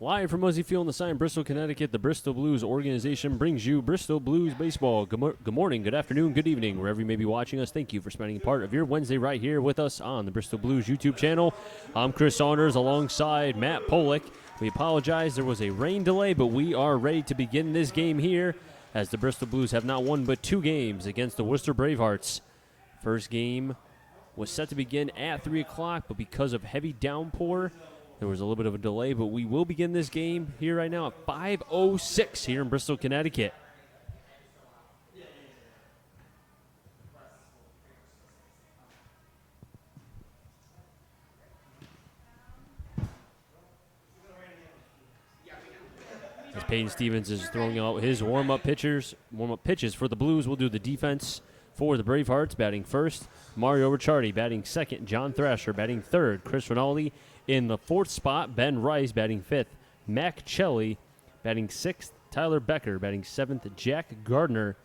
Live from Muzzy Field in the sign, Bristol, Connecticut, the Bristol Blues organization brings you Bristol Blues baseball. Good morning, good afternoon, good evening, wherever you may be watching us. Thank you for spending part of your Wednesday right here with us on the Bristol Blues YouTube channel. I'm Chris Saunders alongside Matt Polick. We apologize, there was a rain delay, but we are ready to begin this game here as the Bristol Blues have not won but 2 games against the Worcester Bravehearts. First game was set to begin at 3 o'clock, but because of heavy downpour, there was a little bit of a delay, but we will begin this game here right now at 5:06 here in Bristol, Connecticut. As Peyton Stevens is throwing out his warm-up pitches for the Blues. We'll do the defense for the Bravehearts. Batting first, Mario Ricciardi. Batting second, John Thrasher. Batting third, Chris Reynolds. In the 4th spot, Ben Rice. Batting 5th, Mac Chelly. Batting 6th, Tyler Becker. Batting 7th, Jack Gardner.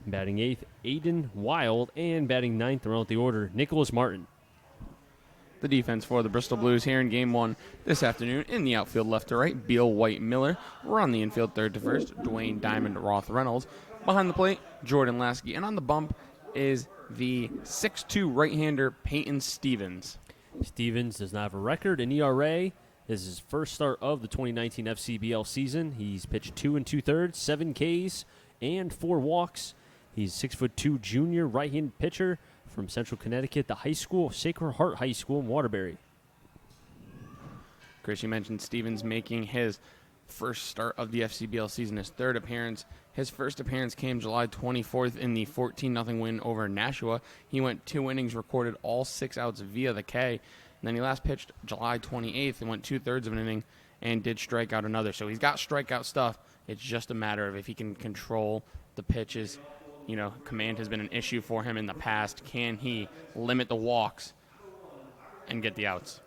Batting 8th, Aiden Wild. And batting 9th, around the order, Nicholas Martin. The defense for the Bristol Blues here in Game 1 this afternoon. In the outfield, left to right, Beal, White, Miller. We're on the infield, third to first, Dwayne, Diamond, Roth, Reynolds. Behind the plate, Jordan Lasky. And on the bump is the 6'2 right-hander, Peyton Stevens. Stevens does not have a record in ERA. This is his first start of the 2019 FCBL season. He's pitched 2 2/3, 7 Ks, and 4 walks. He's 6'2" junior right-handed pitcher from Central Connecticut, the high school, Sacred Heart High School in Waterbury. Chris, you mentioned Stevens making his first start of the FCBL season, his 3rd appearance. His first appearance came July 24th in the 14-0 win over Nashua. He went 2 innings, recorded all 6 outs via the K. And then he last pitched July 28th and went 2/3 of an inning and did strike out another. So he's got strikeout stuff. It's just a matter of if he can control the pitches. You know, command has been an issue for him in the past. Can he limit the walks and get the outs?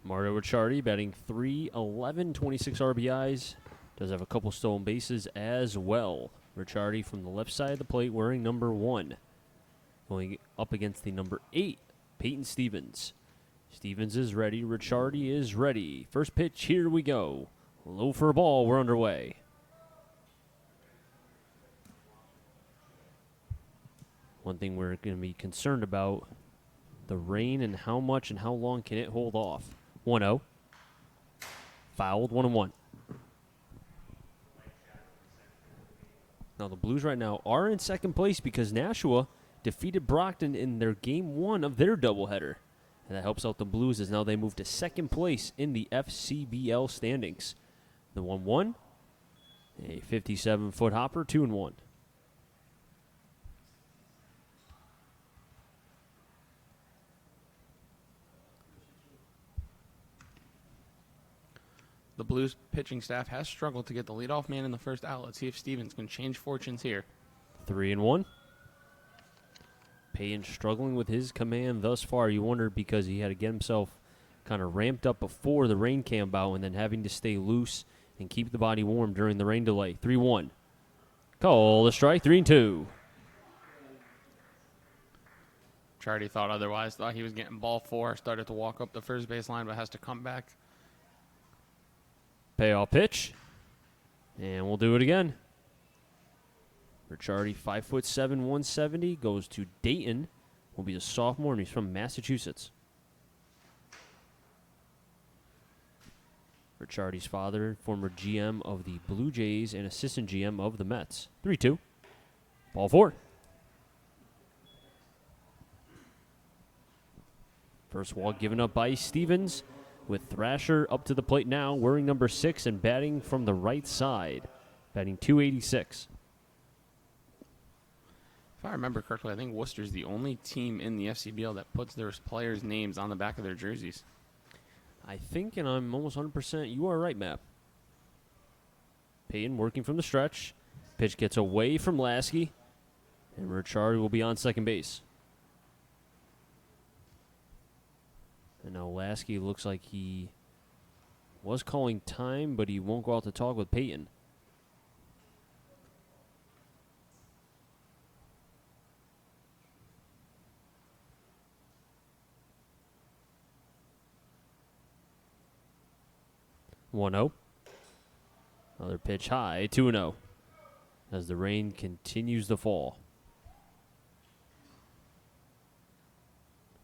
Mario Ricciardi batting .311, 26 RBIs. Does have a couple stolen bases as well. Ricciardi from the left side of the plate wearing number 1. Going up against the number 8, Peyton Stevens. Stevens is ready. Ricciardi is ready. First pitch, here we go. Low for a ball, we're underway. One thing we're going to be concerned about, the rain and how much and how long can it hold off. 1-0. Fouled, 1-1. Now the Blues right now are in second place because Nashua defeated Brockton in their Game 1 of their doubleheader. And that helps out the Blues as now they move to second place in the FCBL standings. The 1-1, a 57-foot hopper, 2-1. The Blues pitching staff has struggled to get the leadoff man in the first out. Let's see if Stevens can change fortunes here. 3-1. Payne struggling with his command thus far. You wonder because he had to get himself kind of ramped up before the rain came about and then having to stay loose and keep the body warm during the rain delay. 3-1. Call the strike, 3-2. Chardy thought otherwise. Thought he was getting ball 4. Started to walk up the first base line, but has to come back. Payoff pitch. And we'll do it again. Ricciardi, 5'7", 170, goes to Dayton. Will be a sophomore, and he's from Massachusetts. Ricciardi's father, former GM of the Blue Jays and assistant GM of the Mets. 3-2. Ball 4. First walk given up by Stevens, with Thrasher up to the plate now, wearing number 6 and batting from the right side. Batting .286. If I remember correctly, I think Worcester's the only team in the FCBL that puts their players' names on the back of their jerseys. I think, and I'm almost 100%, you are right, Matt. Payton working from the stretch. Pitch gets away from Lasky, and Ricciardi will be on second base. And now Lasky looks like he was calling time, but he won't go out to talk with Payton. 1-0. Another pitch high, 2-0. As the rain continues to fall.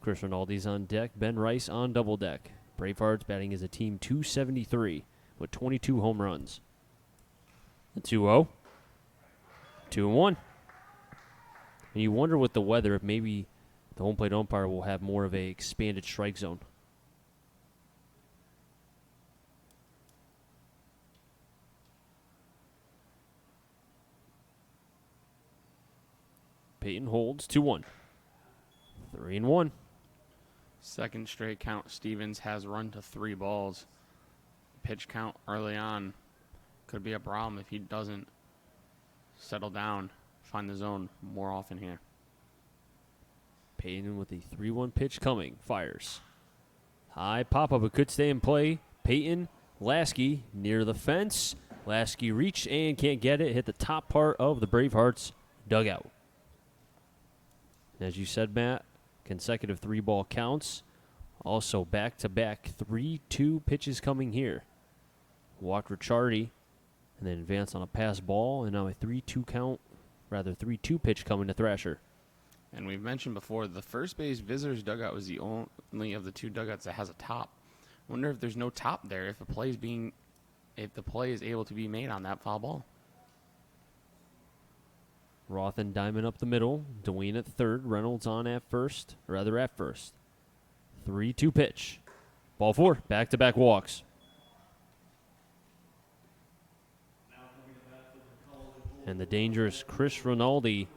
Chris Rinaldi's on deck. Ben Rice on double deck. Bravehearts batting as a team 273 with 22 home runs. The 2-0. 2-1. And you wonder with the weather if maybe the home plate umpire will have more of a expanded strike zone. Peyton holds 2-1. 3-1. Second straight count, Stevens has run to 3 balls. Pitch count early on could be a problem if he doesn't settle down, find the zone more often here. Peyton with the 3-1 pitch coming. Fires. High pop-up. It could stay in play. Peyton, Lasky near the fence. Lasky reached and can't get it. Hit the top part of the Bravehearts dugout. As you said, Matt, consecutive 3-ball counts. Also back-to-back 3-2 pitches coming here. Walked Ricciardi and then advanced on a pass ball. And now a 3-2 pitch coming to Thrasher. And we've mentioned before, the first base visitor's dugout was the only of the 2 dugouts that has a top. Wonder if there's no top there, if the play is able to be made on that foul ball. Roth and Diamond up the middle. Dwayne at third. Reynolds on at first. 3-2 pitch. Ball 4. Back-to-back walks. And the dangerous Chris Rinaldi,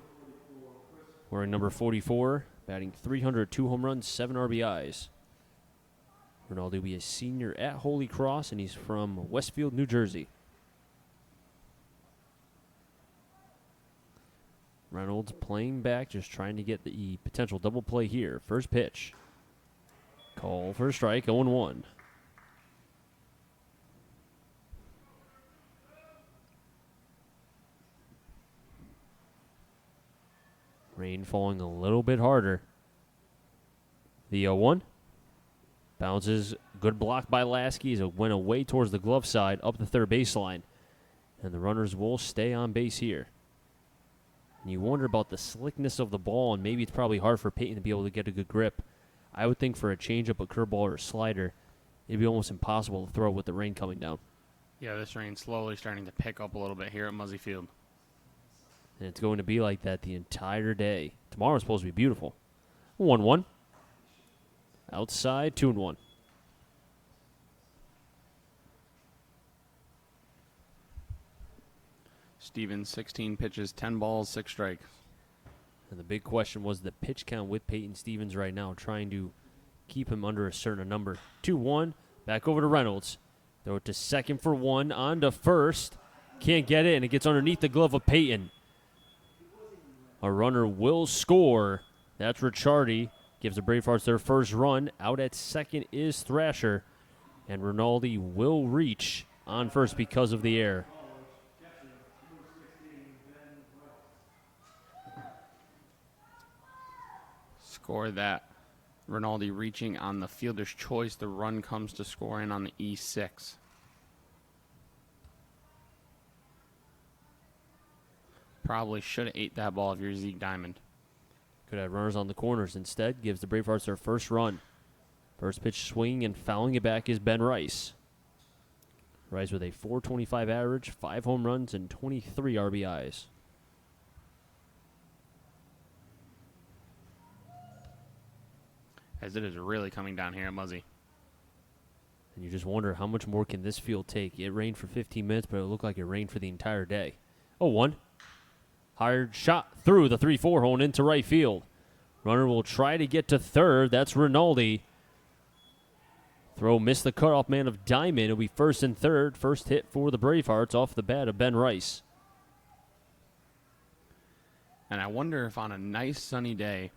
wearing number 44, batting .300, 2 home runs, 7 RBIs. Rinaldi will be a senior at Holy Cross, and he's from Westfield, New Jersey. Reynolds playing back, just trying to get the potential double play here. First pitch. Call for a strike, 0-1. Rain falling a little bit harder. The 0-1. Bounces. Good block by Lasky as it went away towards the glove side up the third baseline. And the runners will stay on base here. And you wonder about the slickness of the ball, and maybe it's probably hard for Peyton to be able to get a good grip. I would think for a changeup, a curveball, or a slider, it'd be almost impossible to throw with the rain coming down. Yeah, this rain's slowly starting to pick up a little bit here at Muzzy Field. And it's going to be like that the entire day. Tomorrow's supposed to be beautiful. 1-1. Outside, 2-1. Stevens, 16 pitches, 10 balls, 6 strikes. And the big question was the pitch count with Peyton Stevens right now, trying to keep him under a certain number. 2-1, back over to Reynolds. Throw it to second for 1, on to first. Can't get it, and it gets underneath the glove of Peyton. A runner will score. That's Ricciardi. Gives the Bravehearts their first run. Out at second is Thrasher. And Rinaldi will reach on first because of the air. Score that. Rinaldi reaching on the fielder's choice. The run comes to scoring on the E6. Probably should have ate that ball if you're Zeke Diamond. Could have runners on the corners. Instead, gives the Bravehearts their first run. First pitch swinging and fouling it back is Ben Rice. Rice with a .425 average, 5 home runs, and 23 RBIs. As it is really coming down here at Muzzy. And you just wonder how much more can this field take. It rained for 15 minutes, but it looked like it rained for the entire day. 0-1. Hard shot through the 3-4 hole and into right field. Runner will try to get to third. That's Rinaldi. Throw missed the cutoff man of Diamond. It'll be first and third. First hit for the Bravehearts off the bat of Ben Rice. And I wonder if on a nice sunny day,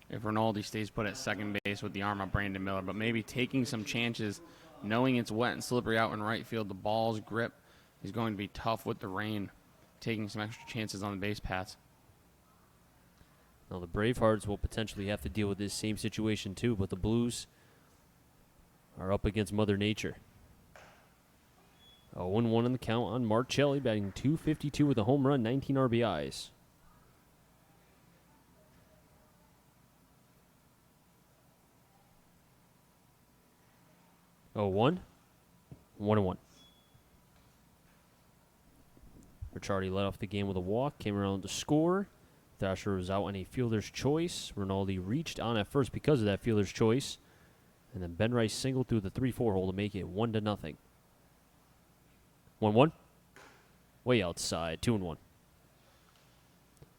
if Rinaldi stays put at second base with the arm of Brandon Miller, but maybe taking some chances, knowing it's wet and slippery out in right field, the ball's grip is going to be tough with the rain, taking some extra chances on the base paths. Now the Bravehearts will potentially have to deal with this same situation too, but the Blues are up against Mother Nature. 0-1 in the count on Marcelli, batting .252 with a home run, 19 RBIs. Oh, 1. 1-1. Ricciardi led off the game with a walk, came around to score. Thrasher was out on a fielder's choice. Rinaldi reached on at first because of that fielder's choice. And then Ben Rice singled through the 3-4 hole to make it 1-0. 1-1. Way outside, 2-1.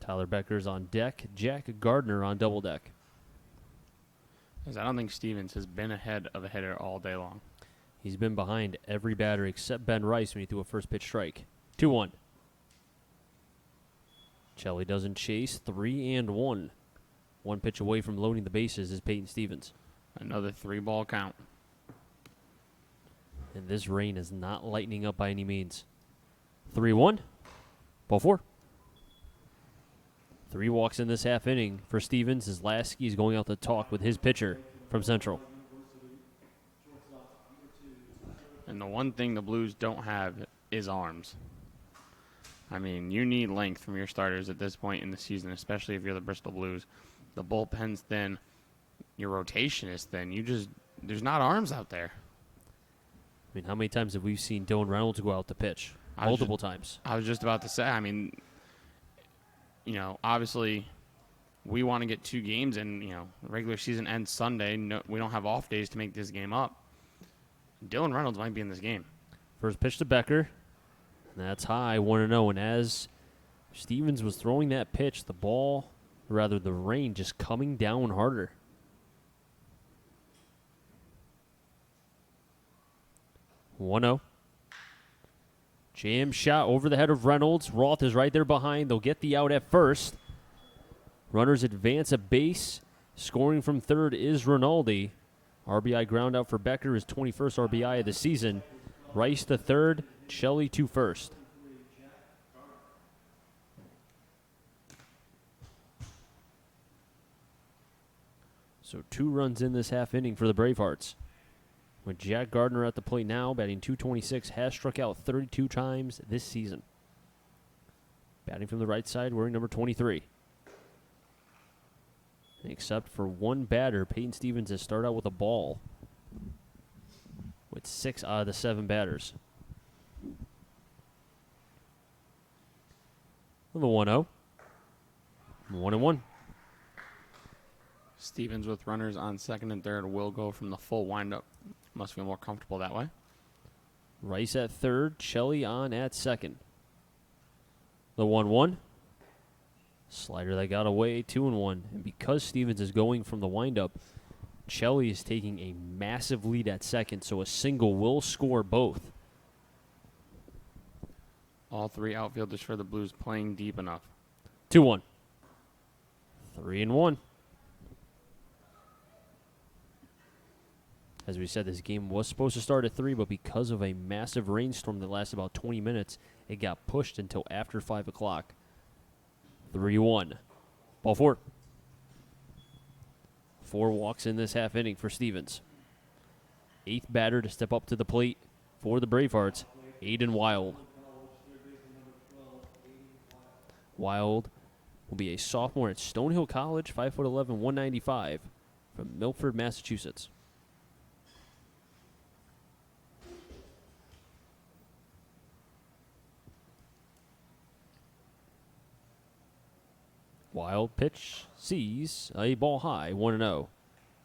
Tyler Becker's on deck. Jack Gardner on double deck. Because I don't think Stevens has been ahead of a hitter all day long. He's been behind every batter except Ben Rice when he threw a first pitch strike. 2-1. Chelly doesn't chase. 3-1. One pitch away from loading the bases is Peyton Stevens. Another 3-ball count. And this rain is not lightening up by any means. 3-1. Ball 4. 3 walks in this half inning for Stevens as Lasky is going out to talk with his pitcher from Central. And the one thing the Blues don't have is arms. I mean, you need length from your starters at this point in the season, especially if you're the Bristol Blues. The bullpen's thin. Your rotation is thin. There's not arms out there. I mean, how many times have we seen Dylan Reynolds go out to pitch? Multiple times. I was just about to say, I mean, obviously we want to get 2 games and, the regular season ends Sunday. No, we don't have off days to make this game up. Dylan Reynolds might be in this game. First pitch to Becker. That's high, 1-0. And as Stevens was throwing that pitch, the rain just coming down harder. 1-0. Jam shot over the head of Reynolds. Roth is right there behind. They'll get the out at first. Runners advance a base. Scoring from third is Rinaldi. RBI ground out for Becker, his 21st RBI of the season. Rice to third, Shelley to first. So 2 runs in this half inning for the Bravehearts. With Jack Gardner at the plate now, batting .226, has struck out 32 times this season. Batting from the right side, wearing number 23. Except for one batter, Peyton Stevens has started out with a ball with 6 out of the 7 batters. The 1-0. 1-1. Stevens with runners on second and third will go from the full windup. Must feel more comfortable that way. Rice at third, Shelley on at second. The 1-1. Slider that got away, 2-1. And because Stevens is going from the windup, Shelley is taking a massive lead at second, so a single will score both. All 3 outfielders for the Blues playing deep enough. 2-1. 3-1. As we said, this game was supposed to start at 3, but because of a massive rainstorm that lasted about 20 minutes, it got pushed until after 5 o'clock. 3-1. Ball 4. 4 walks in this half inning for Stevens. 8th batter to step up to the plate for the Bravehearts, Aiden Wild. Wild will be a sophomore at Stonehill College, 5'11", 195, from Milford, Massachusetts. Wild pitch sees a ball high, 1-0.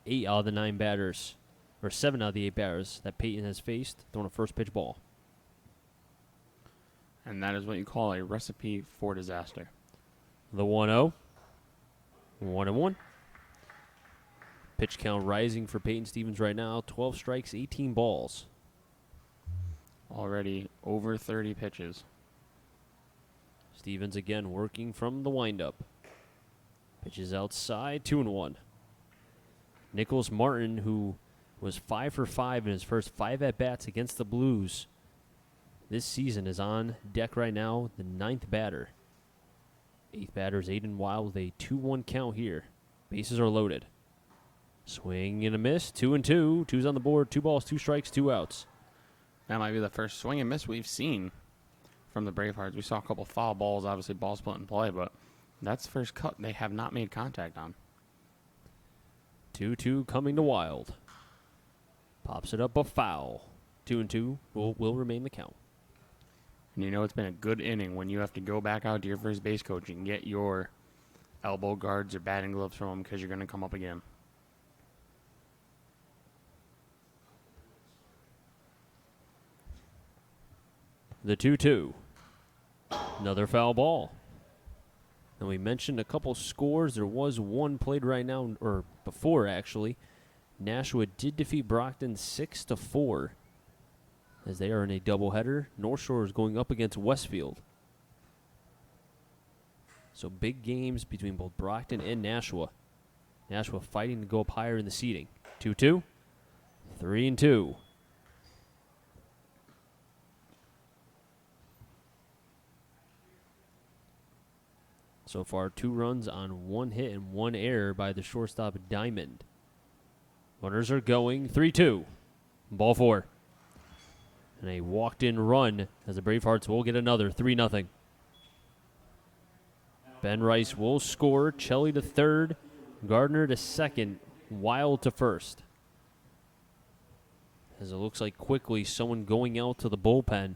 8 out of the 9 batters, or 7 out of the 8 batters that Peyton has faced, throwing a first pitch ball. And that is what you call a recipe for disaster. The 1-0. 1-1. Pitch count rising for Peyton Stevens right now. 12 strikes, 18 balls. Already over 30 pitches. Stevens again working from the windup. Pitches outside, 2-1. Nicholas Martin, who was 5 for 5 in his first 5 at-bats against the Blues this season, is on deck right now, the 9th batter. 8th batter is Aiden Wild with a 2-1 count here. Bases are loaded. Swing and a miss, 2-2. 2's on the board, 2 balls, 2 strikes, 2 outs. That might be the first swing and miss we've seen from the Bravehearts. We saw a couple foul balls, obviously ball split in play, but that's the first cut they have not made contact on. 2-2 coming to Wild. Pops it up a foul. 2-2 will remain the count. And you know it's been a good inning when you have to go back out to your first base coach and get your elbow guards or batting gloves from him because you're going to come up again. The 2-2. Another foul ball. And we mentioned a couple scores. There was one played right now, or before actually. Nashua did defeat Brockton 6-4. As they are in a doubleheader. North Shore is going up against Westfield. So big games between both Brockton and Nashua. Nashua fighting to go up higher in the seeding. 2-2. 3-2. So far, 2 runs on 1 hit and 1 error by the shortstop Diamond. Runners are going. 3-2. Ball 4. And a walked-in run as the Bravehearts will get another 3-0. Ben Rice will score. Chelly to third. Gardner to second. Wild to first. As it looks like quickly someone going out to the bullpen.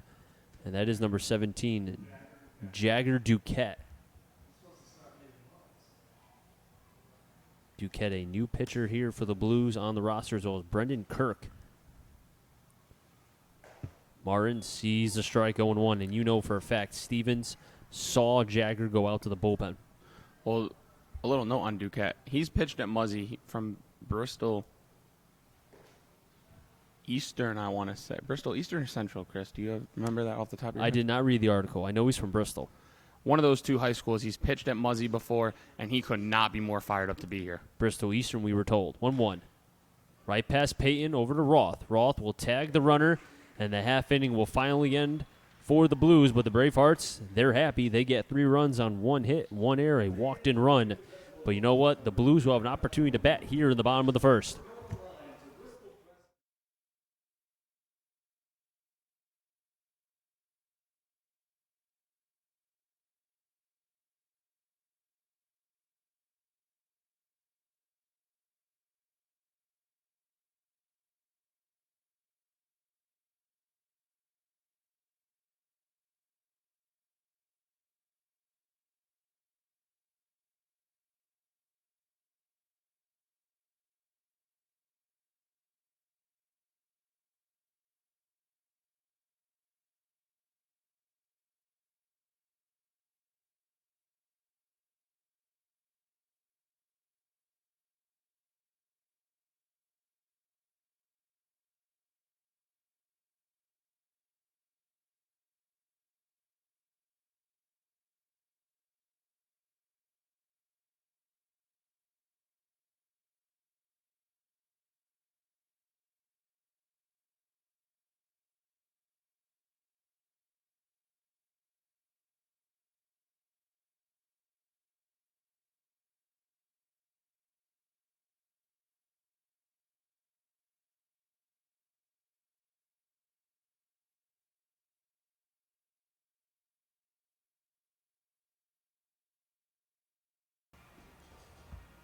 And that is number 17, Jagger Duquette. Duquette, a new pitcher here for the Blues on the roster, as well as Brendan Kirk. Martin sees the strike 0-1, and you know for a fact Stevens saw Jagger go out to the bullpen. Well, a little note on Duquette. He's pitched at Muzzy from Bristol Eastern, I want to say. Bristol Eastern or Central, Chris? Do you remember that off the top of your head? I did not read the article. I know he's from Bristol. One of those 2 high schools. He's pitched at Muzzy before, and he could not be more fired up to be here. Bristol Eastern, we were told. 1-1. Right past Peyton over to Roth. Roth will tag the runner, and the half inning will finally end for the Blues. But the Bravehearts, they're happy. They get 3 runs on 1 hit, 1 error, a walked-in run. But you know what? The Blues will have an opportunity to bat here in the bottom of the first.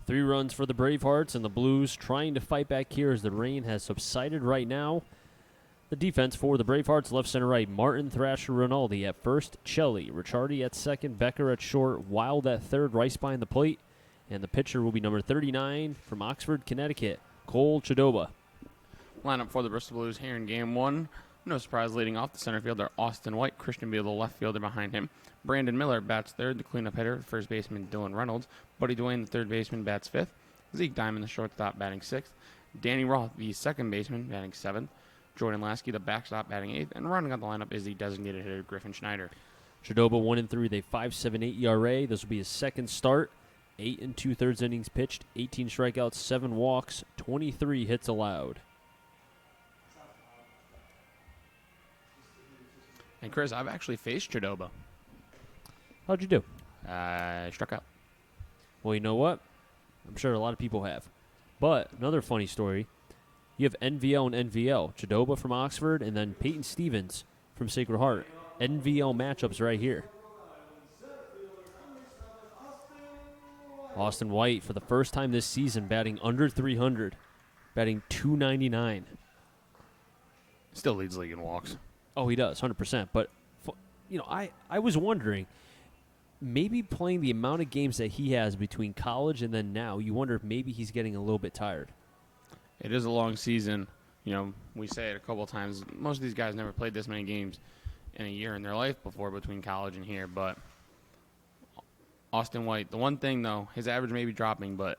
Three runs for the Bravehearts, and the Blues trying to fight back here as the rain has subsided right now. The defense for the Bravehearts, left, center, right. Martin, Thrasher, Rinaldi at first. Chelly, Ricciardi at second. Becker at short. Wild at third. Rice behind the plate. And the pitcher will be number 39 from Oxford, Connecticut, Cole Chadoba. Lineup for the Bristol Blues here in Game 1. No surprise, leading off the center fielder, Austin White. Christian Beal, the left fielder behind him. Brandon Miller bats third. The cleanup hitter, first baseman Dylan Reynolds. Buddy Dwayne, the third baseman, bats fifth. Zeke Diamond, the shortstop, batting sixth. Danny Roth, the second baseman, batting seventh. Jordan Lasky, the backstop, batting eighth. And rounding out the lineup is the designated hitter, Griffin Schneider. Chadoba 1-3 with a 5.78 ERA. This will be his second start. 8 2/3 innings pitched, 18 strikeouts, 7 walks, 23 hits allowed. And Chris, I've actually faced Chadoba. How'd you do? I struck out. Well, you know what? I'm sure a lot of people have. But another funny story You have NVL and NVL. Chidoba from Oxford and then Peyton Stevens from Sacred Heart. NVL matchups right here. Austin White, for the first time this season, batting under 300, batting 299. Still leads league in walks. Oh, he does, 100%. But, I was wondering, maybe playing the amount of games that he has between college and then now, you wonder if maybe he's getting a little bit tired. It is a long season. We say it a couple of times. Most of these guys never played this many games in a year in their life before between college and here. But Austin White, the one thing, though, his average may be dropping, but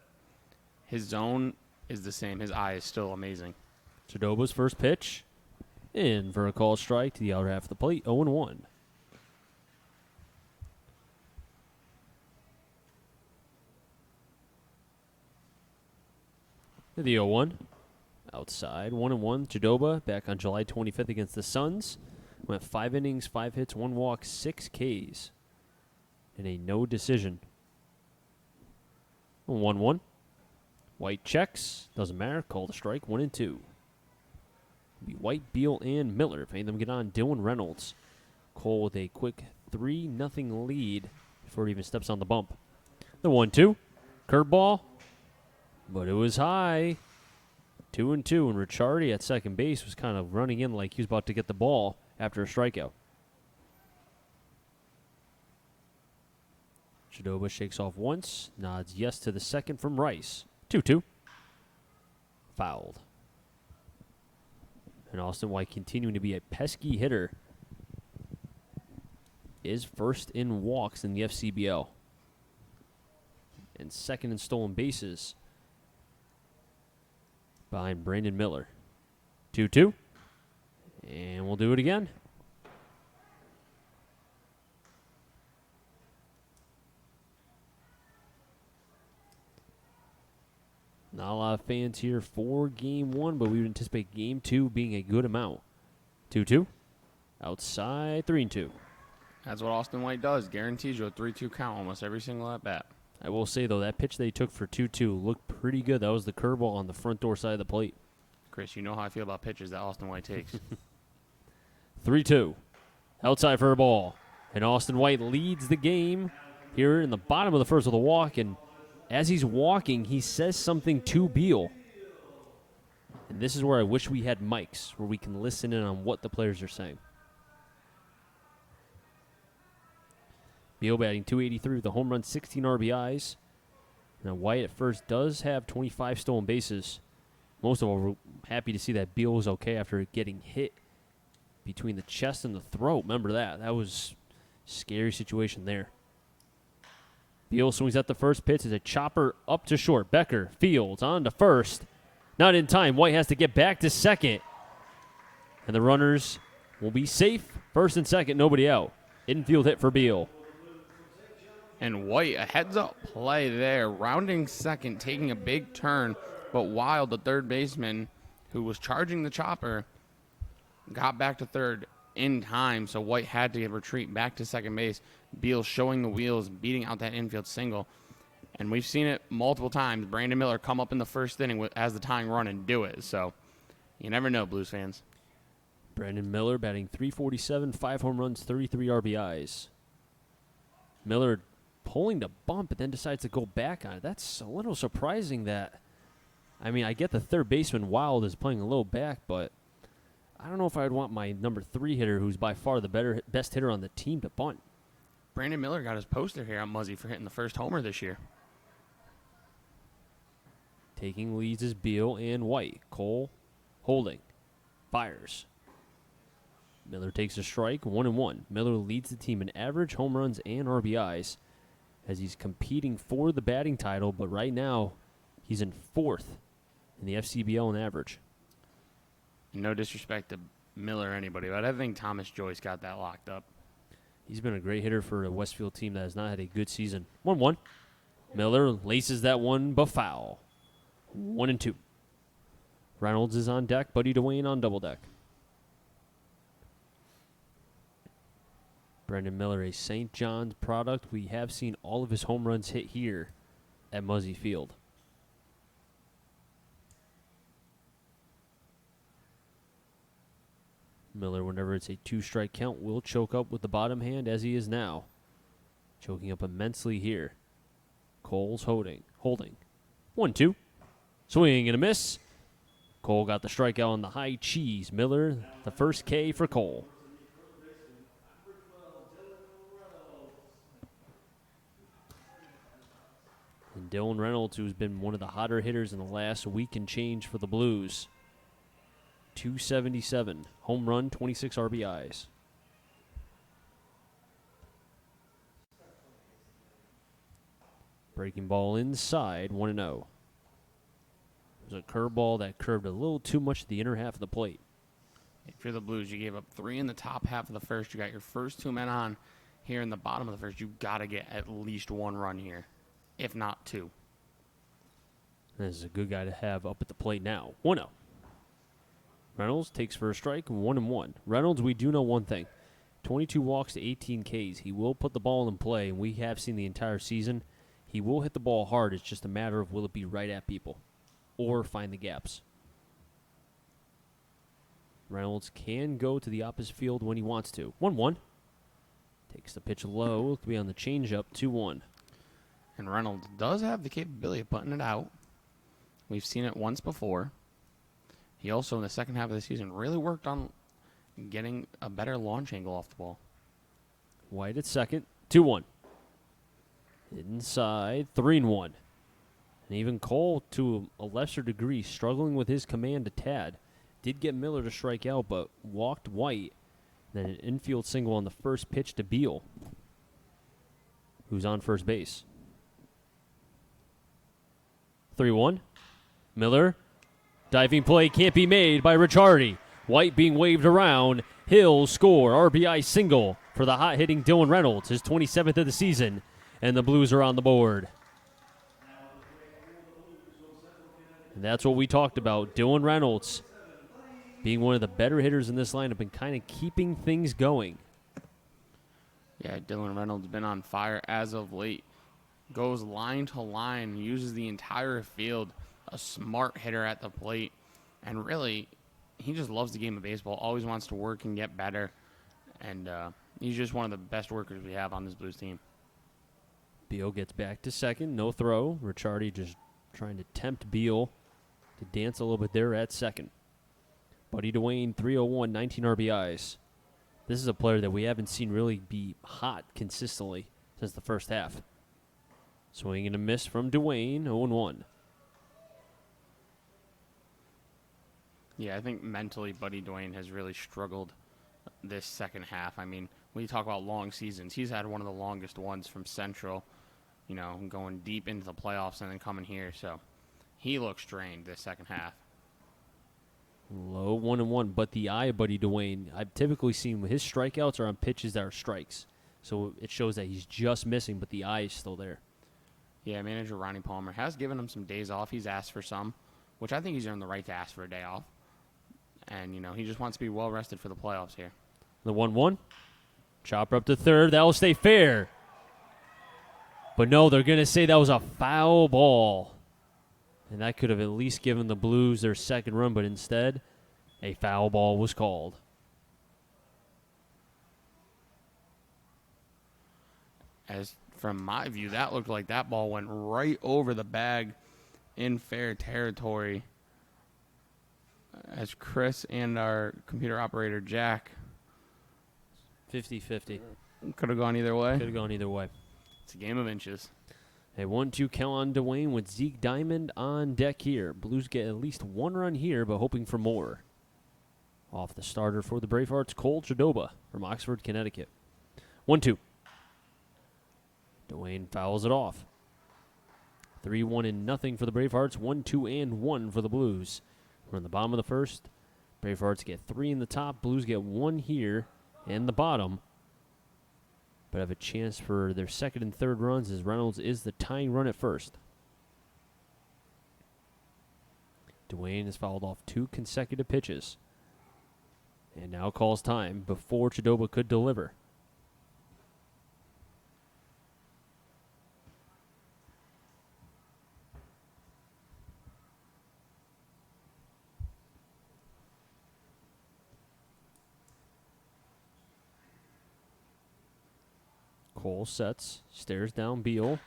his zone is the same. His eye is still amazing. Chidoba's first pitch. In for a call strike to the outer half of the plate, 0-1. The 0-1. Outside, 1-1. Chidoba back on July 25th against the Suns. Went 5 innings, 5 hits, 1 walk, 6 Ks. And a no decision. 1-1. White checks. Doesn't matter. Called a strike. 1-2. Be White, Beal, and Miller. If any of them get on, Dylan Reynolds. Cole with a quick 3-0 lead before he even steps on the bump. The 1-2. Curveball. But it was high. 2-2. And Ricciardi at second base was kind of running in like he was about to get the ball after a strikeout. Chidoba shakes off once. Nods yes to the second from Rice. 2-2. Fouled. And Austin White, continuing to be a pesky hitter, is first in walks in the FCBL. And second in stolen bases behind Brandon Miller. 2-2. And we'll do it again. Not a lot of fans here for Game 1, but we would anticipate Game 2 being a good amount. 2-2. Outside, 3-2. That's what Austin White does. Guarantees you a 3-2 count almost every single at-bat. I will say, though, that pitch they took for 2-2 looked pretty good. That was the curveball on the front door side of the plate. Chris, you know how I feel about pitches that Austin White takes. 3-2. Outside for a ball. And Austin White leads the game here in the bottom of the first with a walk, and as he's walking, he says something to Beal. And this is where I wish we had mics, where we can listen in on what the players are saying. Beal batting .283 with a home run, 16 RBIs. Now, White at first does have 25 stolen bases. Most of all, we're happy to see that Beal was okay after getting hit between the chest and the throat. Remember that. That was a scary situation there. Beal swings at the first pitch as a chopper up to short. Becker fields on to first. Not in time. White has to get back to second. And the runners will be safe. First and second, nobody out. Infield hit for Beal. And White, a heads-up play there. Rounding second, taking a big turn. But Wild, the third baseman, who was charging the chopper, got back to third in time, so White had to retreat back to second base. Beal showing the wheels, beating out that infield single. And we've seen it multiple times. Brandon Miller come up in the first inning as the tying run and do it. So you never know, Blues fans. Brandon Miller batting .347, 5 home runs, 33 RBIs. Miller pulling the bump, but then decides to go back on it. That's a little surprising that. I mean, I get the third baseman, Wild, is playing a little back, but I don't know if I'd want my number 3 hitter, who's by far the best hitter on the team, to bunt. Brandon Miller got his poster here on Muzzy for hitting the first homer this year. Taking leads is Beal and White. Cole holding. Fires. Miller takes a strike, 1-1. Miller leads the team in average, home runs, and RBIs as he's competing for the batting title, but right now he's in 4th in the FCBL in average. No disrespect to Miller or anybody, but I think Thomas Joyce got that locked up. He's been a great hitter for a Westfield team that has not had a good season. 1-1. Miller laces that one, but foul. 1-2. Reynolds is on deck. Buddy DeWayne on double deck. Brandon Miller, a St. John's product. We have seen all of his home runs hit here at Muzzy Field. Miller, whenever it's a 2-strike count, will choke up with the bottom hand as he is now. Choking up immensely here. Cole's holding. 1-2. Swing and a miss. Cole got the strikeout on the high cheese. Miller, the first K for Cole. And Dylan Reynolds, who's been one of the hotter hitters in the last week and change for the Blues. 277. Home run, 26 RBIs. Breaking ball inside, 1-0. It was a curveball that curved a little too much to the inner half of the plate. If you're the Blues, you gave up 3 in the top half of the first. You got your first 2 men on here in the bottom of the first. You've got to get at least 1 run here, if not 2. This is a good guy to have up at the plate now. 1-0. Reynolds takes for a strike, 1-1. Reynolds, we do know one thing. 22 walks to 18 Ks. He will put the ball in play, and we have seen the entire season. He will hit the ball hard. It's just a matter of will it be right at people or find the gaps. Reynolds can go to the opposite field when he wants to. 1-1. Takes the pitch low. It could be on the changeup. 2-1. And Reynolds does have the capability of putting it out. We've seen it once before. He also, in the second half of the season, really worked on getting a better launch angle off the ball. White at second. 2-1. Inside. 3-1. And even Cole, to a lesser degree, struggling with his command a tad. Did get Miller to strike out, but walked White. Then an infield single on the first pitch to Beal, who's on first base. 3-1. Miller. Diving play can't be made by Ricciardi. White being waved around. Hill score. RBI single for the hot-hitting Dylan Reynolds, his 27th of the season. And the Blues are on the board. And that's what we talked about. Dylan Reynolds being one of the better hitters in this lineup and kind of keeping things going. Yeah, Dylan Reynolds been on fire as of late. Goes line to line, uses the entire field. A smart hitter at the plate. And really, he just loves the game of baseball. Always wants to work and get better. And he's just one of the best workers we have on this Blues team. Beal gets back to second. No throw. Ricciardi just trying to tempt Beal to dance a little bit there at second. Buddy Duane, 301, 19 RBIs. This is a player that we haven't seen really be hot consistently since the first half. Swing and a miss from Duane, 0-1. Yeah, I think mentally Buddy Duane has really struggled this second half. I mean, when you talk about long seasons, he's had one of the longest ones from Central, going deep into the playoffs and then coming here. So he looks drained this second half. Low 1-1, but the eye of Buddy Duane, I've typically seen his strikeouts are on pitches that are strikes. So it shows that he's just missing, but the eye is still there. Yeah, manager Ronnie Palmer has given him some days off. He's asked for some, which I think he's earned the right to ask for a day off. And, he just wants to be well-rested for the playoffs here. The 1-1. Chopper up to third. That will stay fair. But no, they're going to say that was a foul ball. And that could have at least given the Blues their second run, but instead, a foul ball was called. As from my view, that looked like that ball went right over the bag in fair territory. As Chris and our computer operator, Jack, 50-50. could have gone either way. Could have gone either way. It's a game of inches. A 1-2 count on Duane with Zeke Diamond on deck here. Blues get at least 1 run here, but hoping for more. Off the starter for the Bravehearts, Cole Chadoba from Oxford, Connecticut. 1-2. Duane fouls it off. 3-1-0 for the Bravehearts. 1-2-1 for the Blues. We're in the bottom of the first. Bravehearts get 3 in the top. Blues get 1 here in the bottom. But have a chance for their second and third runs as Reynolds is the tying run at first. Duane has fouled off 2 consecutive pitches. And now calls time before Chadoba could deliver. Cole sets, stares down Beal.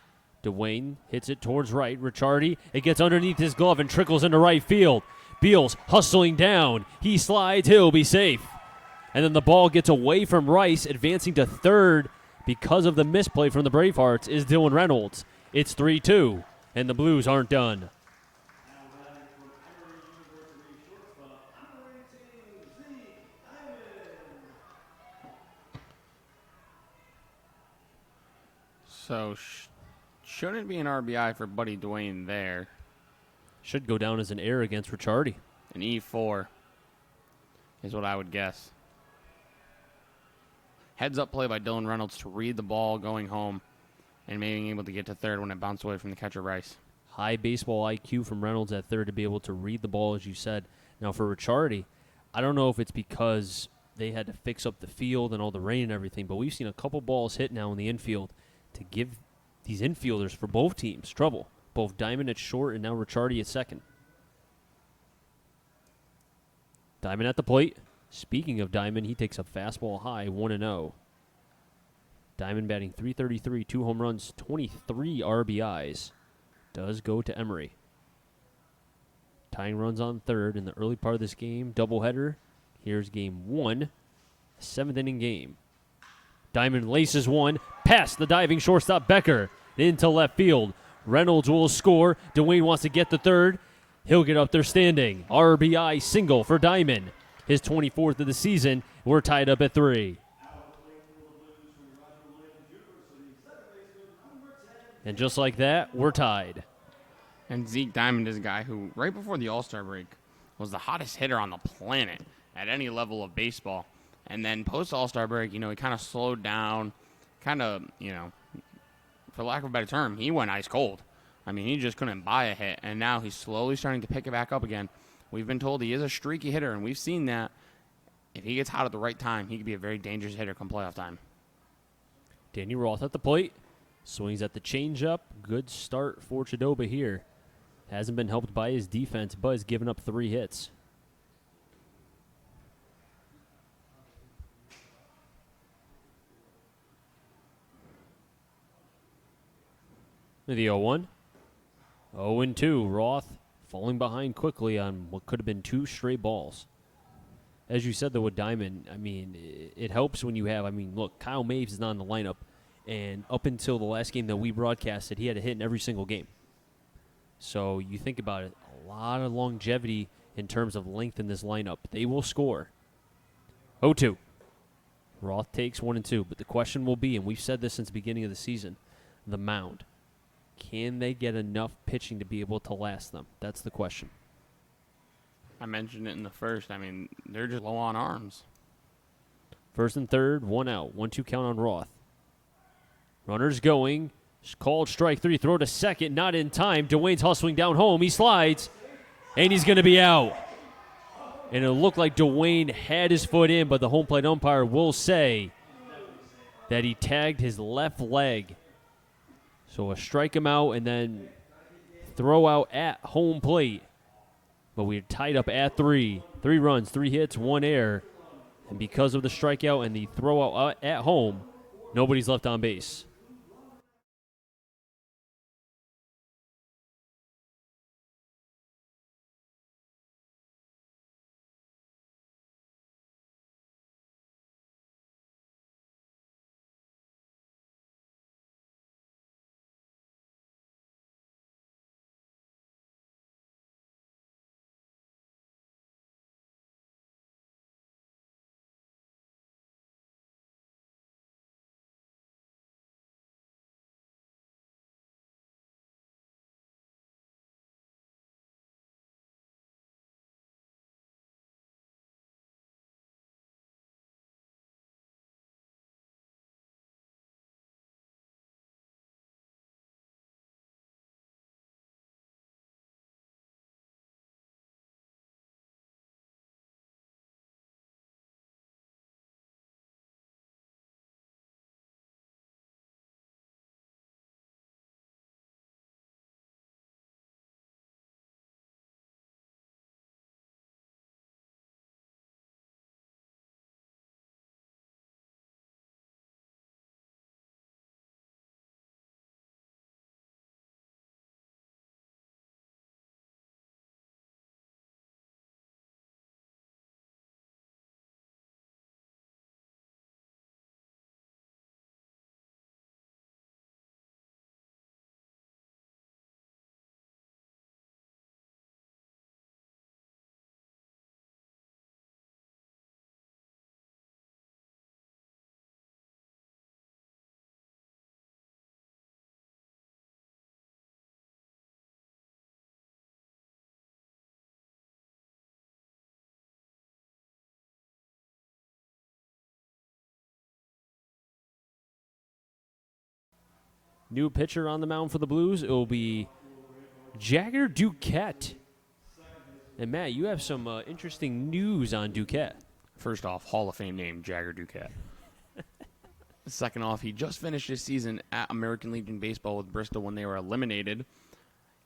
Dwayne hits it towards right. Ricciardi, it gets underneath his glove and trickles into right field. Beal's hustling down. He slides, he'll be safe. And then the ball gets away from Rice, advancing to third because of the misplay from the Bravehearts is Dylan Reynolds. It's 3-2, and the Blues aren't done. So shouldn't be an RBI for Buddy Dwayne there. Should go down as an error against Ricciardi. An E4 is what I would guess. Heads up play by Dylan Reynolds to read the ball going home and being able to get to third when it bounced away from the catcher Rice. High baseball IQ from Reynolds at third to be able to read the ball, as you said. Now for Ricciardi, I don't know if it's because they had to fix up the field and all the rain and everything, but we've seen a couple balls hit now in the infield to give these infielders for both teams trouble. Both Diamond at short and now Ricciardi at second. Diamond at the plate. Speaking of Diamond, he takes a fastball high, 1-0. Diamond batting .333, 2 home runs, 23 RBIs. Does go to Emery. Tying runs on third in the early part of this game. Doubleheader. Here's game 1. 7th inning game. Diamond laces one, past the diving shortstop Becker, into left field. Reynolds will score. Dwayne wants to get the third. He'll get up there standing. RBI single for Diamond. His 24th of the season. We're tied up at 3. And just like that, we're tied. And Zeke Diamond is a guy who, right before the All-Star break, was the hottest hitter on the planet at any level of baseball. And then post-All-Star break, he kind of slowed down, for lack of a better term, he went ice cold. I mean, he just couldn't buy a hit, and now he's slowly starting to pick it back up again. We've been told he is a streaky hitter, and we've seen that. If he gets hot at the right time, he could be a very dangerous hitter come playoff time. Danny Roth at the plate. Swings at the changeup. Good start for Chidoba here. Hasn't been helped by his defense, but has given up 3 hits. The 0-1. 0-2. Roth falling behind quickly on what could have been 2 straight balls. As you said, though, with Diamond, I mean, it helps when you have, look, Kyle Maves is not in the lineup. And up until the last game that we broadcasted, he had a hit in every single game. So you think about it, a lot of longevity in terms of length in this lineup. They will score. 0-2. Roth takes 1-2. But the question will be, and we've said this since the beginning of the season, the mound. Can they get enough pitching to be able to last them? That's the question. I mentioned it in the first. I mean, they're just low on arms. First and third, 1 out. 1-2 count on Roth. Runners going. Called strike 3. Throw to second. Not in time. Dwayne's hustling down home. He slides. And he's going to be out. And it looked like Dwayne had his foot in, but the home plate umpire will say that he tagged his left leg. So a strike him out and then throw out at home plate. But we're tied up at 3. 3 runs, 3 hits, 1 error. And because of the strikeout and the throw out at home, nobody's left on base. New pitcher on the mound for the Blues. It will be Jagger Duquette. And, Matt, you have some interesting news on Duquette. First off, Hall of Fame name, Jagger Duquette. Second off, he just finished his season at American Legion Baseball with Bristol when they were eliminated.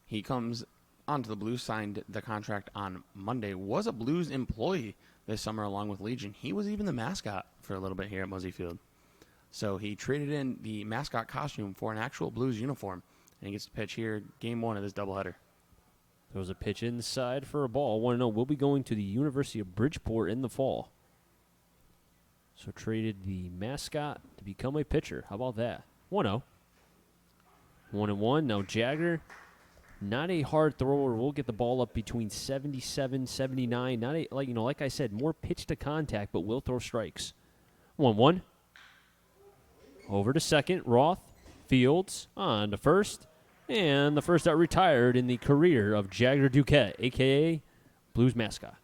He comes onto the Blues, signed the contract on Monday, was a Blues employee this summer along with Legion. He was even the mascot for a little bit here at Muzzy Field. So he traded in the mascot costume for an actual Blues uniform, and he gets to pitch here game 1 of this doubleheader. There was a pitch inside for a ball. 1-0. We'll be going to the University of Bridgeport in the fall. So traded the mascot to become a pitcher. How about that? 1-0. 1-1. Now Jagger, not a hard thrower. We'll get the ball up between 77, 79. Not a, like I said, more pitch to contact, but will throw strikes. 1-1. Over to second. Roth, Fields on to first. And the first out retired in the career of Jagger Duquette, a.k.a. Blues mascot.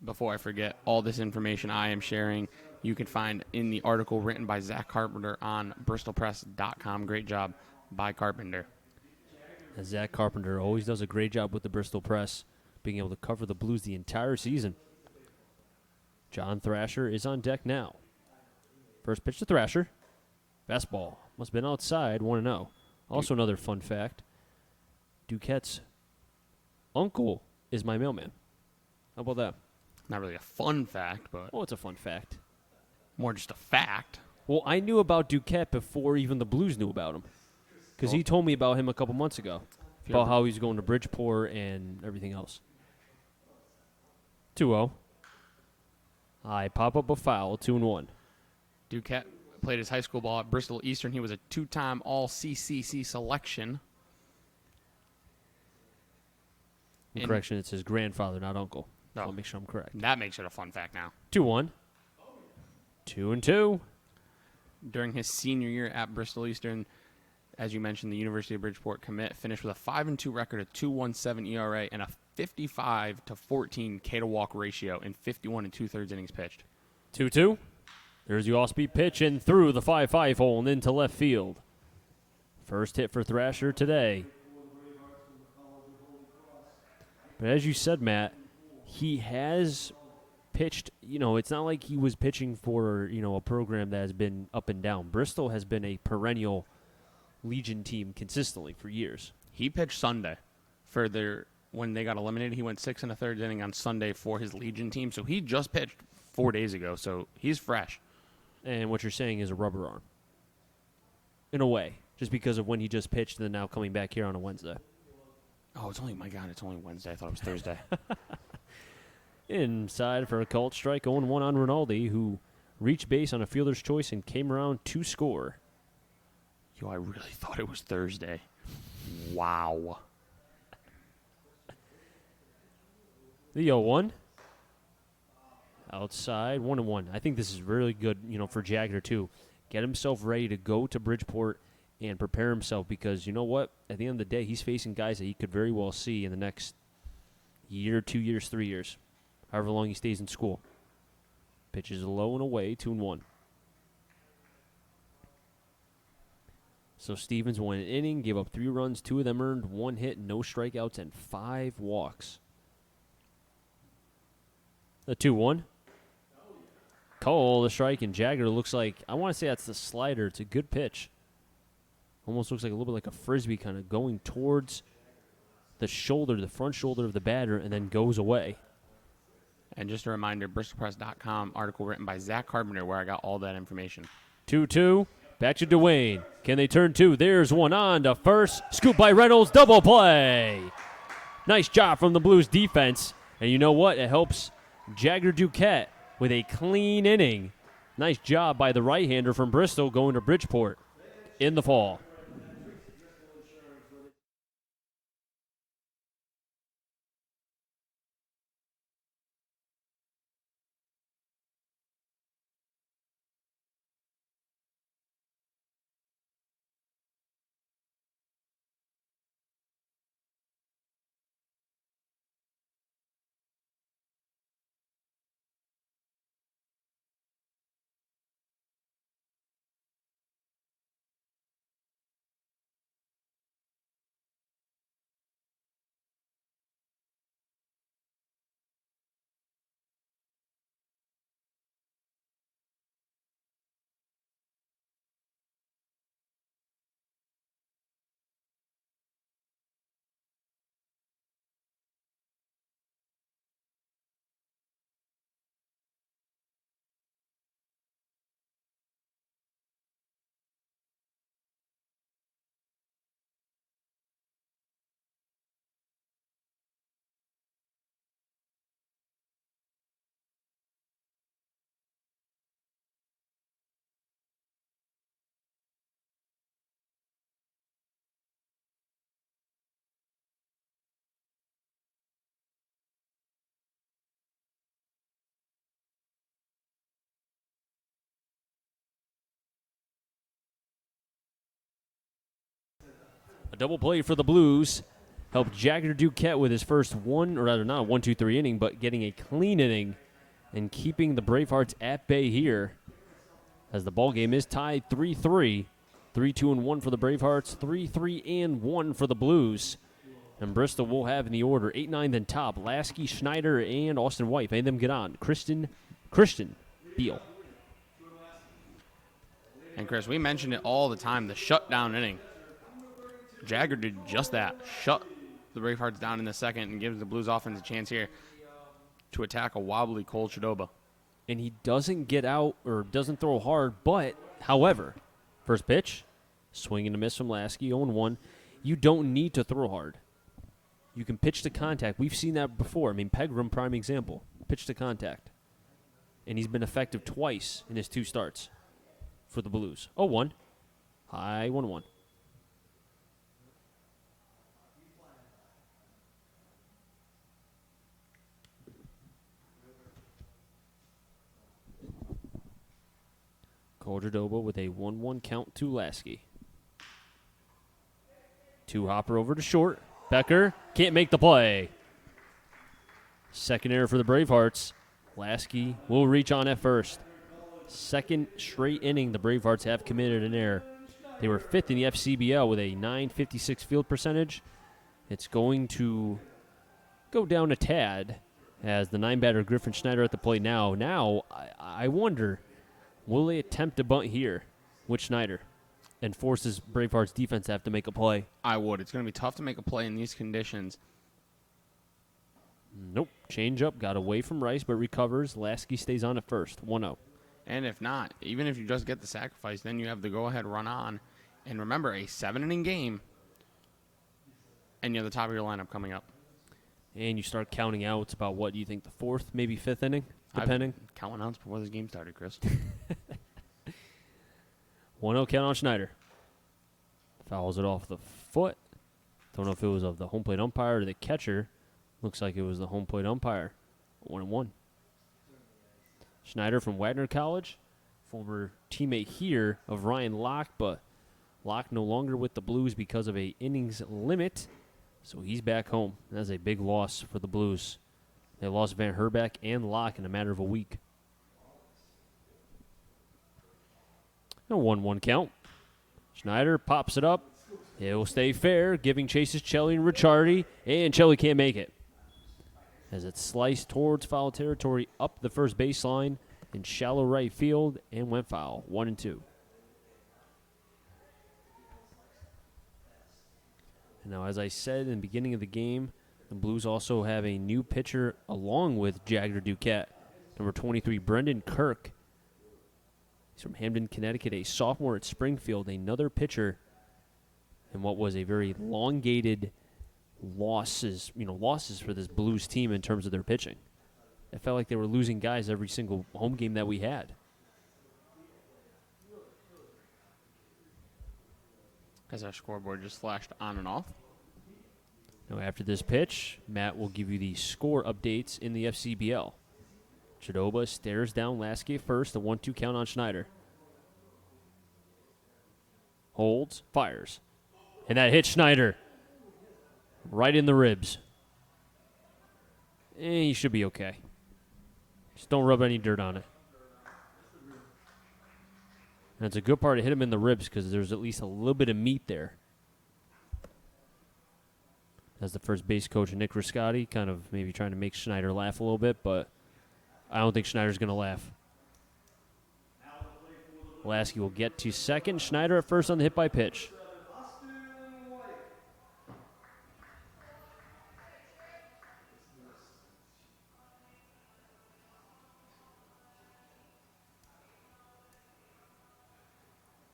Before I forget, all this information I am sharing, you can find in the article written by Zach Carpenter on bristolpress.com. Great job by Carpenter. And Zach Carpenter always does a great job with the Bristol Press, being able to cover the Blues the entire season. John Thrasher is on deck now. First pitch to Thrasher. Fastball. Must have been outside, 1-0. Also another fun fact, Duquette's uncle is my mailman. How about that? Not really a fun fact, but Oh, it's a fun fact. more just a fact. Well, I knew about Duquette before even the Blues knew about him. Because he told me about him a couple months ago, about how he's going to Bridgeport and everything else. 2-0. I pop up a foul, 2-1. Duquette played his high school ball at Bristol Eastern. He was a 2-time All-CCC selection. Correction, it's his grandfather, not uncle. No. I'll make sure I'm correct. That makes it a fun fact now. 2-1. 2-2. During his senior year at Bristol Eastern, as you mentioned, the University of Bridgeport commit finished with a 5-2 record, a 2.17 ERA, and a 55-14 K-to-walk ratio in 51 2/3 innings pitched. 2-2. There's the off-speed pitch and through the 5-5 hole and into left field. First hit for Thrasher today. But as you said, Matt, he has pitched, it's not like he was pitching for, a program that has been up and down. Bristol has been a perennial Legion team consistently for years. He pitched Sunday for when they got eliminated. He went 6 1/3 inning on Sunday for his Legion team. So he just pitched 4 days ago. So he's fresh. And what you're saying is a rubber arm. In a way. Just because of when he just pitched and then now coming back here on a Wednesday. Oh, it's only Wednesday. I thought it was Thursday. Inside for a called strike, 0-1 on Reynolds, who reached base on a fielder's choice and came around to score. Yo, I really thought it was Thursday. Wow. The 0-1. Outside, 1-1. I think this is really good, for Jagger, too. Get himself ready to go to Bridgeport and prepare himself because, you know what? At the end of the day, he's facing guys that he could very well see in the next year, 2 years, 3 years, however long he stays in school. Pitches low and away, 2-1. So Stevens won an inning, gave up 3 runs, 2 of them earned, 1 hit, no strikeouts, and 5 walks. The 2-1. Cole, the strike, and Jagger looks like, I want to say that's the slider. It's a good pitch. Almost looks like a little bit like a frisbee kind of going towards the front shoulder of the batter, and then goes away. And just a reminder, bristolpress.com, article written by Zach Carpenter, where I got all that information. 2-2. Back to Dwayne. Can they turn 2? There's one on to first. Scoop by Reynolds. Double play. Nice job from the Blues defense. And you know what? It helps Jagger Duquette with a clean inning. Nice job by the right-hander from Bristol going to Bridgeport in the fall. double play for the Blues helped Jagger Duquette with his first one, or rather not a 1-2-3 inning, but getting a clean inning and keeping the Bravehearts at bay here as the ball game is tied 3-3. 3-2-1 for the Bravehearts, 3-3-1 for the Blues. And Bristol will have in the order 8-9 then top, Lasky, Schneider, and Austin White. If any of them get on, Christian Beal. And Chris, we mentioned it all the time, the shutdown inning. Jagger did just that, shut the Bravehearts down in the second and gives the Blues offense a chance here to attack a wobbly Cole Chidoba. And he doesn't get out or doesn't throw hard, but, however, first pitch, swing and a miss from Lasky, 0-1. You don't need to throw hard. You can pitch to contact. We've seen that before. I mean, Pegram, prime example. Pitch to contact. And he's been effective twice in his 2 starts for the Blues. 0-1. High 1-1. Cordoba with a 1-1 count to Lasky. 2-hopper over to short. Becker can't make the play. Second error for the Bravehearts. Lasky will reach on at first. Second straight inning the Bravehearts have committed an error. They were 5th in the FCBL with a .956 field percentage. It's going to go down a tad as the 9-batter Griffin Schneider at the plate now. Now, I wonder, will they attempt a bunt here with Schneider and force this Bravehearts defense to have to make a play? I would. It's going to be tough to make a play in these conditions. Nope. Change up. Got away from Rice, but recovers. Lasky stays on at first. 1-0. And if not, even if you just get the sacrifice, then you have the go-ahead run on. And remember, a 7-inning game, and you have the top of your lineup coming up. And you start counting outs about what do you think, the 4th, maybe 5th inning, depending? Counting outs before this game started, Chris. 1-0 count on Schneider. Fouls it off the foot. Don't know if it was of the home plate umpire or the catcher. Looks like it was the home plate umpire. 1-1. Schneider from Wagner College, former teammate here of Ryan Locke, but Locke no longer with the Blues because of a innings limit, so he's back home. That's a big loss for the Blues. They lost Van Herbeck and Locke in a matter of a week. A 1-1 count. Schneider pops it up. It will stay fair, giving chases Chelly and Ricciardi, and Chelly can't make it. As it sliced towards foul territory up the first baseline in shallow right field and went foul. 1-2. And now, as I said in the beginning of the game, the Blues also have a new pitcher along with Jagger Duquette. Number 23, Brendan Kirk. He's from Hamden, Connecticut, a sophomore at Springfield, another pitcher in what was a very elongated losses for this Blues team in terms of their pitching. It felt like they were losing guys every single home game that we had. As our scoreboard just flashed on and off. Now after this pitch, Matt will give you the score updates in the FCBL. Chidoba stares down Lasky at first, a 1-2 count on Schneider. Holds, fires. And that hits Schneider right in the ribs. He should be okay. Just don't rub any dirt on it. And it's a good part to hit him in the ribs because there's at least a little bit of meat there. As the first base coach, Nick Riscotti, kind of maybe trying to make Schneider laugh a little bit, but I don't think Schneider's going to laugh. Lasky will get to second. Schneider at first on the hit by pitch.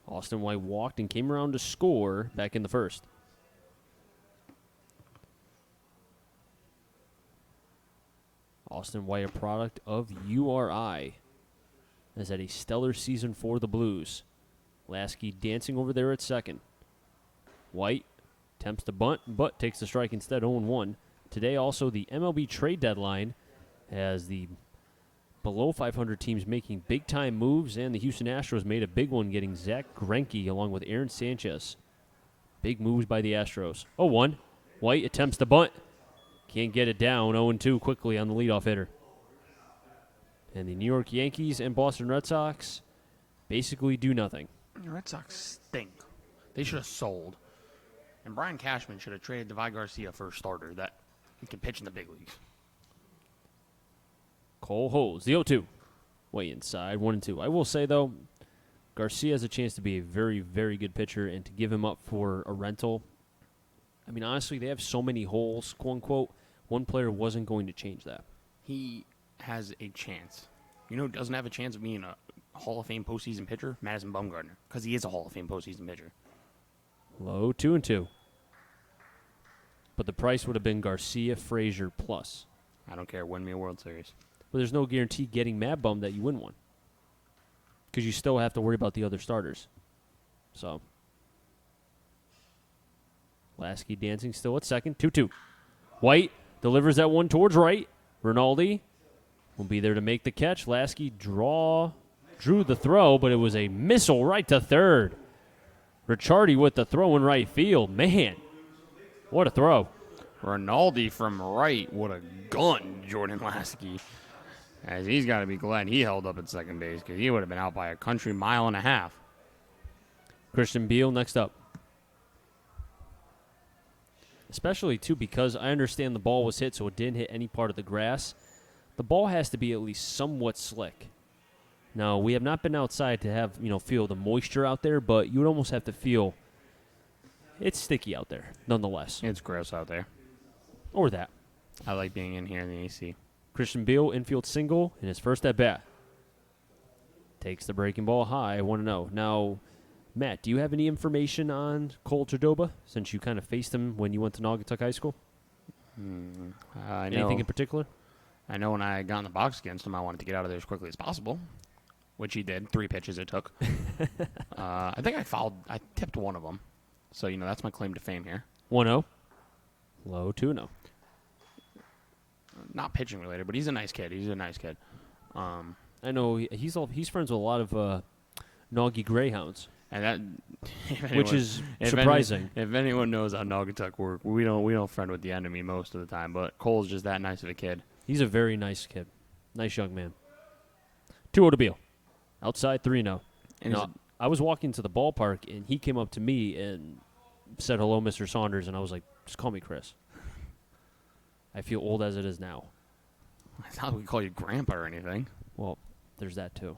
Austin White walked and came around to score back in the first. Austin White, a product of URI, has had a stellar season for the Blues. Lasky dancing over there at second. White attempts to bunt, but takes the strike instead, 0-1. Today also the MLB trade deadline has the below 500 teams making big-time moves, and the Houston Astros made a big one getting Zach Greinke along with Aaron Sanchez Big moves by the Astros. 0-1. White attempts the bunt. Can't get it down. 0-2 quickly on the leadoff hitter. And the New York Yankees and Boston Red Sox basically do nothing. The Red Sox stink. They should have sold. And Brian Cashman should have traded Devi Garcia for a starter that can pitch in the big leagues. Cole holds the 0-2. Way inside, 1-2. I will say, though, Garcia has a chance to be a very, very good pitcher, and to give him up for a rental, I mean, honestly, they have so many holes, quote-unquote. One player wasn't going to change that. He has a chance. You know who doesn't have a chance of being a Hall of Fame postseason pitcher? Madison Bumgarner, because he is a Hall of Fame postseason pitcher. Low 2-2. But the price would have been Garcia, Frazier plus. I don't care. Win me a World Series. But there's no guarantee getting Mad Bum that you win one, because you still have to worry about the other starters. So, Lasky dancing still at second. 2-2. White delivers that one towards right. Reynolds will be there to make the catch. Lasky drew the throw, but it was a missile right to third. Ricciardi with the throw in right field. Man, what a throw. Rinaldi from right. What a gun, Jordan Lasky. As he's got to be glad he held up at second base, because he would have been out by a country mile and a half. Christian Beal next up. Especially, too, because I understand the ball was hit, so it didn't hit any part of the grass. The ball has to be at least somewhat slick. Now, we have not been outside to have, feel the moisture out there, but you would almost have to feel it's sticky out there, nonetheless. It's gross out there. Or that. I like being in here in the AC. Christian Beal, infield single in his first at-bat. Takes the breaking ball high, 1-0. Now, Matt, do you have any information on Cole Chidoba, since you kind of faced him when you went to Naugatuck High School? I know. Anything in particular? I know when I got in the box against him, I wanted to get out of there as quickly as possible, which he did. 3 pitches it took. I think I tipped one of them. So, that's my claim to fame here. 1-0. Low 2-0. Not pitching related, but he's a nice kid. I know he's friends with a lot of Naughty Greyhounds, and that which is surprising. If anyone knows how Naugatuck work, we don't friend with the enemy most of the time. But Cole's just that nice of a kid. He's a very nice kid, nice young man. 2-0 to Beal, outside 3-0. I was walking to the ballpark and he came up to me and said, "Hello, Mr. Saunders," and I was like, "Just call me Chris." I feel old as it is now. I thought we'd call you Grandpa or anything. Well, there's that too.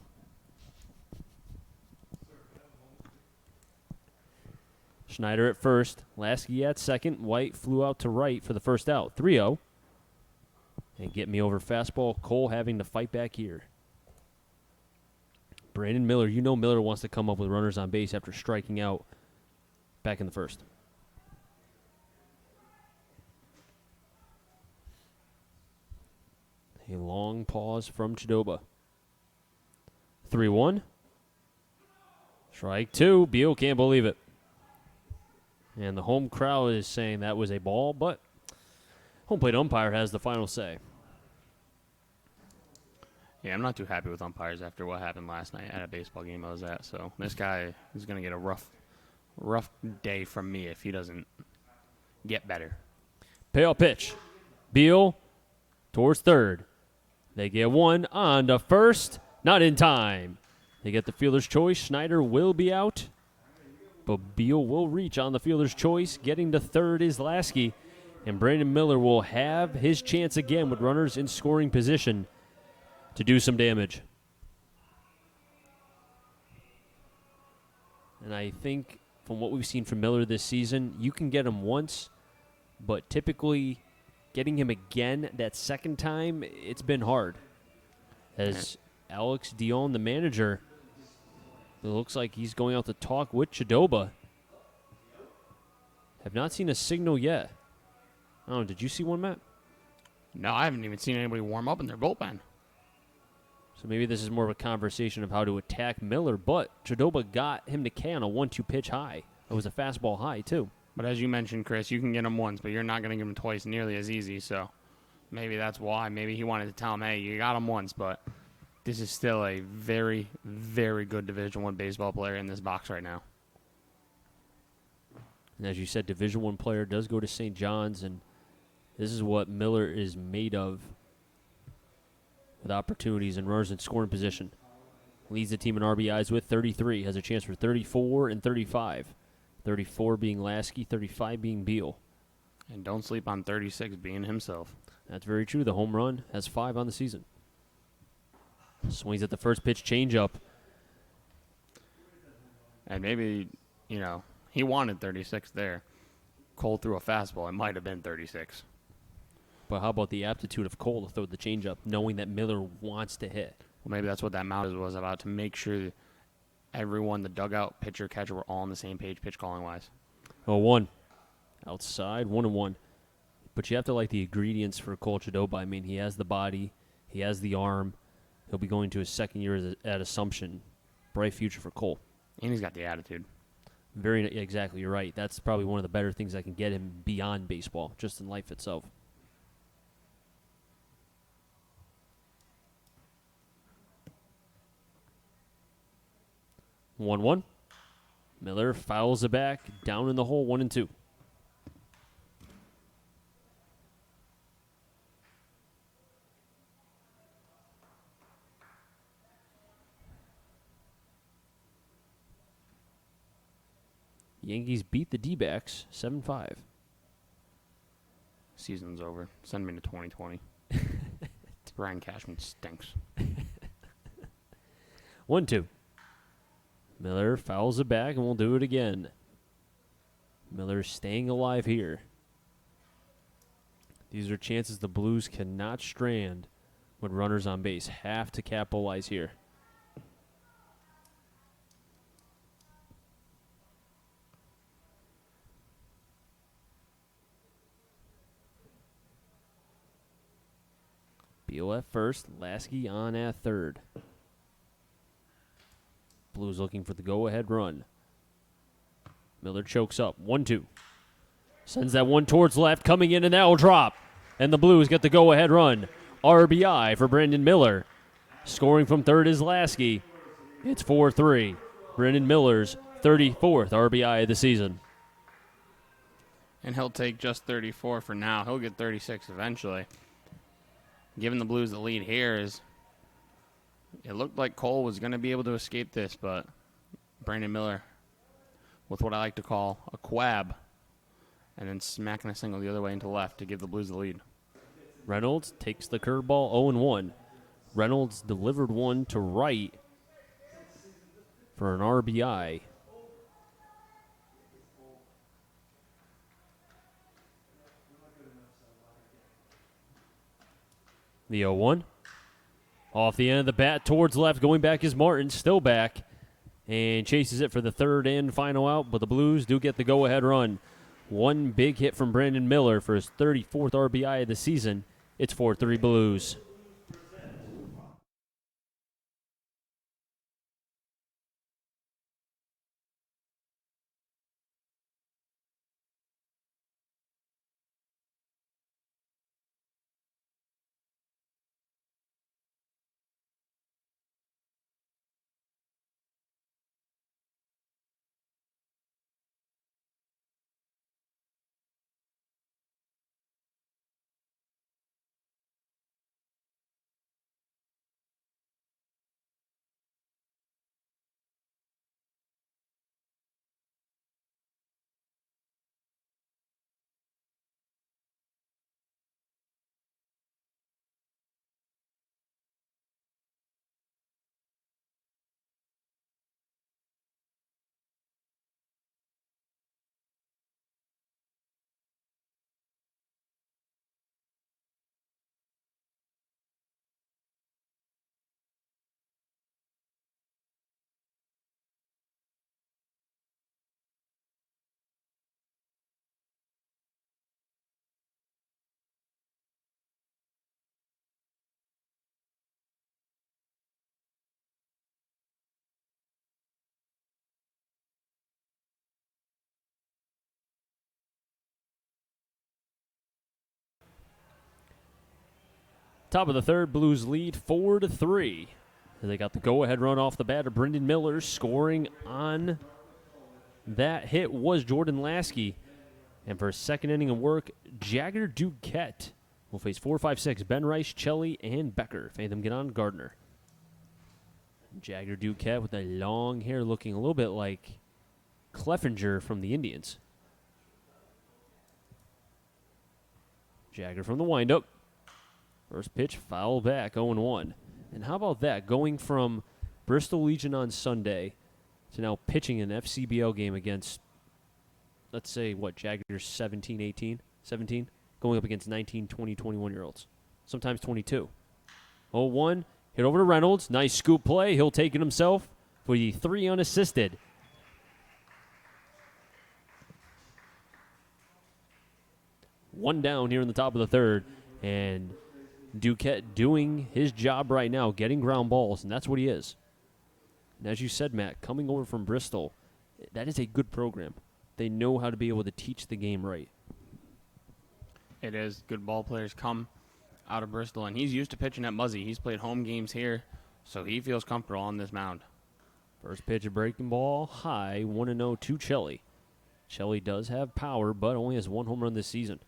Schneider at first. Lasky at second. White flew out to right for the first out. 3-0. And get me over fastball. Cole having to fight back here. Brandon Miller. Miller wants to come up with runners on base after striking out back in the first. A long pause from Chidoba. 3-1. Strike 2. Beal can't believe it. And the home crowd is saying that was a ball, but home plate umpire has the final say. Yeah, I'm not too happy with umpires after what happened last night at a baseball game I was at. So this guy is going to get a rough day from me if he doesn't get better. Payoff pitch. Beal towards third. They get one on to first. Not in time. They get the fielder's choice. Schneider will be out. But Beal will reach on the fielder's choice. Getting to third is Lasky. And Brandon Miller will have his chance again with runners in scoring position to do some damage. And I think from what we've seen from Miller this season, you can get him once, but typically getting him again that second time, it's been hard. As Alex Dion, the manager, it looks like he's going out to talk with Chidoba. Have not seen a signal yet. Oh, did you see one, Matt? No, I haven't even seen anybody warm up in their bullpen. So maybe this is more of a conversation of how to attack Miller, but Chidoba got him to K on a 1-2 pitch high. It was a fastball high, too. But as you mentioned, Chris, you can get him once, but you're not going to give him twice nearly as easy. So maybe that's why. Maybe he wanted to tell him, hey, you got him once, but this is still a very, very good Division I baseball player in this box right now. And as you said, Division I player does go to St. John's, and this is what Miller is made of with opportunities and runners in scoring position. Leads the team in RBIs with 33. Has a chance for 34 and 35. 34 being Lasky, 35 being Beal. And don't sleep on 36 being himself. That's very true. The home run has 5 on the season. Swings at the first pitch, changeup. And maybe, he wanted 36 there. Cole threw a fastball. It might have been 36. But how about the aptitude of Cole to throw the changeup, knowing that Miller wants to hit? Well, maybe that's what that mound was about, to make sure that everyone, the dugout, pitcher, catcher, were all on the same page pitch calling-wise. 0-1. Outside, 1-1. But you have to like the ingredients for Cole Chidoba. I mean, he has the body. He has the arm. He'll be going to his second year at Assumption. Bright future for Cole. And he's got the attitude. Exactly, you're right. That's probably one of the better things that can get him beyond baseball, just in life itself. One. Miller fouls it back, down in the hole, 1-2. Yankees beat the D-backs 7-5. Season's over. Send me to 2020. Brian Cashman stinks. 1-2. Miller fouls it back, and we'll do it again. Miller staying alive here. These are chances the Blues cannot strand with runners on base. Have to capitalize here. Beal at first, Lasky on at third. Blues looking for the go-ahead run. Miller chokes up. 1-2. Sends that one towards left, coming in, and that will drop. And the Blues get the go-ahead run. RBI for Brandon Miller. Scoring from third is Lasky. It's 4-3. Brandon Miller's 34th RBI of the season. And he'll take just 34 for now. He'll get 36 eventually. Giving the Blues the lead here is, it looked like Cole was going to be able to escape this, but Brandon Miller with what I like to call a quab, and then smacking a single the other way into left to give the Blues the lead. Reynolds takes the curveball, 0-1. Reynolds delivered one to right for an RBI. The 0-1. Off the end of the bat towards left. Going back is Martin. Still back. And chases it for the third and final out. But the Blues do get the go-ahead run. One big hit from Brandon Miller for his 34th RBI of the season. It's 4-3 Blues. Top of the third, Blues lead 4-3. They got the go-ahead run off the bat of Brendan Miller, scoring on That hit was Jordan Lasky. And for a second inning of work, Jagger Duquette will face 4, 5, 6, Ben Rice, Chelly, and Becker. If any of them get on, Gardner. Jagger Duquette with the long hair looking a little bit like Cleffinger from the Indians. Jagger from the windup. First pitch, foul back, 0-1. And how about that? Going from Bristol Legion on Sunday to now pitching an FCBL game against, let's say, Jagger's 17, 18, 17? Going up against 19, 20, 21-year-olds. Sometimes 22. 0-1, hit over to Reynolds. Nice scoop play. He'll take it himself for the 3 unassisted. One down here in the top of the third. And Duquette doing his job right now, getting ground balls, and that's what he is. And as you said, Matt, coming over from Bristol, that is a good program. They know how to be able to teach the game right. It is. Good ball players come out of Bristol, and he's used to pitching at Muzzy. He's played home games here, so he feels comfortable on this mound. First pitch, a breaking ball, high, 1-0 to Chelly. Chelly does have power, but only has 1 home run this season.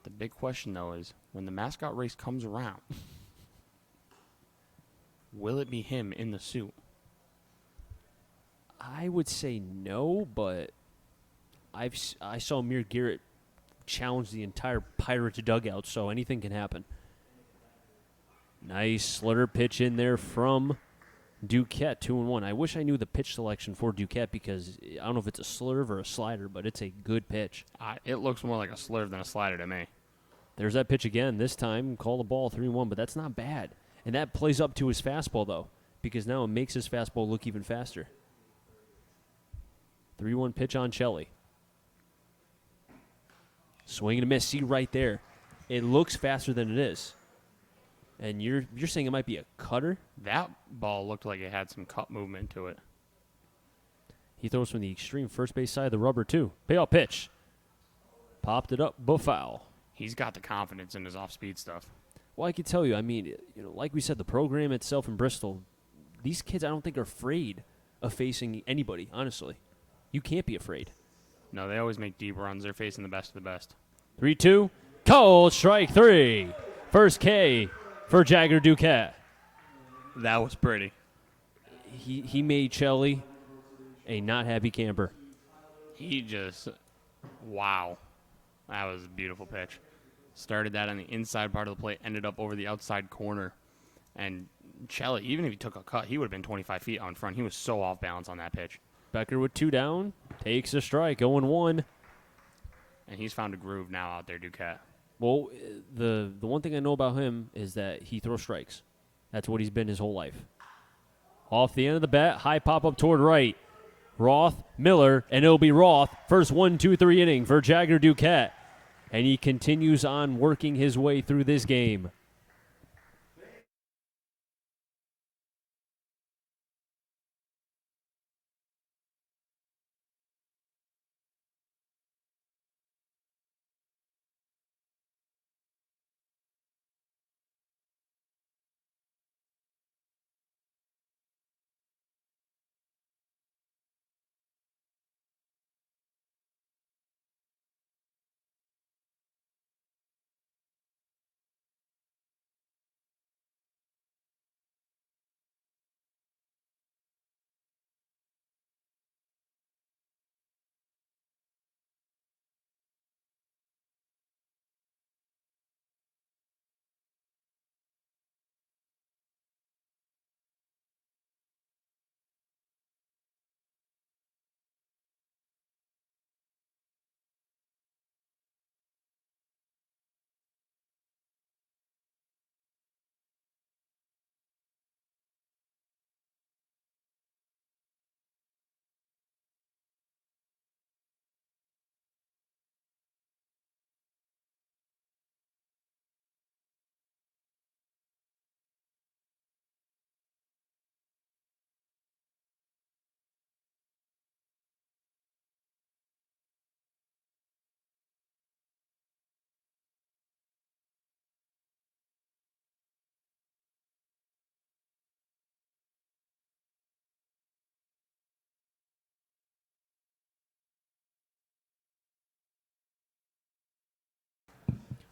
The big question, though, is when the mascot race comes around, will it be him in the suit? I would say no, but I saw Amir Garrett challenge the entire Pirates dugout, so anything can happen. Nice slaughter pitch in there from Duquette, 2-1. I wish I knew the pitch selection for Duquette because I don't know if it's a slurve or a slider, but it's a good pitch. It looks more like a slurve than a slider to me. There's that pitch again. This time, call the ball 3-1, but that's not bad. And that plays up to his fastball, though, because now it makes his fastball look even faster. 3-1 pitch on Chelly. Swing and a miss. See right there. It looks faster than it is. And you're saying it might be a cutter? That ball looked like it had some cut movement to it. He throws from the extreme first base side of the rubber, too. Payoff pitch. Popped it up, but foul. He's got the confidence in his off-speed stuff. Well, I can tell you, like we said, the program itself in Bristol, these kids I don't think are afraid of facing anybody, honestly. You can't be afraid. No, they always make deep runs. They're facing the best of the best. 3-2. Called strike 3. First K for Jagger Duquette. That was pretty. He made Chelly a not happy camper. Wow. That was a beautiful pitch. Started that on the inside part of the plate, ended up over the outside corner. And Chelly, even if he took a cut, he would have been 25 feet out in front. He was so off balance on that pitch. Becker with 2 down, takes a strike, 0-1. And he's found a groove now out there, Duquette. Well, the one thing I know about him is that he throws strikes. That's what he's been his whole life. Off the end of the bat, high pop up toward right. Roth, Miller, and it'll be Roth. First 1-2-3 inning for Jagger Duquette. And he continues on working his way through this game.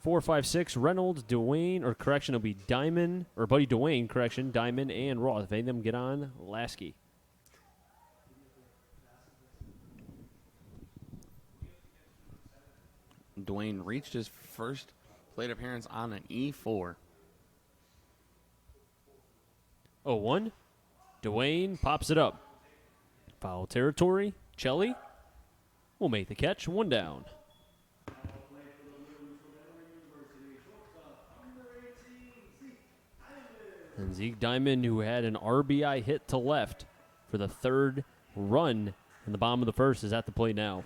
4, 5, 6, Reynolds, Dwayne, or correction, it'll be Diamond, or Buddy Dwayne, correction, Diamond, and Roth. If any of them get on, Lasky. Dwayne reached his first plate appearance on an E4. 0-1. Dwayne pops it up. Foul territory. Chelly will make the catch. 1 down. And Zeke Diamond, who had an RBI hit to left for the 3rd run in the bottom of the 1st, is at the plate now.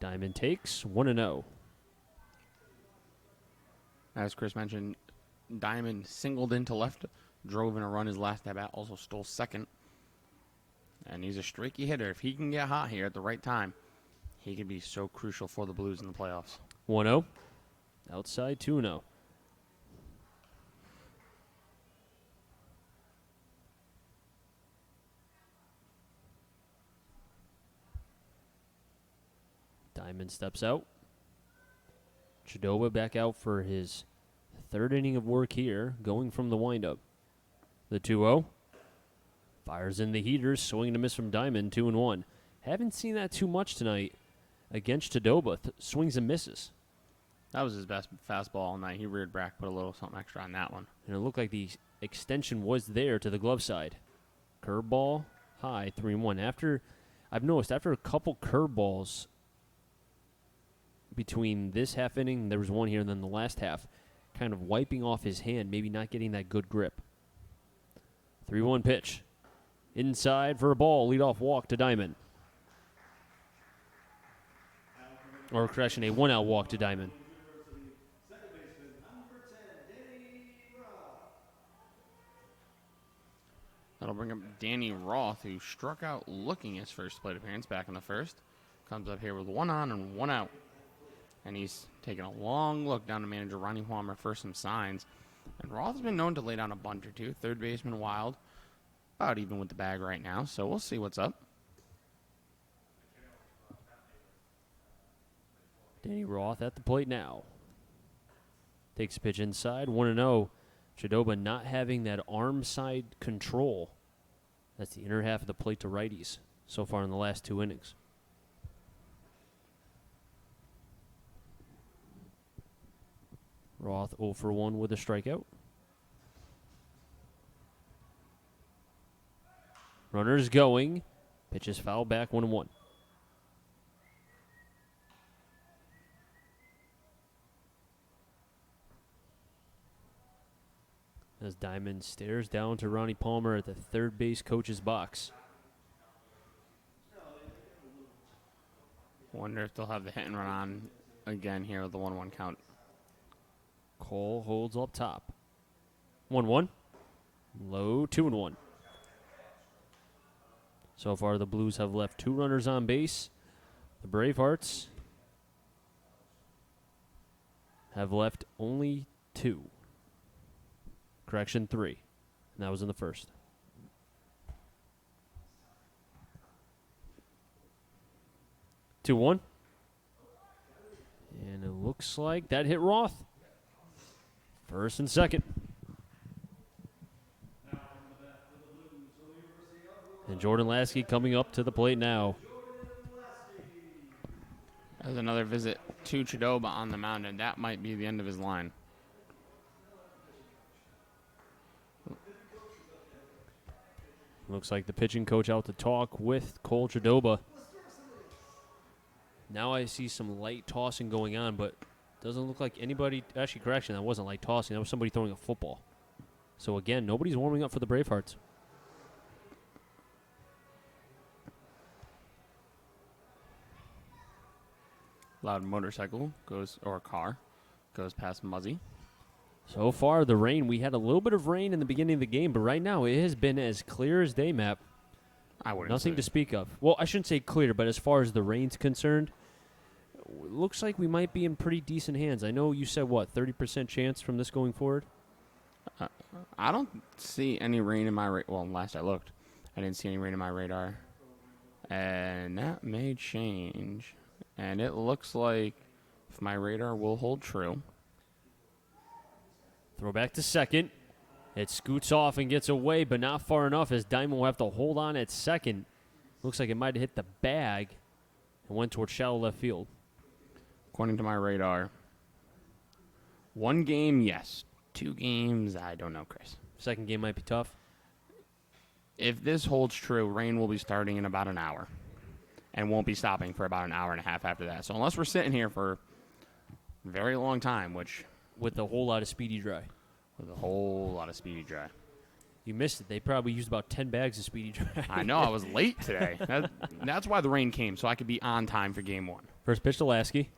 Diamond takes 1-0. As Chris mentioned, Diamond singled into left, drove in a run his last at bat, also stole second. And he's a streaky hitter. If he can get hot here at the right time, he could be so crucial for the Blues in the playoffs. 1-0. Outside 2-0. Diamond steps out. Chidoba back out for his 3rd inning of work here, going from the windup. The 2-0. Fires in the heaters, swing and a miss from Diamond, 2-1. Haven't seen that too much tonight against Chidoba. Swings and misses. That was his best fastball all night. He reared back, put a little something extra on that one. And it looked like the extension was there to the glove side. Curveball, high, 3-1. I've noticed after a couple curveballs between this half inning, there was one here, and then the last half, kind of wiping off his hand, maybe not getting that good grip. 3-1 pitch. Inside for a ball, leadoff walk to Diamond. Or correction, a 1-out walk to Diamond. That'll bring up Danny Roth, who struck out looking his first plate appearance back in the 1st. Comes up here with 1 on and 1 out. And he's taking a long look down to manager Ronnie Palmer for some signs. And Roth has been known to lay down a bunt or two. 3rd baseman Wild, about even with the bag right now. So we'll see what's up. Danny Roth at the plate now. Takes a pitch inside, 1-0. Chidoba not having that arm side control. That's the inner half of the plate to righties so far in the last 2 innings. Roth 0 for 1 with a strikeout. Runners going. Pitches foul back 1-1. As Diamond stares down to Ronnie Palmer at the 3rd base coach's box. Wonder if they'll have the hit and run on again here with the 1-1 count. Cole holds up top. 1-1. Low 2-1. So far, the Blues have left 2 runners on base. The Bravehearts have left only 2. Correction, 3. And that was in the 1st. Two 2-1. And it looks like that hit Roth. 1st and 2nd. And Jordan Lasky coming up to the plate now. There's another visit to Chidoba on the mound, and that might be the end of his line. Looks like the pitching coach out to talk with Cole Chidoba. Now I see some light tossing going on, but doesn't look like anybody. Actually, correction, that wasn't light tossing. That was somebody throwing a football. So again, nobody's warming up for the Bravehearts. Loud motorcycle goes, or car, goes past Muzzy. So far, the rain, we had a little bit of rain in the beginning of the game, but right now it has been as clear as day, Map. I wouldn't Nothing say. to speak of. Well, I shouldn't say clear, but as far as the rain's concerned, looks like we might be in pretty decent hands. I know you said, 30% chance from this going forward? I don't see any rain in my radar. Well, last I looked, I didn't see any rain in my radar. And that may change. And it looks like if my radar will hold true. Throw back to second. It scoots off and gets away, but not far enough as Diamond will have to hold on at second. Looks like it might have hit the bag and went towards shallow left field. According to my radar, 1 game, yes. 2 games, I don't know, Chris. Second game might be tough. If this holds true, rain will be starting in about an hour and won't be stopping for about an hour and a half after that. So unless we're sitting here for a very long time, which... With a whole lot of Speedy Dry. With a whole lot of Speedy Dry. You missed it. They probably used about 10 bags of Speedy Dry. I know. I was late today. That's why the rain came, so I could be on time for game 1. First pitch to Lasky.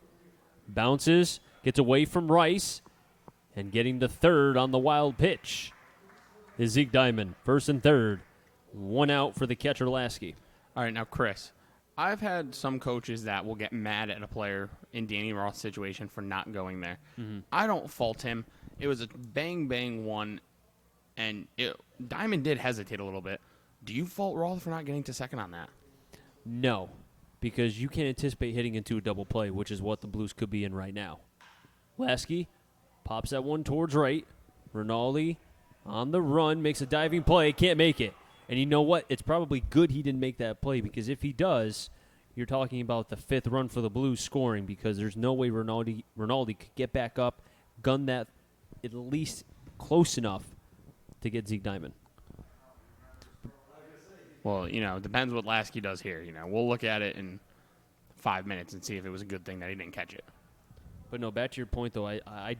Bounces. Gets away from Rice. And getting the third on the wild pitch is Zeke Diamond. First and third. 1 out for the catcher, Lasky. All right, now, Chris, I've had some coaches that will get mad at a player in Danny Roth's situation for not going there. Mm-hmm. I don't fault him. It was a bang-bang one, and Diamond did hesitate a little bit. Do you fault Roth for not getting to second on that? No, because you can't anticipate hitting into a double play, which is what the Blues could be in right now. Lasky pops that one towards right. Rinaldi on the run, makes a diving play, can't make it. And you know what? It's probably good he didn't make that play, because if he does, you're talking about the 5th run for the Blues scoring, because there's no way Rinaldi could get back up, gun that at least close enough to get Zeke Diamond. Well, it depends what Lasky does here. We'll look at it in 5 minutes and see if it was a good thing that he didn't catch it. But no, back to your point, though, I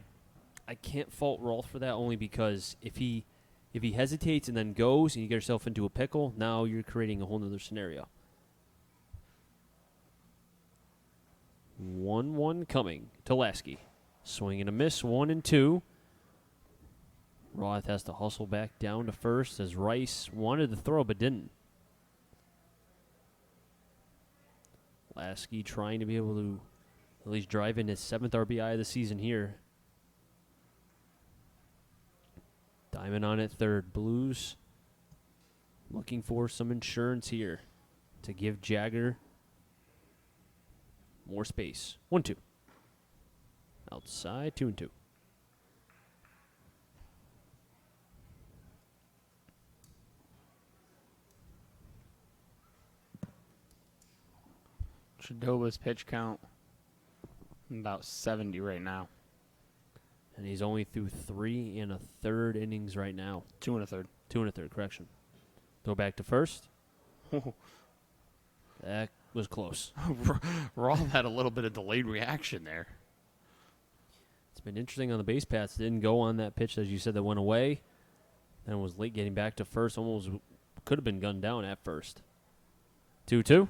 can't fault Rolf for that, only because if he hesitates and then goes and you get yourself into a pickle, now you're creating a whole other scenario. 1-1 coming to Lasky. Swing and a miss, 1-2. Roth has to hustle back down to first as Rice wanted to throw but didn't. Lasky trying to be able to at least drive in his 7th RBI of the season here. Diamond on at third. Blues looking for some insurance here to give Jagger more space. 1-2. Outside, 2-2. Chidoba's pitch count about 70 right now. And he's only through 3 1/3 innings right now. 2 1/3. 2 1/3, correction. Throw back to first. That was close. Roth had a little bit of delayed reaction there. It's been interesting on the base paths. Didn't go on that pitch, as you said, that went away. Then was late getting back to first. Almost could have been gunned down at first. 2-2.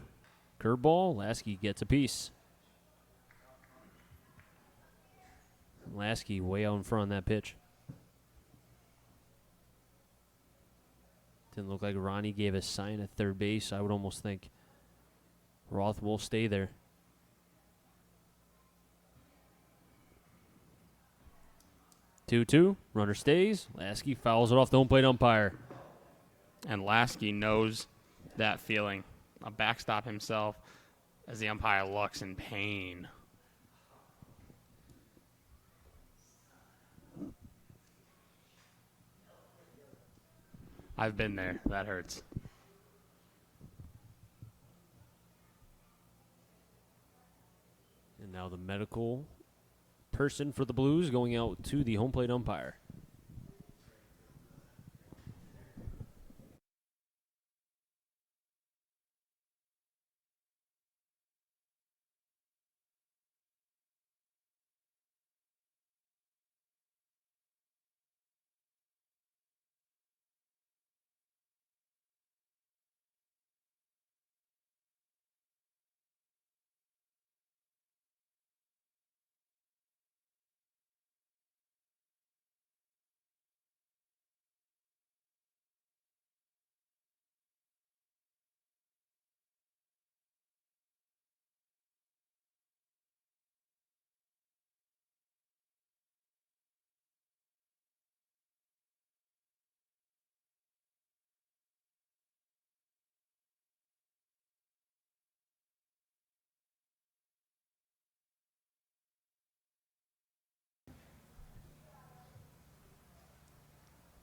Curveball. Lasky gets a piece. Lasky way out in front on that pitch. Didn't look like Ronnie gave a sign at third base. I would almost think Roth will stay there. 2-2. Runner stays. Lasky fouls it off the home plate umpire. And Lasky knows that feeling. A backstop himself as the umpire looks in pain. I've been there. That hurts. And now the medical person for the Blues going out to the home plate umpire.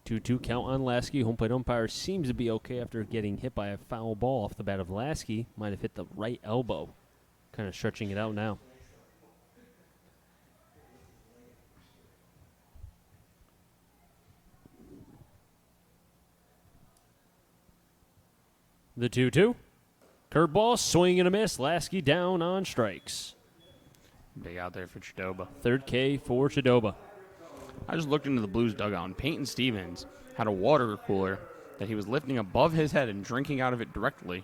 2-2 count on Lasky. Home plate umpire seems to be okay after getting hit by a foul ball off the bat of Lasky. Might have hit the right elbow. Kind of stretching it out now. The 2-2. Curveball, swing and a miss. Lasky down on strikes. Big out there for Chidoba. Third K for Chidoba. I just looked into the Blues dugout, and Peyton Stevens had a water cooler that he was lifting above his head and drinking out of it directly.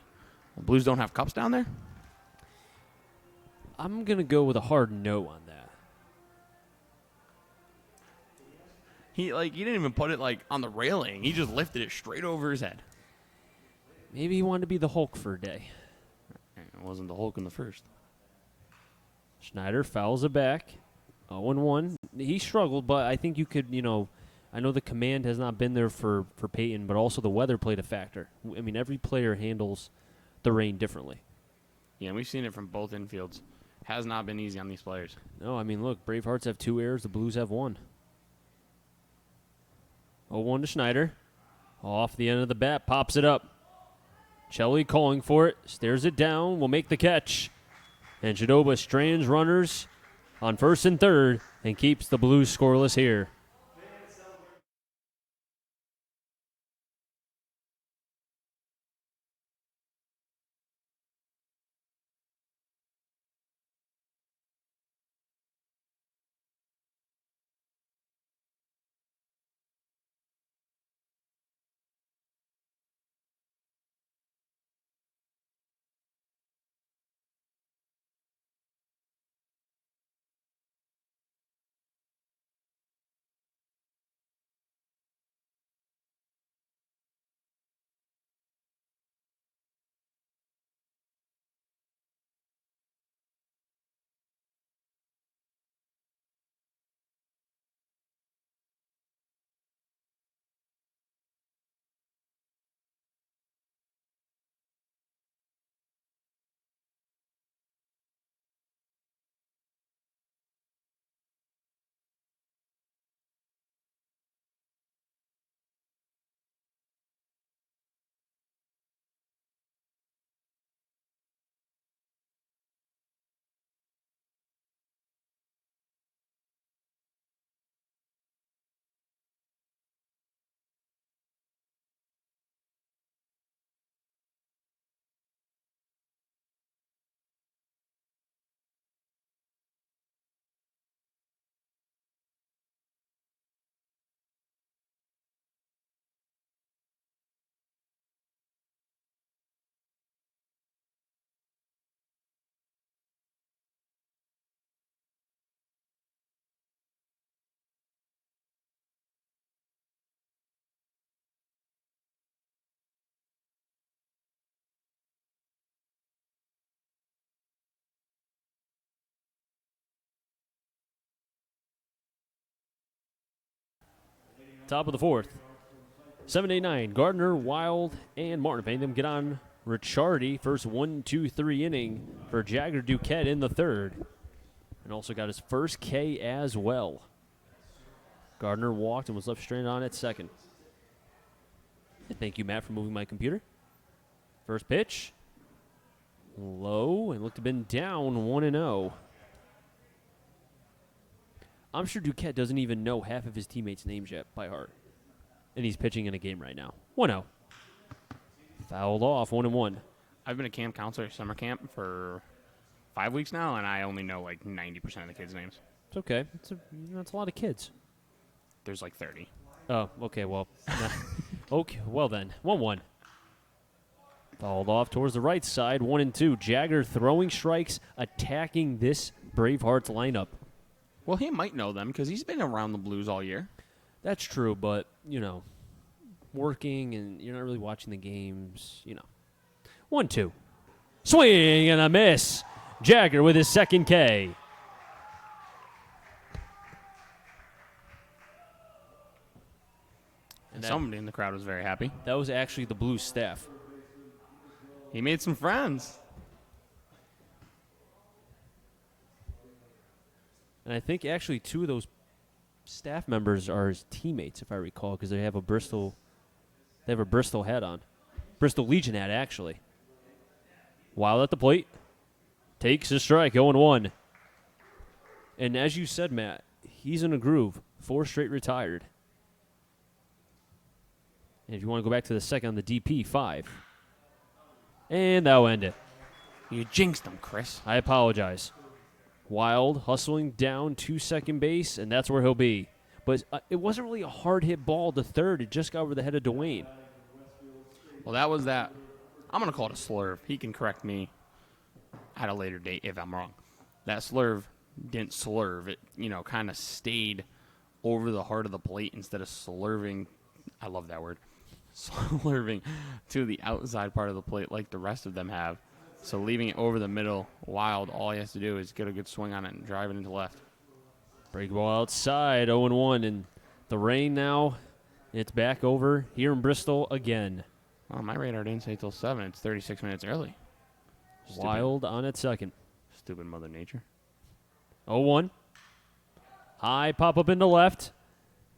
The Blues don't have cups down there? I'm going to go with a hard no on that. He didn't even put it on the railing. He just lifted it straight over his head. Maybe he wanted to be the Hulk for a day. It wasn't the Hulk in the first. Schneider fouls it back. 0-1. He struggled, but I think you could, I know the command has not been there for Peyton, but also the weather played a factor. I mean, every player handles the rain differently. Yeah, we've seen it from both infields. Has not been easy on these players. No, I mean, look, Bravehearts have 2 errors. The Blues have 1. 0-1 to Schneider. Off the end of the bat, pops it up. Shelley calling for it, stares it down, will make the catch. And Chidoba strands runners on first and third and keeps the Blues scoreless here. Top of the fourth. 7-8-9. Gardner, Wild, and Martin. Paying them get on Ricciardi. First 1-2-3 inning for Jagger Duquette in the third. And also got his first K as well. Gardner walked and was left stranded on at second. And thank you, Matt, for moving my computer. First pitch. Low and looked to have been down 1-0. I'm sure Duquette doesn't even know half of his teammates' names yet by heart. And he's pitching in a game right now. 1-0. Fouled off, 1-1. I've been a camp counselor, summer camp, for 5 weeks now, and I only know 90% of the kids' names. It's okay. That's a lot of kids. There's 30. Oh, okay, well. Okay, well then. 1-1. Fouled off towards the right side, 1-2. Jagger throwing strikes, attacking this Bravehearts lineup. Well, he might know them because he's been around the Blues all year. That's true, but, working and you're not really watching the games, 1-2. Swing and a miss. Jagger with his second K. And somebody in the crowd was very happy. That was actually the Blues staff. He made some friends. And I think actually two of those staff members are his teammates, if I recall, because they have a Bristol hat on. Bristol Legion hat, actually. Wild at the plate. Takes a strike, 0-1. And as you said, Matt, he's in a groove. 4 straight retired. And if you want to go back to the second on the DP, 5. And that'll end it. You jinxed him, Chris. I apologize. Wild hustling down to second base, and that's where he'll be. But it wasn't really a hard hit ball to third. It just got over the head of Dwayne. Well, that was that. I'm going to call it a slurve. He can correct me at a later date if I'm wrong. That slurve didn't slurve. It, kind of stayed over the heart of the plate instead of slurving. I love that word. Slurving to the outside part of the plate like the rest of them have. So leaving it over the middle, Wild, all he has to do is get a good swing on it and drive it into left. Break ball outside, 0-1, and the rain now, it's back over here in Bristol again. Well, my radar didn't say till 7. It's 36 minutes early. Wild on at second. Stupid Mother Nature. 0-1. High pop up into left.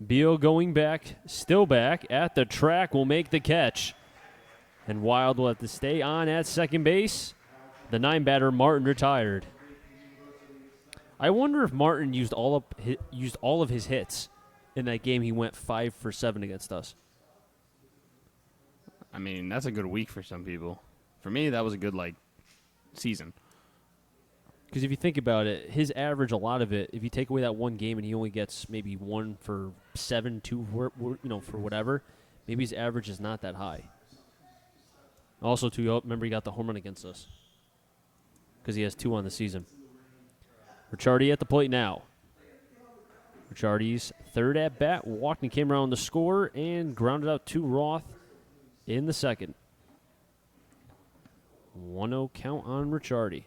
Beal going back, still back at the track, will make the catch. And Wild will have to stay on at second base. The 9-batter Martin retired. I wonder if Martin used all of his hits in that game. He went 5 for 7 against us. I mean, that's a good week for some people. For me, that was a good season. Because if you think about it, his average, a lot of it, if you take away that one game and he only gets maybe 1 for 7, 2 for whatever, maybe his average is not that high. Also, too, remember he got the home run against us because he has 2 on the season. Ricciardi at the plate now. Ricciardi's third at bat walked and came around the score and grounded out to Roth in the second. 1-0 count on Ricciardi.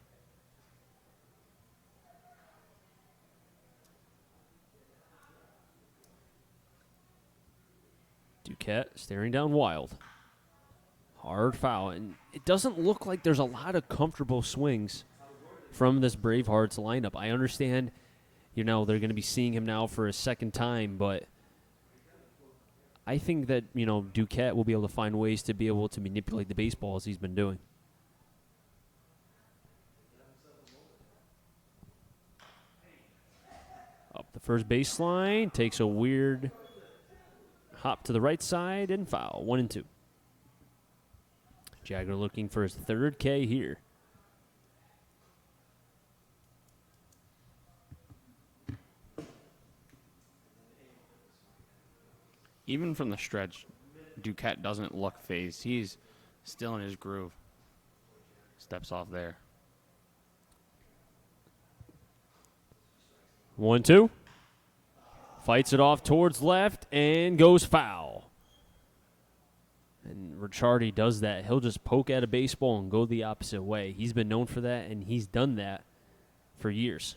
Duquette staring down Wild. Hard foul, and it doesn't look like there's a lot of comfortable swings from this Bravehearts lineup. I understand, they're going to be seeing him now for a second time, but I think that, Duquette will be able to find ways to be able to manipulate the baseball as he's been doing. Up the first baseline, takes a weird hop to the right side and foul. 1-2. Jagger looking for his third K here. Even from the stretch, Duquette doesn't look phased. He's still in his groove. Steps off there. 1-2. Fights it off towards left and goes foul. And Ricciardi does that. He'll just poke at a baseball and go the opposite way. He's been known for that, and he's done that for years.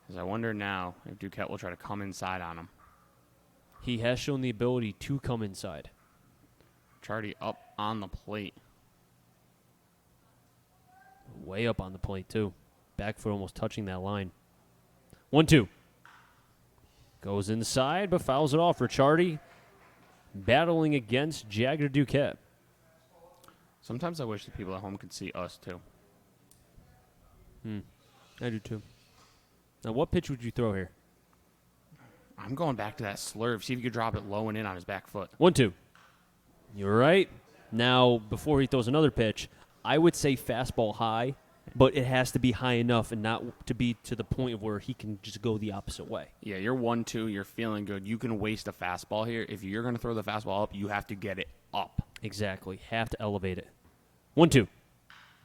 Because I wonder now if Duquette will try to come inside on him. He has shown the ability to come inside. Ricciardi up on the plate. Way up on the plate, too. Back foot almost touching that line. 1-2. Goes inside, but fouls it off. Ricciardi battling against Jagger Duquette. Sometimes I wish the people at home could see us, too. I do, too. Now, what pitch would you throw here? I'm going back to that slurve. See if you could drop it low and in on his back foot. 1-2. You're right. Now, before he throws another pitch, I would say fastball high, but it has to be high enough and not to be to the point of where he can just go the opposite way. Yeah, you're 1-2. You're feeling good. You can waste a fastball here. If you're going to throw the fastball up, you have to get it up. Exactly. Have to elevate it. 1-2.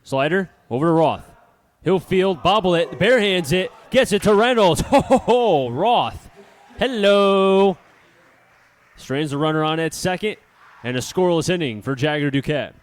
Slider over to Roth. He'll field, bobble it, bare hands it, gets it to Reynolds. Ho, Roth. Hello. Strains the runner on at second, and a scoreless inning for Jagger Duquette.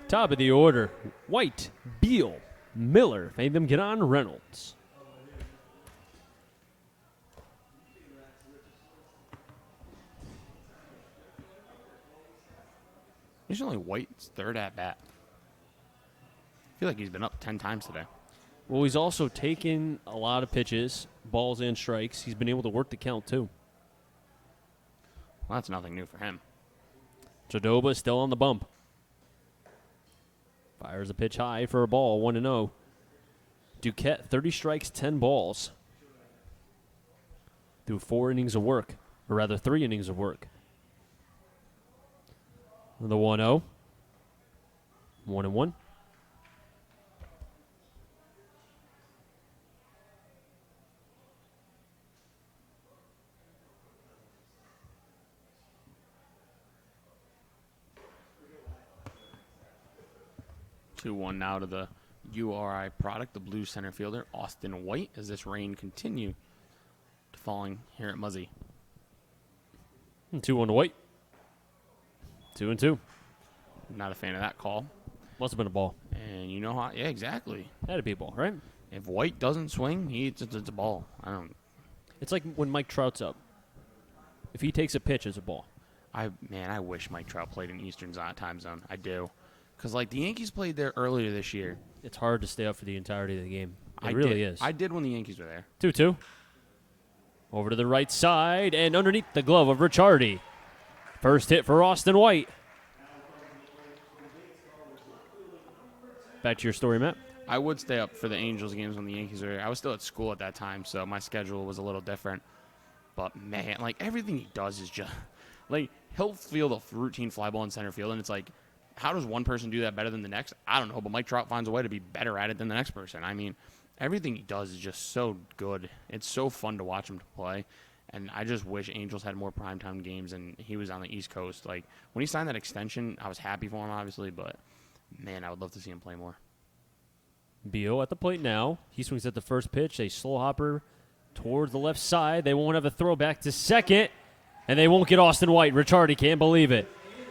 Top of the order, White, Beal, Miller. Made them get on Reynolds. He's only White's third at bat. I feel like he's been up 10 times today. Well, he's also taken a lot of pitches, balls and strikes. He's been able to work the count, too. Well, that's nothing new for him. Jadoba still on the bump. Fires a pitch high for a ball, 1-0. Duquette, 30 strikes, 10 balls. Through 4 innings of work, or rather 3 innings of work. The 1-0. 1-1. Two one now to the URI product, the Blues center fielder, Austin White, as this rain continue to falling here at Muzzy. 2-1 to White. 2-2. Not a fan of that call. Must have been a ball. And you know how, yeah, exactly. Had to be a ball, right? If White doesn't swing, it's a ball. I don't. It's like when Mike Trout's up. If he takes a pitch, it's a ball. I wish Mike Trout played in Eastern time zone. I do. Because, like, the Yankees played there earlier this year. It's hard to stay up for the entirety of the game. It really is. I did when the Yankees were there. 2-2. Over to the right side and underneath the glove of Ricciardi. First hit for Austin White. Back to your story, Matt. I would stay up for the Angels games when the Yankees were there. I was still at school at that time, so my schedule was a little different. But, man, like, everything he does is just... Like, he'll field a routine fly ball in center field, and it's like, how does one person do that better than the next? I don't know, but Mike Trout finds a way to be better at it than the next person. I mean, everything he does is just so good. It's so fun to watch him play, and I just wish Angels had more primetime games, and he was on the East Coast. Like, when he signed that extension, I was happy for him, obviously, but, man, I would love to see him play more. Beal at the plate now. He swings at the first pitch. A slow hopper towards the left side. They won't have a throw back to second, and they won't get Austin White. Ricciardi can't believe it.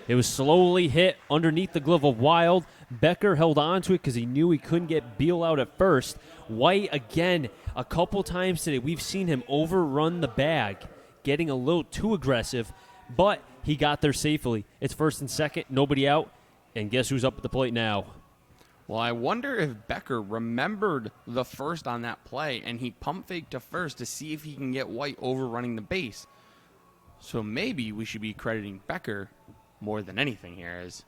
It was slowly hit underneath the glove of Wild. Becker held on to it because he knew he couldn't get Beal out at first. White, again, a couple times today, we've seen him overrun the bag, getting a little too aggressive, but he got there safely. It's first and second, nobody out, and guess who's up at the plate now? Well, I wonder if Becker remembered the first on that play, and he pump faked to first to see if he can get White overrunning the base. So maybe we should be crediting Becker more than anything here, as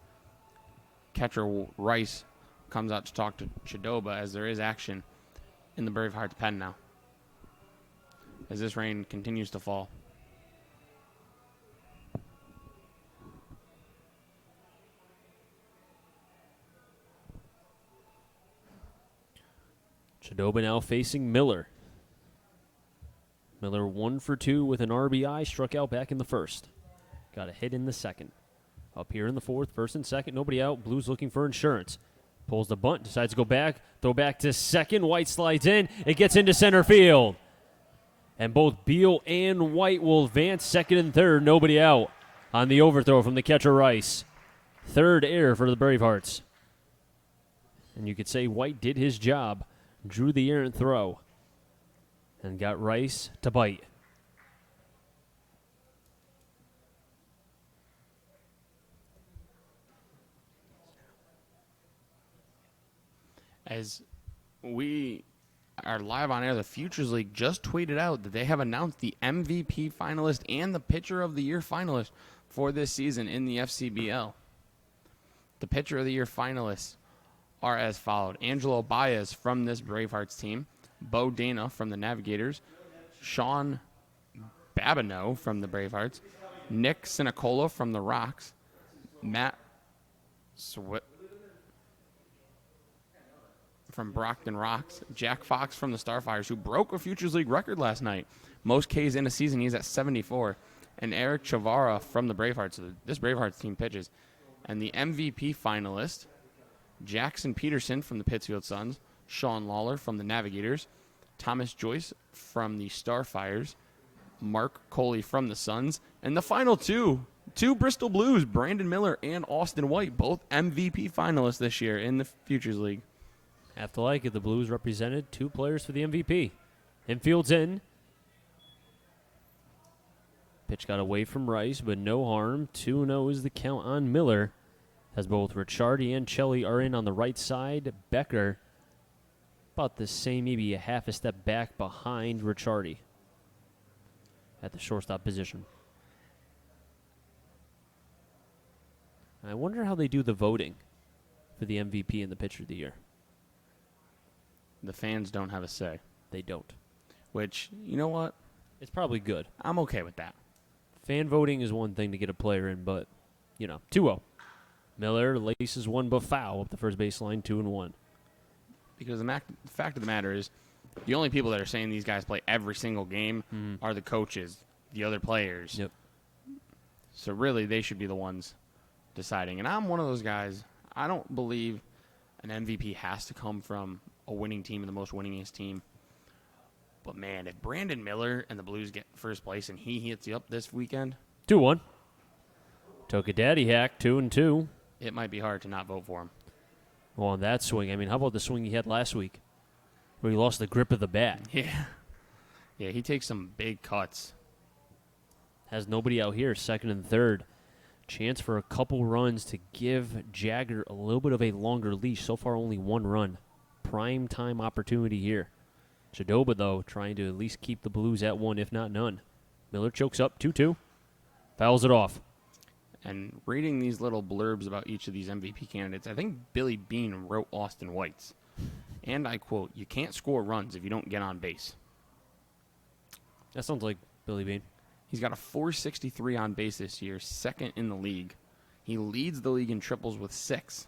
catcher Rice comes out to talk to Jadoba, as there is action in the Bravehearts pen now, as this rain continues to fall. Jadoba now facing Miller. Miller 1 for 2 with an RBI, struck out back in the first. Got a hit in the second. Up here in the fourth, first and second, nobody out. Blues looking for insurance. Pulls the bunt, decides to go back, throw back to second. White slides in. It gets into center field. And both Beal and White will advance second and third, nobody out on the overthrow from the catcher Rice. Third error for the Bravehearts. And you could say White did his job, drew the errant throw, and got Rice to bite. As we are live on air, the Futures League just tweeted out that they have announced the MVP finalist and the Pitcher of the Year finalist for this season in the FCBL. The Pitcher of the Year finalists are as followed: Angelo Baez from this Bravehearts team, Bo Dana from the Navigators, Sean Babineau from the Bravehearts, Nick Sinicola from the Rocks, Matt from Brockton Rocks, Jack Fox from the Starfires, who broke a Futures League record last night. Most Ks in a season, he's at 74. And Eric Chavara from the Bravehearts. So this Bravehearts team pitches. And the MVP finalist, Jackson Peterson from the Pittsfield Suns, Sean Lawler from the Navigators, Thomas Joyce from the Starfires, Mark Coley from the Suns, and the final two Two Bristol Blues, Brandon Miller and Austin White, both MVP finalists this year in the Futures League. Have to like it. The Blues represented 2 players for the MVP. Infield's in. Pitch got away from Rice, but no harm. 2-0 is the count on Miller, as both Ricciardi and Chelly are in on the right side. Becker, about the same, maybe a half a step back behind Ricciardi at the shortstop position. I wonder how they do the voting for the MVP and the pitcher of the year. The fans don't have a say. They don't. Which, you know what? It's probably good. I'm okay with that. Fan voting is one thing to get a player in, but, 2-0. Miller laces one but foul up the first baseline, 2-1. Because the fact of the matter is, the only people that are saying these guys play every single game are the coaches, the other players. Yep. So really, they should be the ones deciding. And I'm one of those guys. I don't believe an MVP has to come from a winning team and the most winningest team. But, man, if Brandon Miller and the Blues get first place and he hits you up this weekend, 2-1. Took a daddy hack, 2-2. it might be hard to not vote for him. Well, on that swing, how about the swing he had last week where he lost the grip of the bat? Yeah. Yeah, he takes some big cuts. Has nobody out here, second and third. Chance for a couple runs to give Jagger a little bit of a longer leash. So far, only 1 run. Prime time opportunity here. Chidoba, though, trying to at least keep the Blues at 1, if not none. Miller chokes up, 2-2. Fouls it off. And reading these little blurbs about each of these MVP candidates, I think Billy Beane wrote Austin White's. And I quote, "You can't score runs if you don't get on base." That sounds like Billy Beane. He's got a .463 on base this year, second in the league. He leads the league in triples with 6.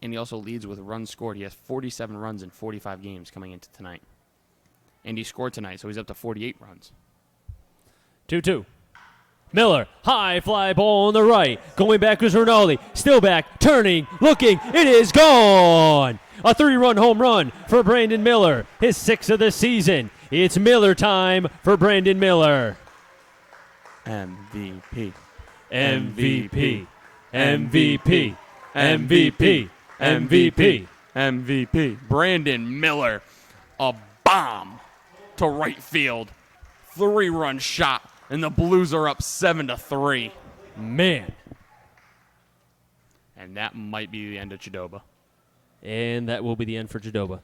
And he also leads with runs scored. He has 47 runs in 45 games coming into tonight. And he scored tonight, so he's up to 48 runs. 2-2. Miller, high fly ball on the right. Going back is Rinaldi. Still back, turning, looking. It is gone. A 3-run home run for Brandon Miller. His 6th of the season. It's Miller time for Brandon Miller. MVP. MVP. MVP. MVP. MVP. MVP. Brandon Miller. A bomb to right field. 3-run shot. And the Blues are up 7-3. Man. And that might be the end of Chidoba. And that will be the end for Chidoba.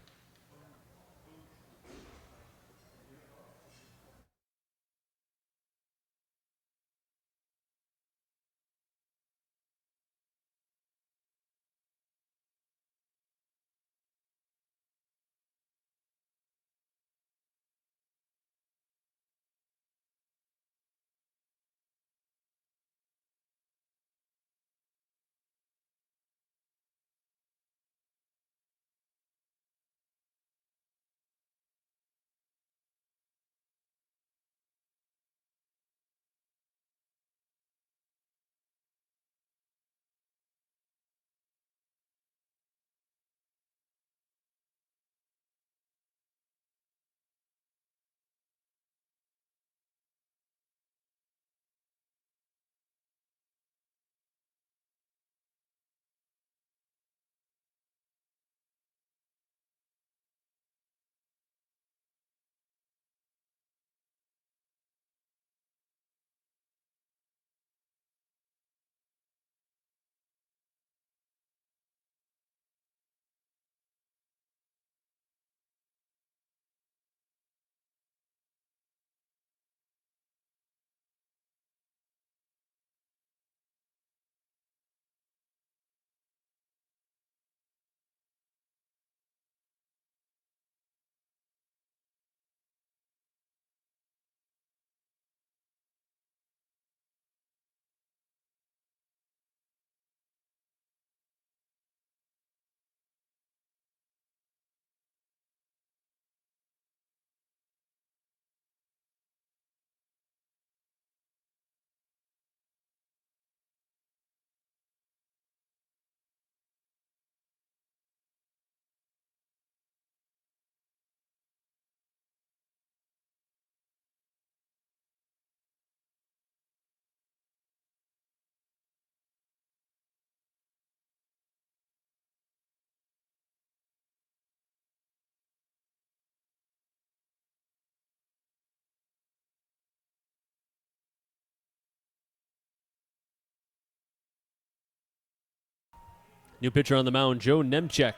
New pitcher on the mound, Joe Nemchek,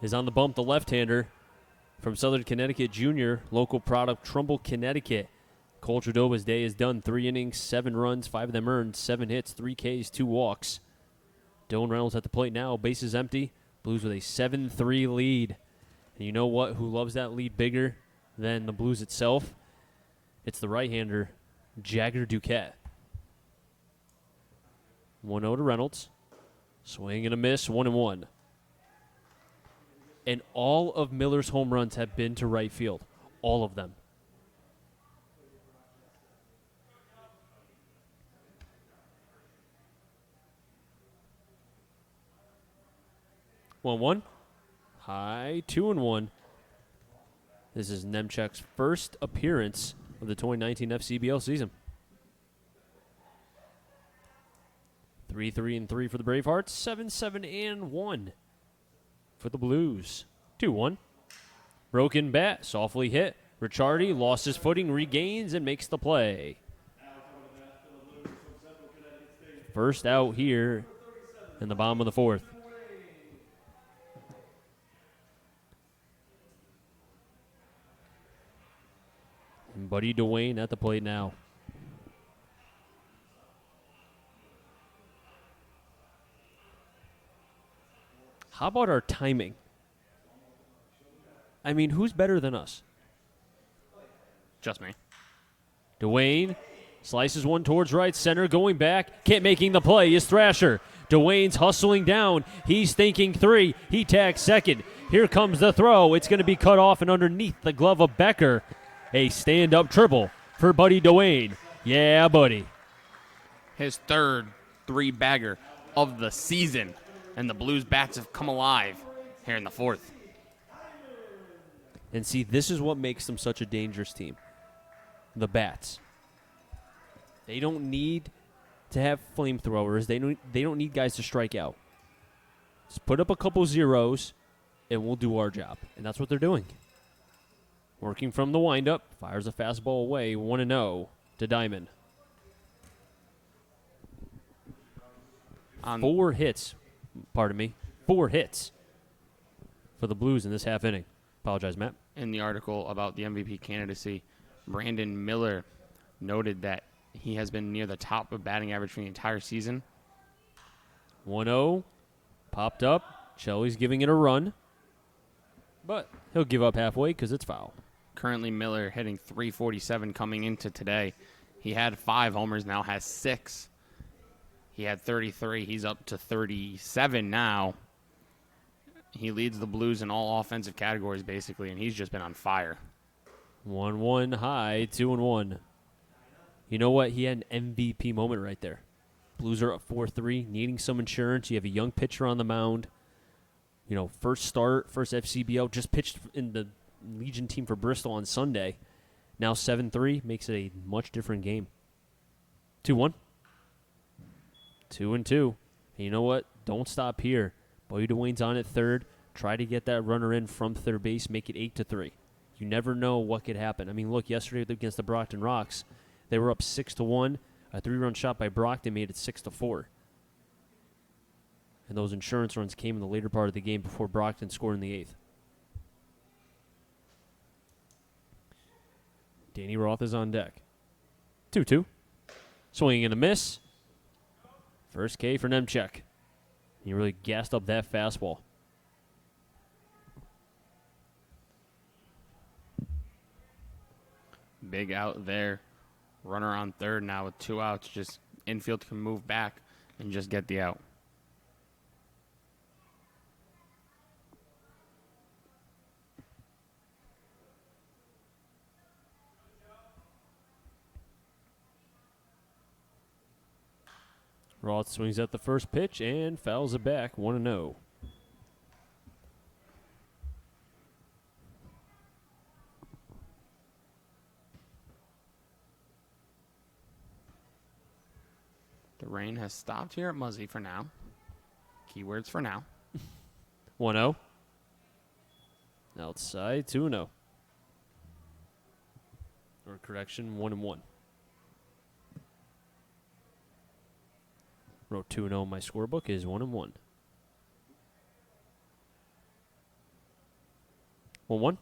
is on the bump, the left-hander from Southern Connecticut Junior, local product, Trumbull, Connecticut. Cole Tradova's day is done. 3 innings, 7 runs, 5 of them earned, 7 hits, 3 Ks, 2 walks. Dylan Reynolds at the plate now, bases empty. Blues with a 7-3 lead. And you know what? Who loves that lead bigger than the Blues itself? It's the right-hander, Jagger Duquette. 1-0 to Reynolds. Swing and a miss, 1-1. And all of Miller's home runs have been to right field. All of them. One. High, 2-1. This is Nemchek's first appearance of the 2019 FCBL season. 3-3 for the Bravehearts. 7-1 for the Blues. 2-1. Broken bat, softly hit. Ricciardi lost his footing, regains, and makes the play. First out here in the bottom of the 4th. And Buddy Dwayne at the plate now. How about our timing? I mean, who's better than us? Just me. Dwayne slices one towards right center, going back. Can't making the play is Thrasher. Dwayne's hustling down. He's thinking 3. He tags second. Here comes the throw. It's going to be cut off and underneath the glove of Becker. A stand-up triple for Buddy Dwayne. Yeah, buddy. His third 3-bagger of the season. And the Blues bats have come alive here in the 4th. And see, this is what makes them such a dangerous team. The bats. They don't need to have flamethrowers. They don't need guys to strike out. Just put up a couple zeros, and we'll do our job. And that's what they're doing. Working from the windup, fires a fastball away, 1-0 to Diamond. 4 hits. Pardon me. 4 hits for the Blues in this half inning. Apologize, Matt. In the article about the MVP candidacy, Brandon Miller noted that he has been near the top of batting average for the entire season. 1-0. Popped up. Shelley's giving it a run. But he'll give up halfway because it's foul. Currently, Miller hitting .347 coming into today. He had 5 homers, now has 6. He had 33. He's up to 37 now. He leads the Blues in all offensive categories, basically, and he's just been on fire. 1-1 high, 2-1. You know what? He had an MVP moment right there. Blues are up 4-3, needing some insurance. You have a young pitcher on the mound. You know, first start, first FCBL, just pitched in the Legion team for Bristol on Sunday. Now 7-3 makes it a much different game. 2-1. 2-2. And you know what? Don't stop here. Buddy Dwayne's on at third. Try to get that runner in from third base. Make it 8-3. You never know what could happen. I mean, look, yesterday against the Brockton Rocks, they were up 6-1. A 3-run shot by Brockton made it 6-4. And those insurance runs came in the later part of the game before Brockton scored in the 8th. Danny Roth is on deck. 2-2. Swinging and a miss. First K for Nemchek. He really gassed up that fastball. Big out there. Runner on third now with 2 outs. Just infield can move back and just get the out. Roth swings at the first pitch and fouls it back, 1-0. The rain has stopped here at Muzzy for now. Keywords for now. 1-0. Outside, 2-0. Or correction, 1-1. Wrote 2-0 in my scorebook is 1-1. 1-1.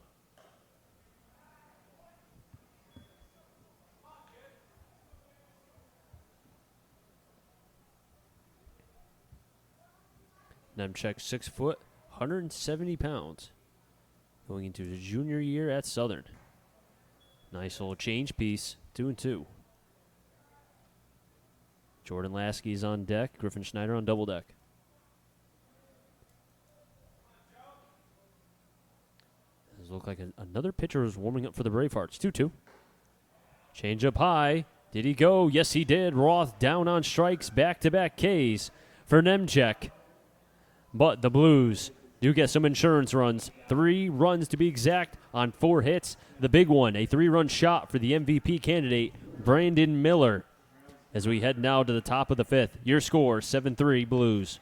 Nemchek, 6 foot, 170 pounds. Going into his junior year at Southern. Nice little change piece. 2-2. Jordan Lasky's on deck. Griffin Schneider on double deck. Does look like another pitcher is warming up for the Bravehearts. 2-2. Change up high. Did he go? Yes, he did. Roth down on strikes. Back-to-back Ks for Nemchek. But the Blues do get some insurance runs. 3 runs to be exact on 4 hits. The big one, a 3-run shot for the MVP candidate, Brandon Miller. As we head now to the top of the 5th. Your score, 7-3 Blues.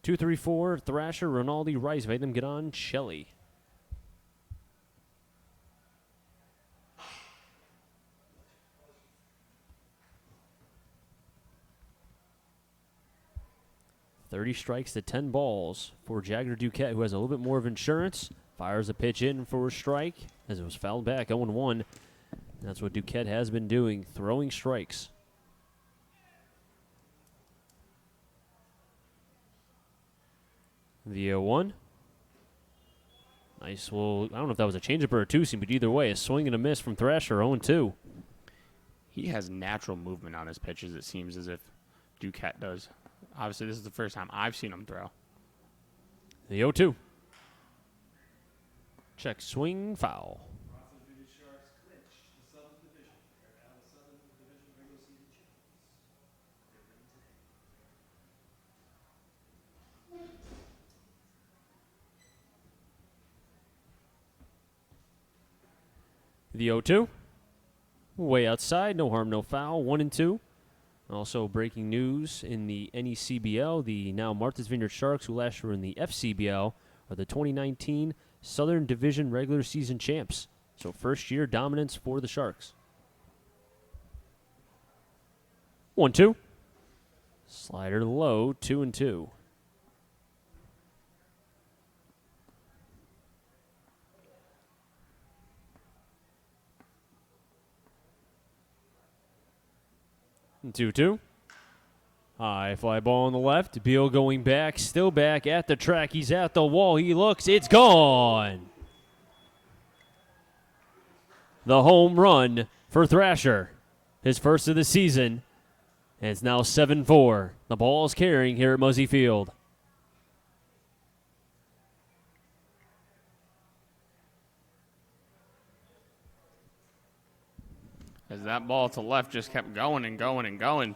Two, three, four. Thrasher, Rinaldi, Rice, Vadim, Gadon, Shelley. $30 strikes to 10 balls for Jagger Duquette, who has a little bit more of insurance. Fires a pitch in for a strike as it was fouled back 0-1. That's what Duquette has been doing, throwing strikes. The 0-1. Nice. Well, I don't know if that was a changeup or a two-seam, but either way, a swing and a miss from Thrasher, 0-2. He has natural movement on his pitches, it seems, as if Duquette does. Obviously, this is the first time I've seen him throw. The 0-2. Check, swing, foul. The 0-2. Way outside, no harm, no foul, 1-2. Also breaking news in the NECBL, the now Martha's Vineyard Sharks, who last year were in the FCBL, are the 2019 Southern Division regular season champs. So first year dominance for the Sharks. 1-2. Slider low, 2-2. And 2-2. High fly ball on the left. Beal going back, still back at the track. He's at the wall. He looks. It's gone. The home run for Thrasher. His first of the season. And it's now 7-4. The ball is carrying here at Muzzy Field. as that ball to left just kept going and going and going.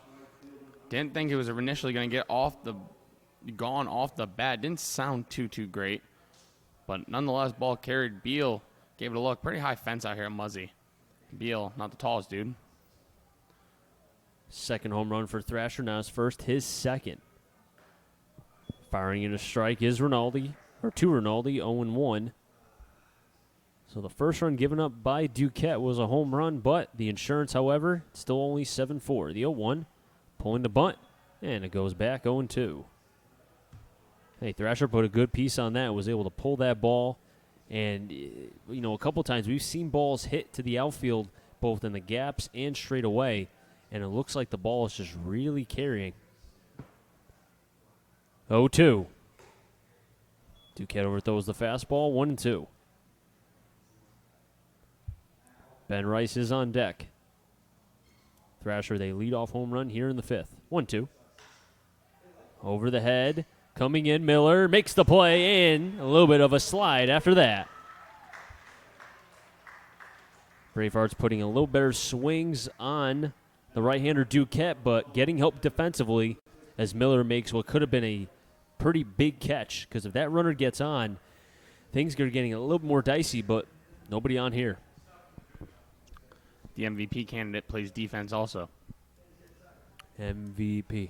Didn't think it was initially going to get gone off the bat. Didn't sound too great. But nonetheless, ball carried. Beal gave it a look. Pretty high fence out here at Muzzy. Beal, not the tallest dude. Second home run for Thrasher. Now his first, his second. Firing in a strike is Rinaldi, or to Rinaldi, 0-1. So the first run given up by Duquette was a home run, but the insurance, however, still only 7-4. The 0-1, pulling the bunt, and it goes back 0-2. Hey, Thrasher put a good piece on that, was able to pull that ball. And, you know, a couple times we've seen balls hit to the outfield, both in the gaps and straight away, and it looks like the ball is just really carrying. 0-2. Duquette overthrows the fastball, 1-2. Ben Rice is on deck. Thrasher, they lead off home run here in the fifth. 1-2. Over the head. Coming in, Miller makes the play, and a little bit of a slide after that. Bravehearts putting a little better swings on the right-hander Duquette, but getting help defensively as Miller makes what could have been a pretty big catch, because if that runner gets on, things are getting a little more dicey, but nobody on here. The MVP candidate plays defense also. MVP.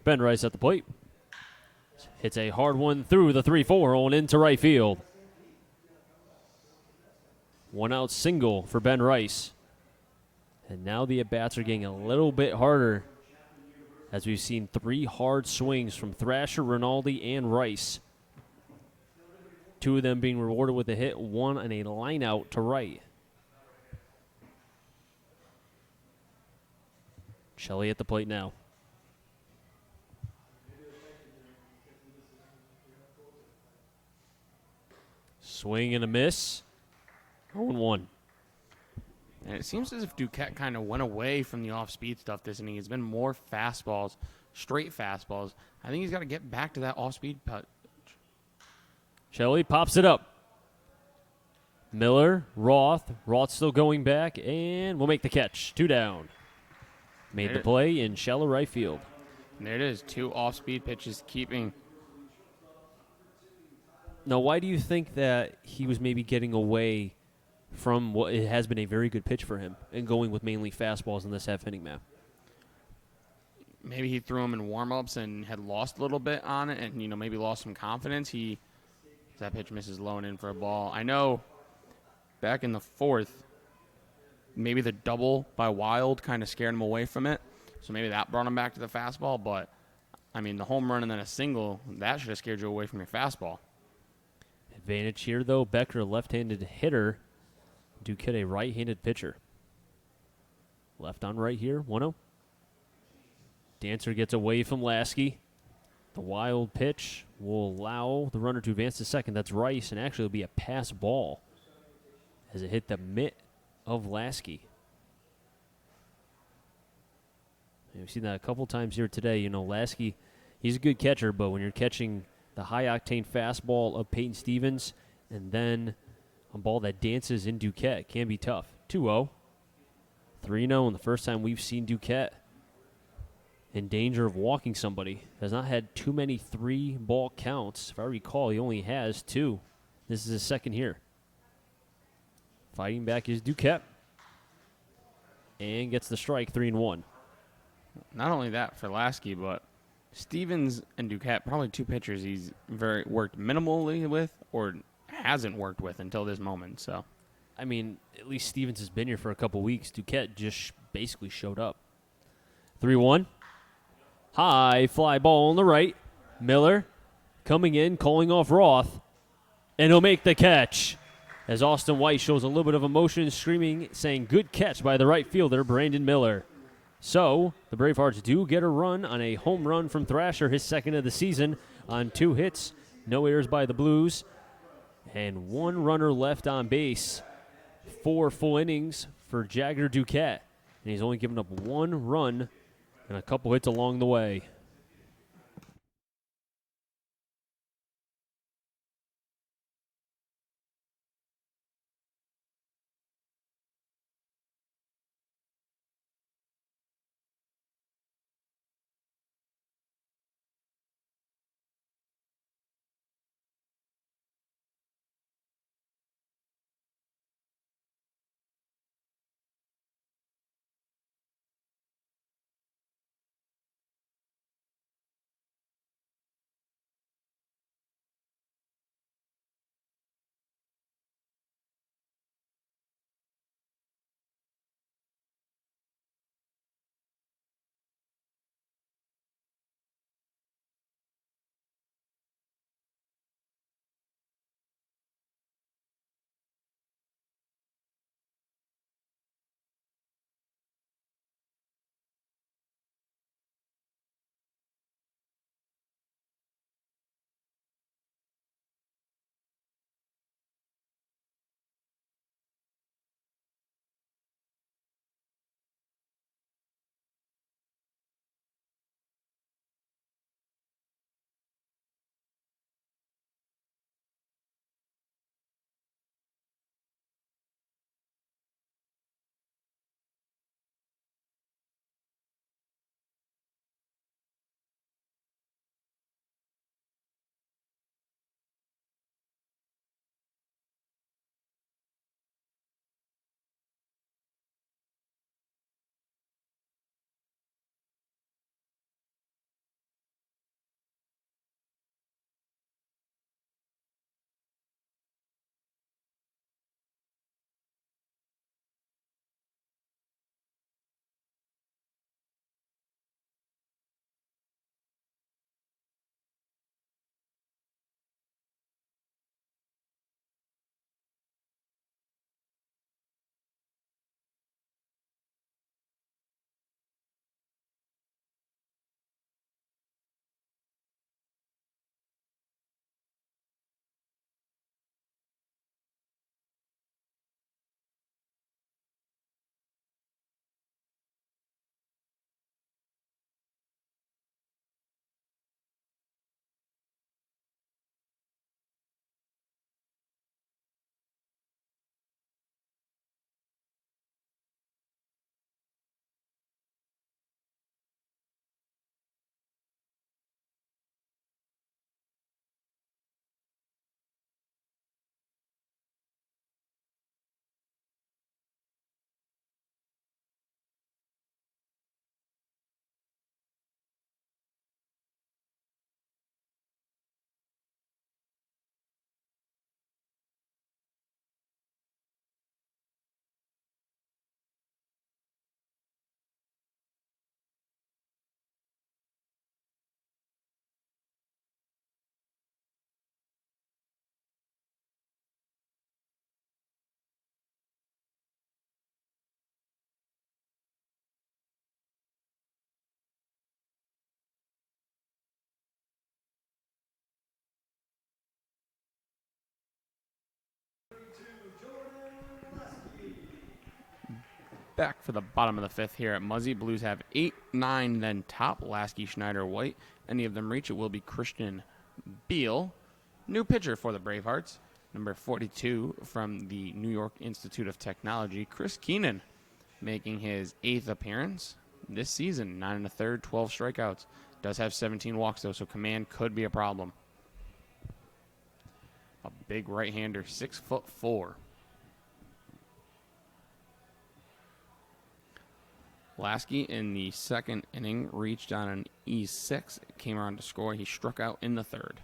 Ben Rice at the plate. Hits a hard one through the 3-4 on into right field. One out single for Ben Rice. And now the at-bats are getting a little bit harder as we've seen three hard swings from Thrasher, Rinaldi, and Rice. Two of them being rewarded with a hit, one on a line out to right. Shelley at the plate now. Swing and a miss. 0-1. And it seems as if Duquette kind of went away from the off-speed stuff this inning. It's been more fastballs, straight fastballs. I think he's got to get back to that off-speed putt. Shelley pops it up. Miller, Roth still going back, and will make the catch. 2 down. Made the play in shallow right field. And there it is, 2 off-speed pitches keeping. Now, why do you think that he was maybe getting away from what it has been a very good pitch for him and going with mainly fastballs in this half-inning map? Maybe he threw them in warm-ups and had lost a little bit on it and, maybe lost some confidence. That pitch misses low and in for a ball. I know back in the 4th, maybe the double by Wild kind of scared him away from it. So maybe that brought him back to the fastball. But, the home run and then a single, that should have scared you away from your fastball. Advantage here, though. Becker, left-handed hitter. Duquette, a right-handed pitcher. Left on right here, 1-0. Dancer gets away from Lasky. The wild pitch will allow the runner to advance to second. That's Rice, and actually it'll be a pass ball as it hit the mitt of Lasky. We've seen that a couple times here today. Lasky, he's a good catcher, but when you're catching the high-octane fastball of Peyton Stevens and then a ball that dances in Duquette, it can be tough. 2-0. 3-0, and the first time we've seen Duquette in danger of walking somebody. Has not had too many 3-ball counts. If I recall, he only has 2. This is his second here. Fighting back is Duquette. And gets the strike, 3-1. Not only that for Lasky, but Stevens and Duquette, probably 2 pitchers he's worked minimally with or hasn't worked with until this moment. So, at least Stevens has been here for a couple weeks. Duquette just basically showed up. 3-1. High fly ball on the right. Miller coming in, calling off Roth, and he'll make the catch. As Austin White shows a little bit of emotion, screaming, saying, "Good catch by the right fielder, Brandon Miller." So, the Bravehearts do get a run on a home run from Thrasher, his second of the season, on 2 hits. No errors by the Blues. And 1 runner left on base. 4 full innings for Jagger Duquette. And he's only given up 1 run and a couple hits along the way. Back for the bottom of the fifth here at Muzzy. Blues have 8, 9, then top. Lasky, Schneider, White. Any of them reach, it will be Christian Beal. New pitcher for the Bravehearts. Number 42 from the New York Institute of Technology, Chris Keenan, making his 8th appearance this season. 9 1/3, 12 strikeouts. Does have 17 walks, though, so command could be a problem. A big right-hander, 6'4". Lasky in the second inning reached on an E6, came around to score. He struck out in the third,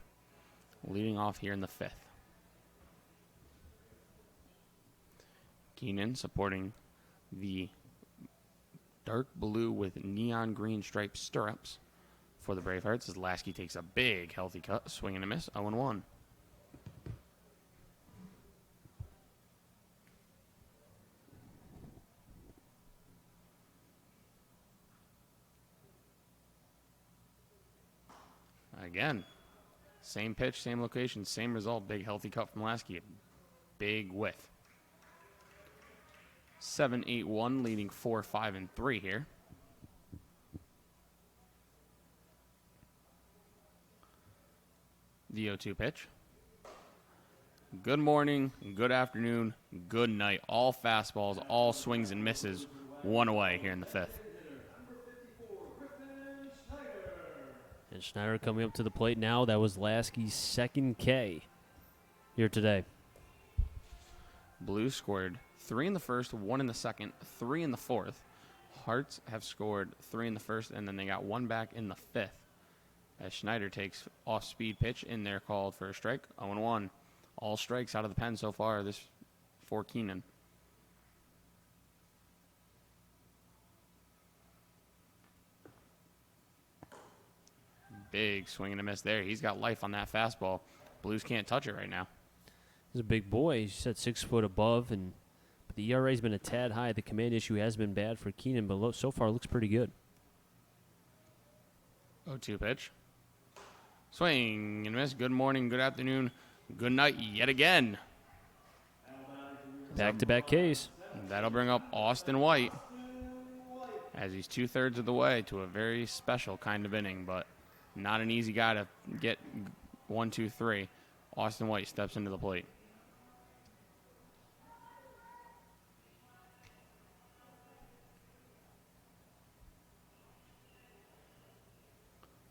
leading off here in the fifth. Keenan supporting the dark blue with neon green striped stirrups for the Bravehearts as Lasky takes a big healthy cut, swing and a miss, 0-1. Again, same pitch, same location, same result. Big healthy cut from Lasky. Big whiff. 7-8-1, leading 4-5-3 here. The 0-2 pitch. Good morning, good afternoon, good night. All fastballs, all swings and misses. One away here in the fifth. And Schneider coming up to the plate now. That was Lasky's second K here today. Blues scored 3 in the first, 1 in the second, 3 in the fourth. Hearts have scored 3 in the first, and then they got 1 back in the fifth. As Schneider takes off-speed pitch in there, called for a strike, 0-1. All strikes out of the pen so far this for Keenan. Big swing and a miss there. He's got life on that fastball. Blues can't touch it right now. He's a big boy. He's at 6 foot above, but the ERA's been a tad high. The command issue has been bad for Keenan, but so far looks pretty good. 0-2 pitch. Swing and miss. Good morning, good afternoon, good night yet again. Back-to-back Ks. That'll bring up Austin White as he's 2/3 of the way to a very special kind of inning, but not an easy guy to get 1, 2, 3. Austin White steps into the plate.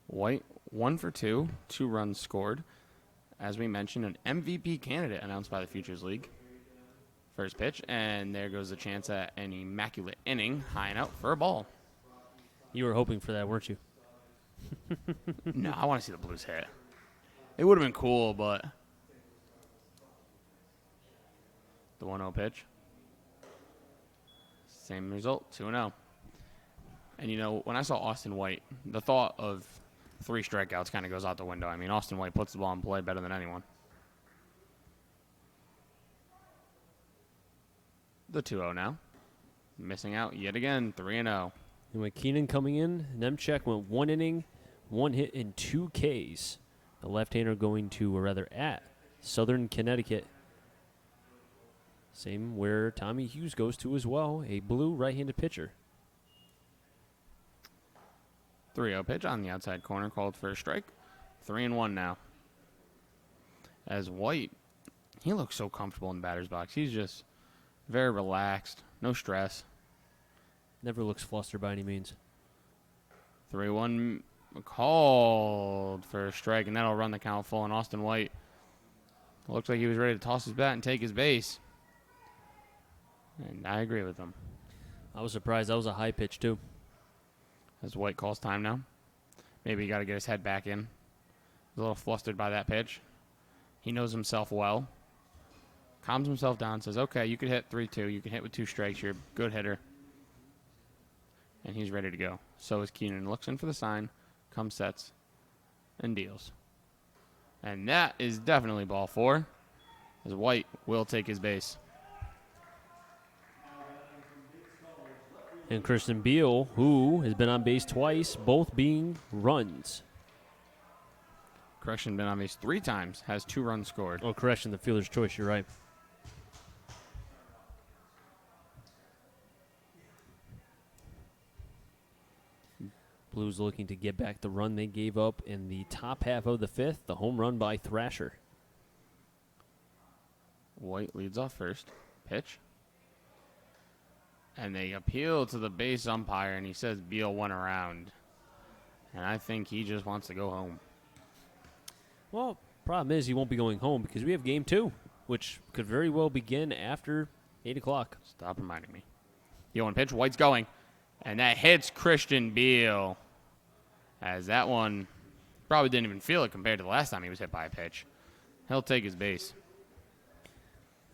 White, 1 for 2, 2 runs scored. As we mentioned, an MVP candidate announced by the Futures League. First pitch, and there goes the chance at an immaculate inning, high and out for a ball. You were hoping for that, weren't you? No, I want to see the Blues hit. It would have been cool, but the 1-0 pitch. Same result, 2-0. And, you know, when I saw Austin White, the thought of 3 strikeouts kind of goes out the window. I mean, Austin White puts the ball in play better than anyone. The 2-0 now. Missing out yet again, 3-0. And with Keenan coming in, Nemchek went 1 inning, 1 hit, and 2 Ks. The left-hander going to, or rather at, Southern Connecticut. Same where Tommy Hughes goes to as well, a blue right-handed pitcher. 3-0 pitch on the outside corner, called for a strike. 3-1 now. As White, he looks so comfortable in the batter's box. He's just very relaxed, no stress. Never looks flustered by any means. 3-1 called for a strike, and that'll run the count full. And Austin White looks like he was ready to toss his bat and take his base. And I agree with him. I was surprised. That was a high pitch, too. As White calls time now. Maybe he got to get his head back in. He's a little flustered by that pitch. He knows himself well. Calms himself down, says, okay, you can hit 3-2. You can hit with 2 strikes. You're a good hitter. And he's ready to go. So is Keenan. Looks in for the sign, comes, sets, and deals. And that is definitely ball 4, as White will take his base. And Christian Beal, who has been on base twice, both being runs. Christian been on base 3 times, has 2 runs scored. Oh, correction, the fielder's choice, you're right. Blues looking to get back the run they gave up in the top half of the fifth. The home run by Thrasher. White leads off first. Pitch. And they appeal to the base umpire, and he says Beal went around. And I think he just wants to go home. Well, problem is he won't be going home because we have game 2, which could very well begin after 8 o'clock. Stop reminding me. The 0-1 pitch. White's going. And that hits Christian Beal. As that one probably didn't even feel it compared to the last time he was hit by a pitch. He'll take his base.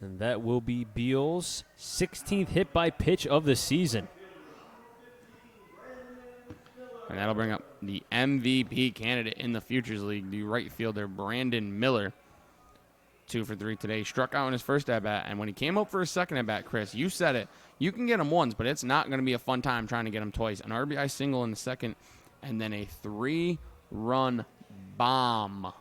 And that will be Beal's 16th hit by pitch of the season. And that'll bring up the MVP candidate in the Futures League, the right fielder Brandon Miller. 2 for 3 today. Struck out in his first at-bat, and when he came up for his second at-bat, Chris, you said it. You can get him once, but it's not going to be a fun time trying to get him twice. An RBI single in the second, and then a 3-run bomb.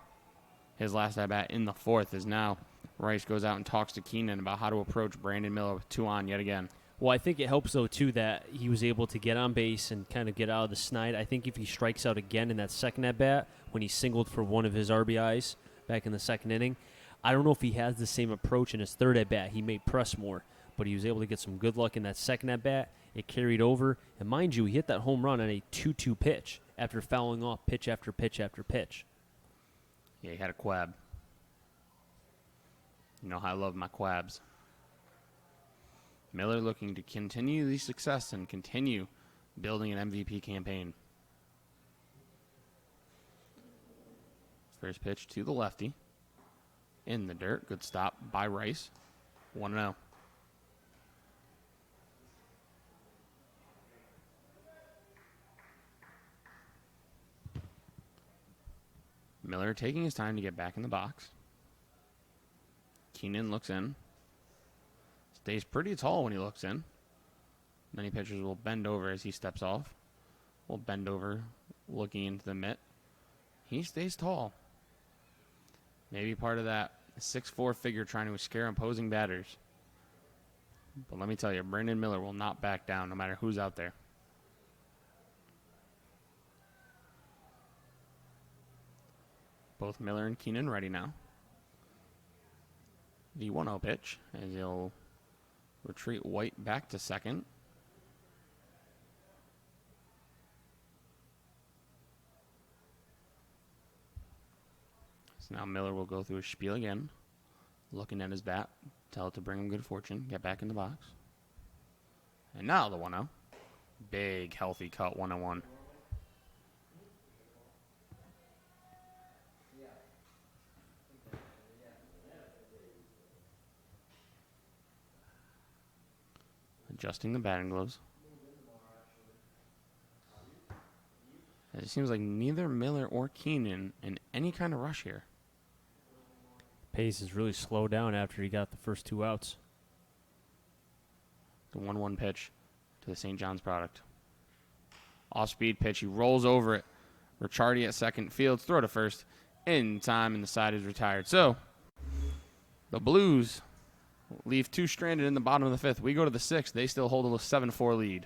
His last at-bat in the fourth is now Rice goes out and talks to Keenan about how to approach Brandon Miller with 2 on yet again. Well, I think it helps, though, too, that he was able to get on base and kind of get out of the snide. I think if he strikes out again in that second at-bat, when he singled for one of his RBIs back in the second inning, I don't know if he has the same approach in his third at-bat. He may press more, but he was able to get some good luck in that second at-bat. It carried over. And mind you, he hit that home run on a 2-2 pitch after fouling off pitch after pitch after pitch. Yeah, he had a quab. You know how I love my quabs. Miller looking to continue the success and continue building an MVP campaign. First pitch to the lefty. In the dirt. Good stop by Rice. 1-0. Miller taking his time to get back in the box. Keenan looks in. Stays pretty tall when he looks in. Many pitchers will bend over as he steps off. Will bend over looking into the mitt. He stays tall. Maybe part of that 6'4" figure trying to scare opposing batters. But let me tell you, Brandon Miller will not back down no matter who's out there. Both Miller and Keenan ready now. The 1-0 pitch as he'll retreat White back to second. So now Miller will go through his spiel again, looking at his bat, tell it to bring him good fortune, get back in the box. And now the 1-0. Big, healthy cut, 1-1. Adjusting the batting gloves. It seems like neither Miller or Keenan in any kind of rush here. Pace has really slowed down after he got the first 2 outs. The 1-1 pitch to the St. John's product. Off-speed pitch. He rolls over it. Ricciardi at second. Fields throw to first. In time, and the side is retired. So, the Blues leave 2 stranded in the bottom of the fifth. We go to the sixth. They still hold a 7-4 lead.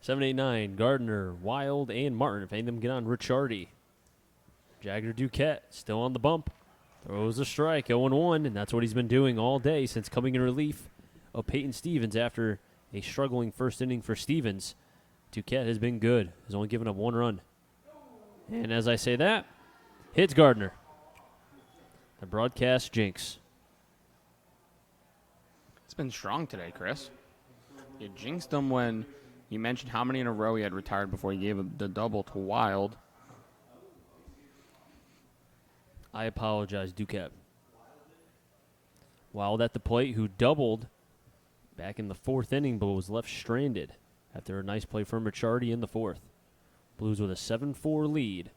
7, 8, 9, Gardner, Wild, and Martin. If any of them get on Ricciardi. Jagger Duquette still on the bump. Throws a strike, 0-1, and that's what he's been doing all day since coming in relief of Peyton Stevens after a struggling first inning for Stevens. Duquette has been good. Has only given up 1 run. And as I say that, hits Gardner. The broadcast jinx. It's been strong today, Chris. You jinxed him when you mentioned how many in a row he had retired before he gave the double to Wild. I apologize, Duquette. Wild at the plate, who doubled back in the 4th inning, but was left stranded after a nice play from Ricciardi in the 4th. Blues with a 7-4 lead.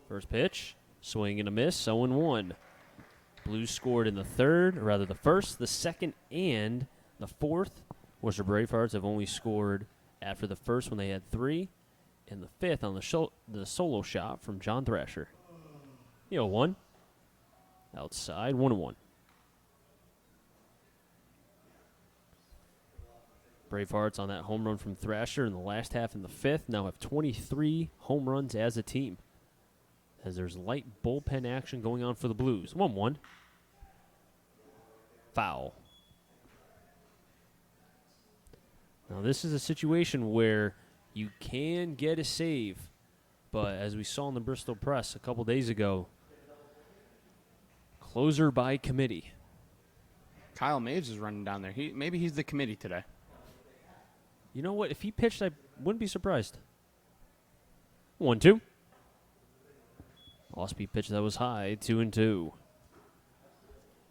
First pitch, swing and a miss, 0-1. Blues scored in the 3rd, or rather the 1st, the 2nd, and the 4th. Worcester Bravehearts have only scored after the 1st when they had 3, and the 5th on the solo shot from John Thrasher. 1. Outside, 1-1. Bravehearts on that home run from Thrasher in the last half in the 5th now have 23 home runs as a team. As there's light bullpen action going on for the Blues. 1-1. Foul. Now this is a situation where you can get a save, but as we saw in the Bristol Press a couple days ago, closer by committee. Kyle Maves is running down there. Maybe he's the committee today. You know what? If he pitched, I wouldn't be surprised. 1-2. Off-speed pitch that was high, 2-2.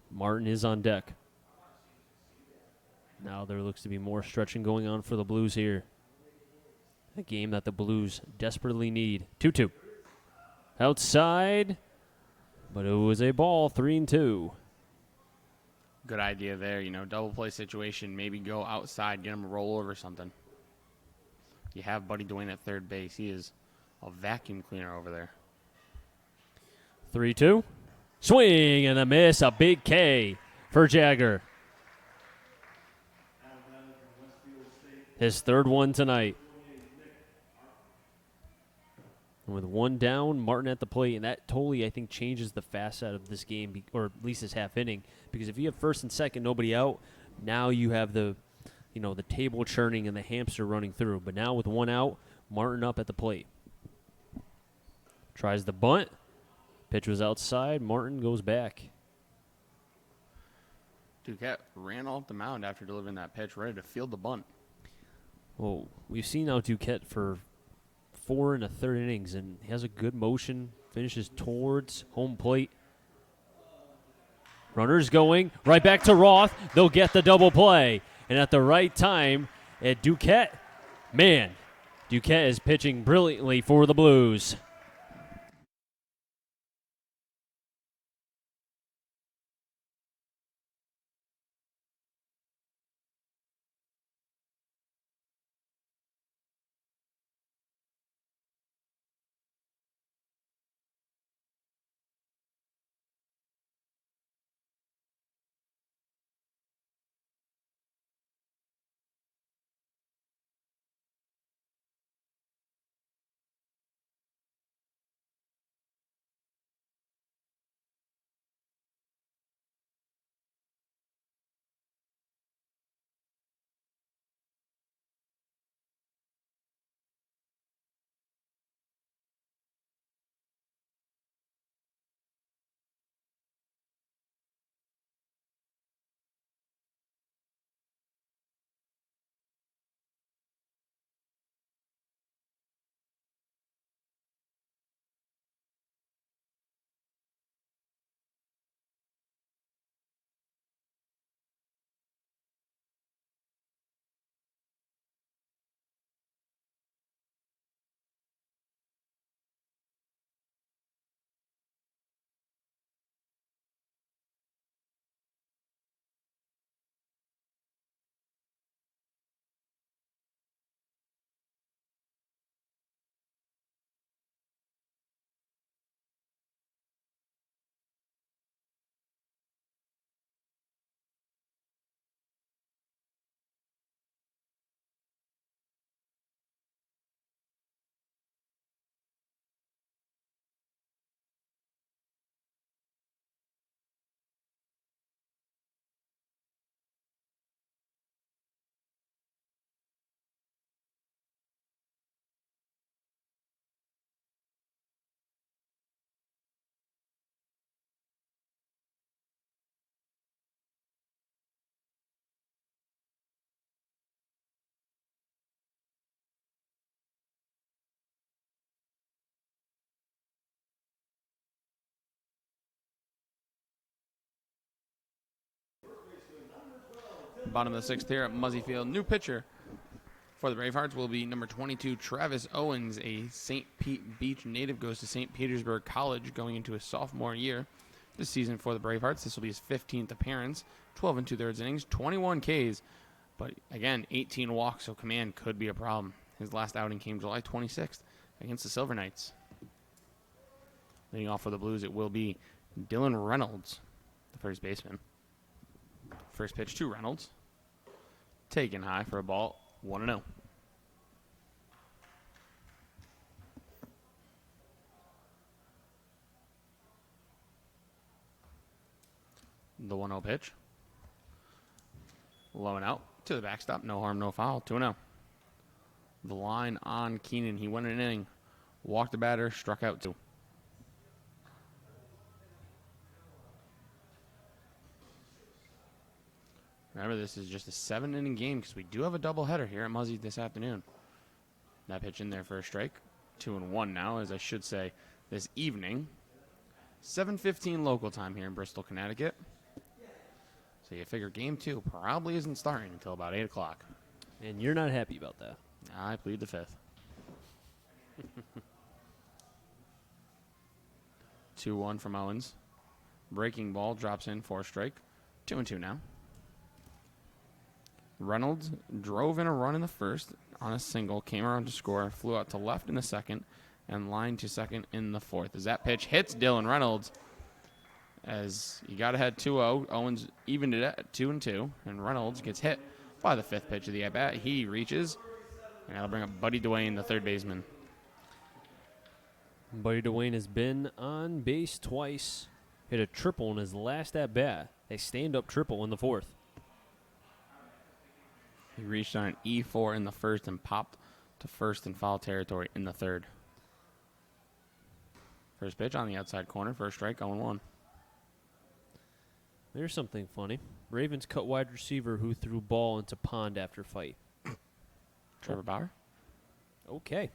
Martin is on deck. Now there looks to be more stretching going on for the Blues here. A game that the Blues desperately need. 2-2. Outside, but it was a ball, 3-2. Good idea there. Double play situation. Maybe go outside, get him a roll over or something. You have Buddy Dwayne at third base. He is a vacuum cleaner over there. 3-2. Swing and a miss. A big K for Jagger. His 3rd one tonight. And with 1 down, Martin at the plate, and that totally, I think, changes the facet of this game, or at least this half inning. Because if you have 1st and 2nd, nobody out, now you have the table churning and the hamster running through. But now with 1 out, Martin up at the plate. Tries the bunt. Pitch was outside. Martin goes back. Duquette ran off the mound after delivering that pitch, ready to field the bunt. Well, we've seen now Duquette for 4 1/3 innings, and he has a good motion, finishes towards home plate. Runners going, right back to Roth. They'll get the double play. And at the right time, at Duquette, Duquette is pitching brilliantly for the Blues. Bottom of the 6th here at Muzzy Field. New pitcher for the Bravehearts will be number 22, Travis Owens, a St. Pete Beach native, goes to St. Petersburg College going into his sophomore year this season for the Bravehearts. This will be his 15th appearance, 12 2/3 innings, 21 Ks, but again, 18 walks, so command could be a problem. His last outing came July 26th against the Silver Knights. Leading off for the Blues, it will be Dylan Reynolds, the first baseman. First pitch to Reynolds. Taken high for a ball, 1-0. The 1-0 pitch. Low and out to the backstop. No harm, no foul. 2-0. The line on Keenan. He went an inning. Walked the batter. Struck out 2. Remember, this is just a 7-inning game because we do have a doubleheader here at Muzzy this afternoon. That pitch in there for a strike. 2-1 now, as I should say, this evening. 7:15 local time here in Bristol, Connecticut. So you figure game 2 probably isn't starting until about 8 o'clock. And you're not happy about that. I plead the 5th. 2-1 from Owens. Breaking ball drops in for a strike. 2-2 now. Reynolds drove in a run in the first on a single, came around to score, flew out to left in the second, and lined to second in the fourth. As that pitch hits Dylan Reynolds, as he got ahead 2-0, Owens evened it at 2-2, and Reynolds gets hit by the 5th pitch of the at-bat. He reaches, and that'll bring up Buddy Duane, the third baseman. Buddy Duane has been on base twice. Hit a triple in his last at-bat. A stand-up triple in the fourth. He reached on an E4 in the first and popped to first in foul territory in the third. First pitch on the outside corner, first strike, 0-1. There's something funny. Ravens cut wide receiver who threw ball into pond after fight. Trevor Bauer? Okay.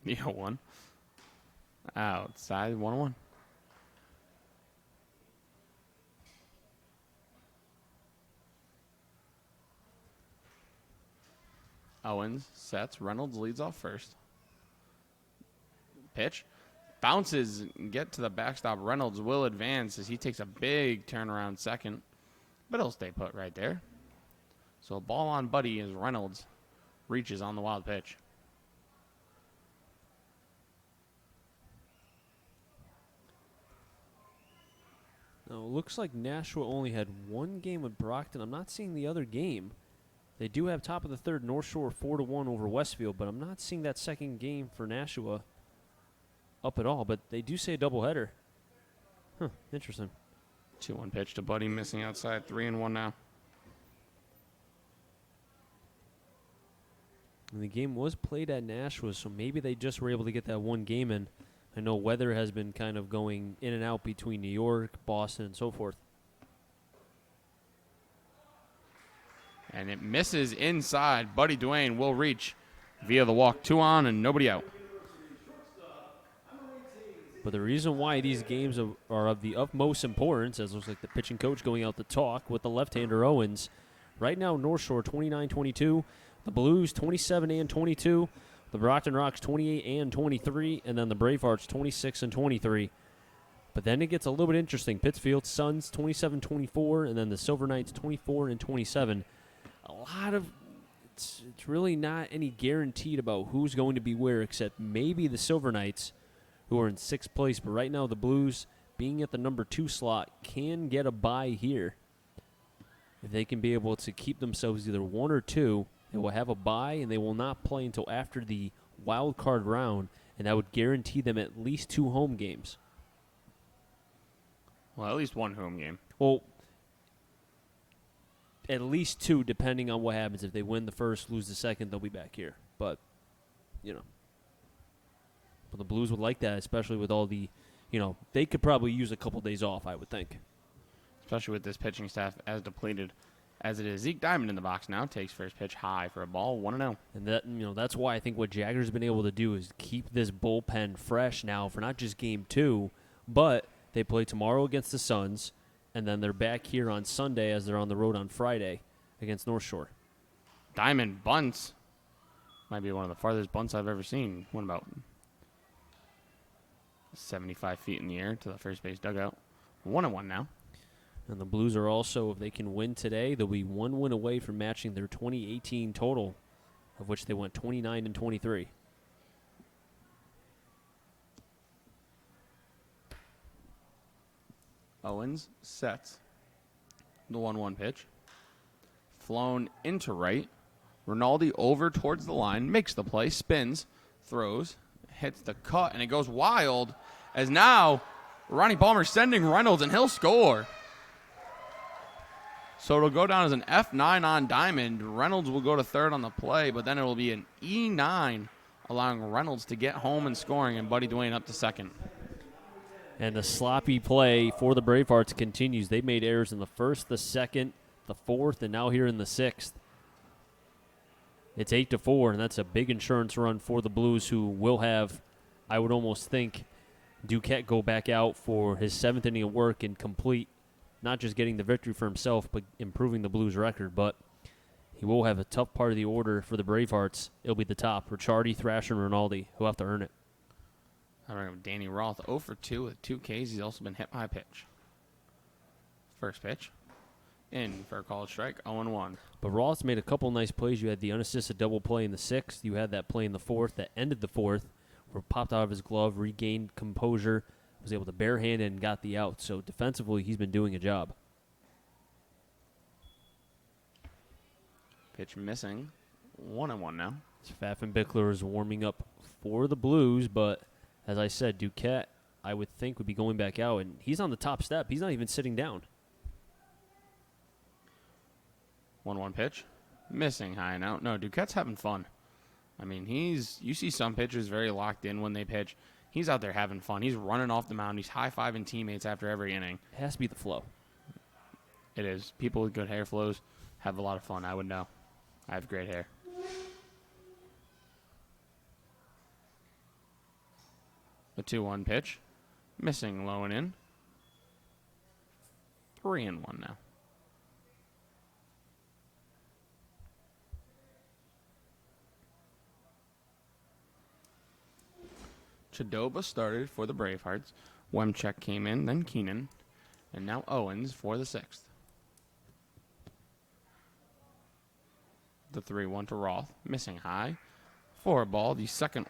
The 0-1. Outside, 1-1. Owens sets. Reynolds leads off first. Pitch. Bounces. Get to the backstop. Reynolds will advance as he takes a big turnaround second. But he'll stay put right there. So ball on Buddy as Reynolds reaches on the wild pitch. Now, it looks like Nashua only had one game with Brockton. I'm not seeing the other game. They do have top of the third North Shore 4-1 over Westfield, but I'm not seeing that second game for Nashua up at all. But they do say a doubleheader. Huh, interesting. 2-1 pitch to Buddy, missing outside. 3-1 now. And the game was played at Nashua, so maybe they just were able to get that one game in. I know weather has been kind of going in and out between New York, Boston, and so forth. And it misses inside. Buddy Duane will reach via the walk. 2 on and nobody out. But the reason why these games are of the utmost importance, as looks like the pitching coach going out to talk with the left-hander Owens. Right now, North Shore 29-22, the Blues 27-22, the Brockton Rocks 28-23, and then the Bravehearts 26-23. But then it gets a little bit interesting. Pittsfield Suns 27-24, and then the Silver Knights 24-27. A lot of it's really not any guaranteed about who's going to be where, except maybe the Silver Knights, who are in 6th place. But right now, the Blues, being at the number 2 slot, can get a bye here. If they can be able to keep themselves either 1 or 2, they will have a bye, and they will not play until after the wild card round, and that would guarantee them at least 2 home games. Well, at least 1 home game. Well, at least 2, depending on what happens. If they win the first, lose the second, they'll be back here. But, but the Blues would like that, especially with all the, they could probably use a couple days off, I would think. Especially with this pitching staff as depleted as it is. Zeke Diamond in the box now takes first pitch high for a ball, 1-0. And that, that's why I think what Jagger's been able to do is keep this bullpen fresh now for not just game 2, but they play tomorrow against the Suns, and then they're back here on Sunday as they're on the road on Friday against North Shore. Diamond bunts. Might be one of the farthest bunts I've ever seen. Went about 75 feet in the air to the first base dugout. 1-1 now. And the Blues are also, if they can win today, they'll be one win away from matching their 2018 total, of which they went 29-23. Owens sets the 1-1 pitch. Flown into right. Rinaldi over towards the line, makes the play, spins, throws, hits the cut, and it goes wild as now Ronnie Palmer sending Reynolds, and he'll score. So it'll go down as an F9 on Diamond. Reynolds will go to third on the play, but then it will be an E9, allowing Reynolds to get home and scoring, and Buddy Dwayne up to second. And the sloppy play for the Bravehearts continues. They made errors in the first, the second, the fourth, and now here in the sixth. It's 8-4, and that's a big insurance run for the Blues, who will have, I would almost think, Duquette go back out for his seventh inning of work and complete, not just getting the victory for himself, but improving the Blues record. But he will have a tough part of the order for the Bravehearts. It'll be the top. Ricciardi, Thrasher, and Rinaldi, who'll have to earn it. I remember Danny Roth 0 for 2 with 2 Ks. He's also been hit by a pitch. First pitch. In for a called strike, 0-1. But Ross made a couple nice plays. You had the unassisted double play in the sixth. You had that play in the fourth that ended the fourth, where it popped out of his glove, regained composure, was able to barehand it, and got the out. So defensively, he's been doing a job. Pitch missing. 1-1 now. Pfaffenbichler is warming up for the Blues, but as I said, Duquette, I would think, would be going back out, and he's on the top step. He's not even sitting down. 1-1 pitch. Missing high and out. No, Duquette's having fun. I mean, you see some pitchers very locked in when they pitch. He's out there having fun. He's running off the mound. He's high-fiving teammates after every inning. It has to be the flow. It is. People with good hair flows have a lot of fun. I would know. I have great hair. The 2-1 pitch. Missing low and in. 3-1 now. Chadoba started for the Bravehearts. Wemchek came in, then Keenan, and now Owens for the sixth. The 3-1 to Roth, missing high. For a ball, the second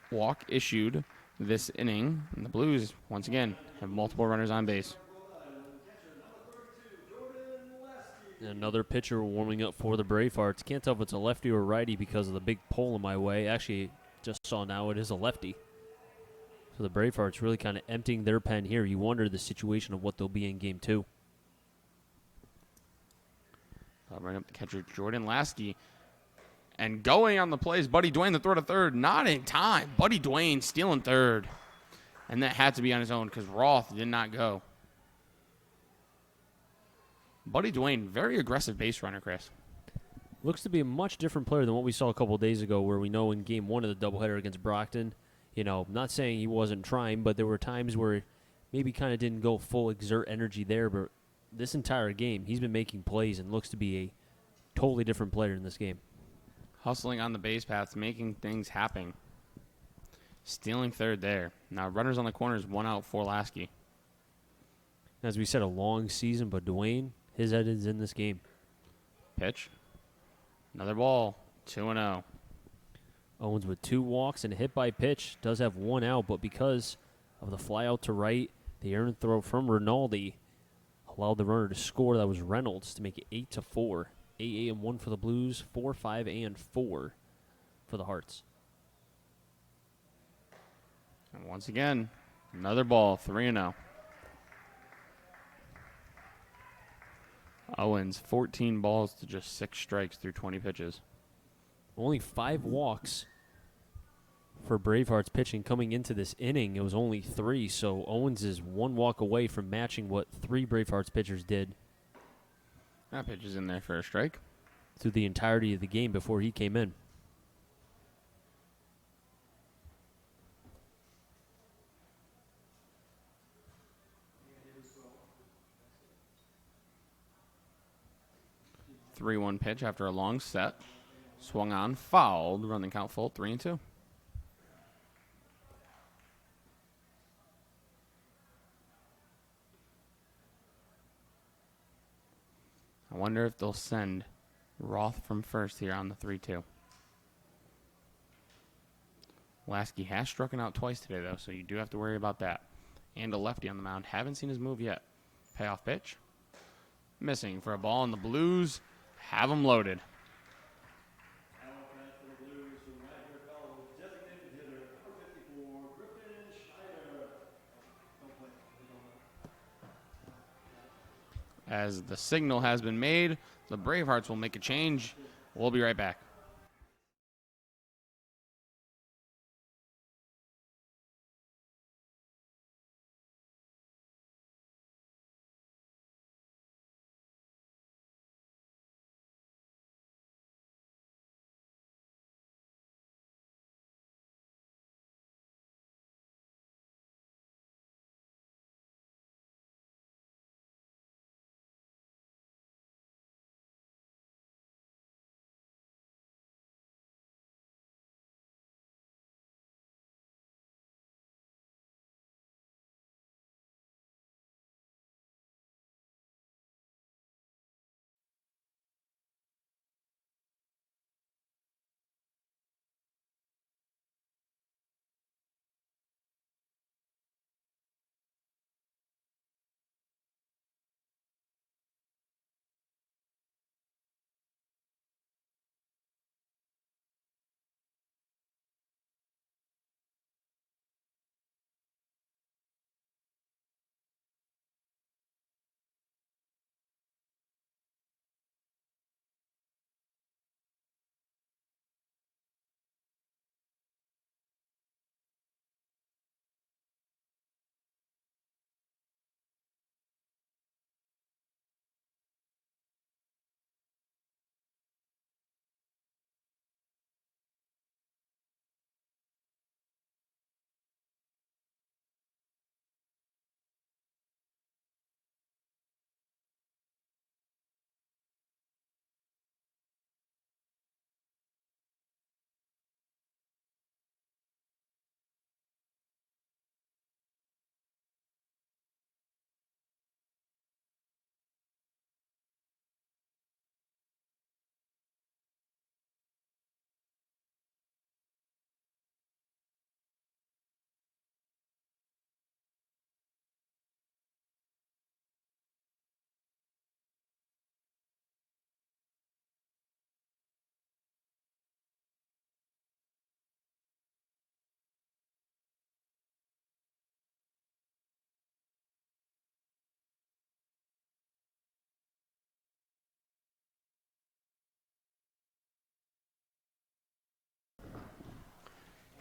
walk issued this inning, and the Blues, once again, have multiple runners on base. Another pitcher warming up for the Bravehearts. Can't tell if it's a lefty or righty because of the big pole in my way. Actually, just saw now it is a lefty. So the Bravehearts really kind of emptying their pen here. You wonder the situation of what they'll be in Game 2. I'll bring up the catcher, Jordan Lasky. And going on the play is Buddy Dwayne, the throw to third. Not in time. Buddy Dwayne stealing third. And that had to be on his own because Roth did not go. Buddy Dwayne, very aggressive base runner, Chris. Looks to be a much different player than what we saw a couple of days ago, where we know in Game 1 of the doubleheader against Brockton, you know, not saying he wasn't trying, but there were times where maybe kind of didn't go full exert energy there. But this entire game, he's been making plays and looks to be a totally different player in this game. Hustling on the base paths, making things happen. Stealing third there. Now runners on the corners, 1 out for Lasky. As we said, a long season, but Dwayne, his head is in this game. Pitch. Another ball. 2-0. Owens with 2 walks and a hit by pitch. Does have 1 out, but because of the fly out to right, the errant throw from Rinaldi allowed the runner to score. That was Reynolds to make it 8-4. 8 and 1 for the Blues, 4, 5, and 4 for the Hearts. And once again, another ball. 3-0. Owens, 14 balls to just 6 strikes through 20 pitches. Only 5 walks for Bravehearts pitching coming into this inning. It was only 3, so Owens is 1 walk away from matching what 3 Bravehearts pitchers did. That pitch is in there for a strike. Through the entirety of the game before he came in. 3-1 pitch after a long set. Swung on, fouled, run the count full, 3-2. I wonder if they'll send Roth from first here on the 3-2. Lasky has struck out twice today, though, so you do have to worry about that. And a lefty on the mound. Haven't seen his move yet. Payoff pitch. Missing for a ball, and the Blues have him loaded. As the signal has been made, the Bravehearts will make a change. We'll be right back.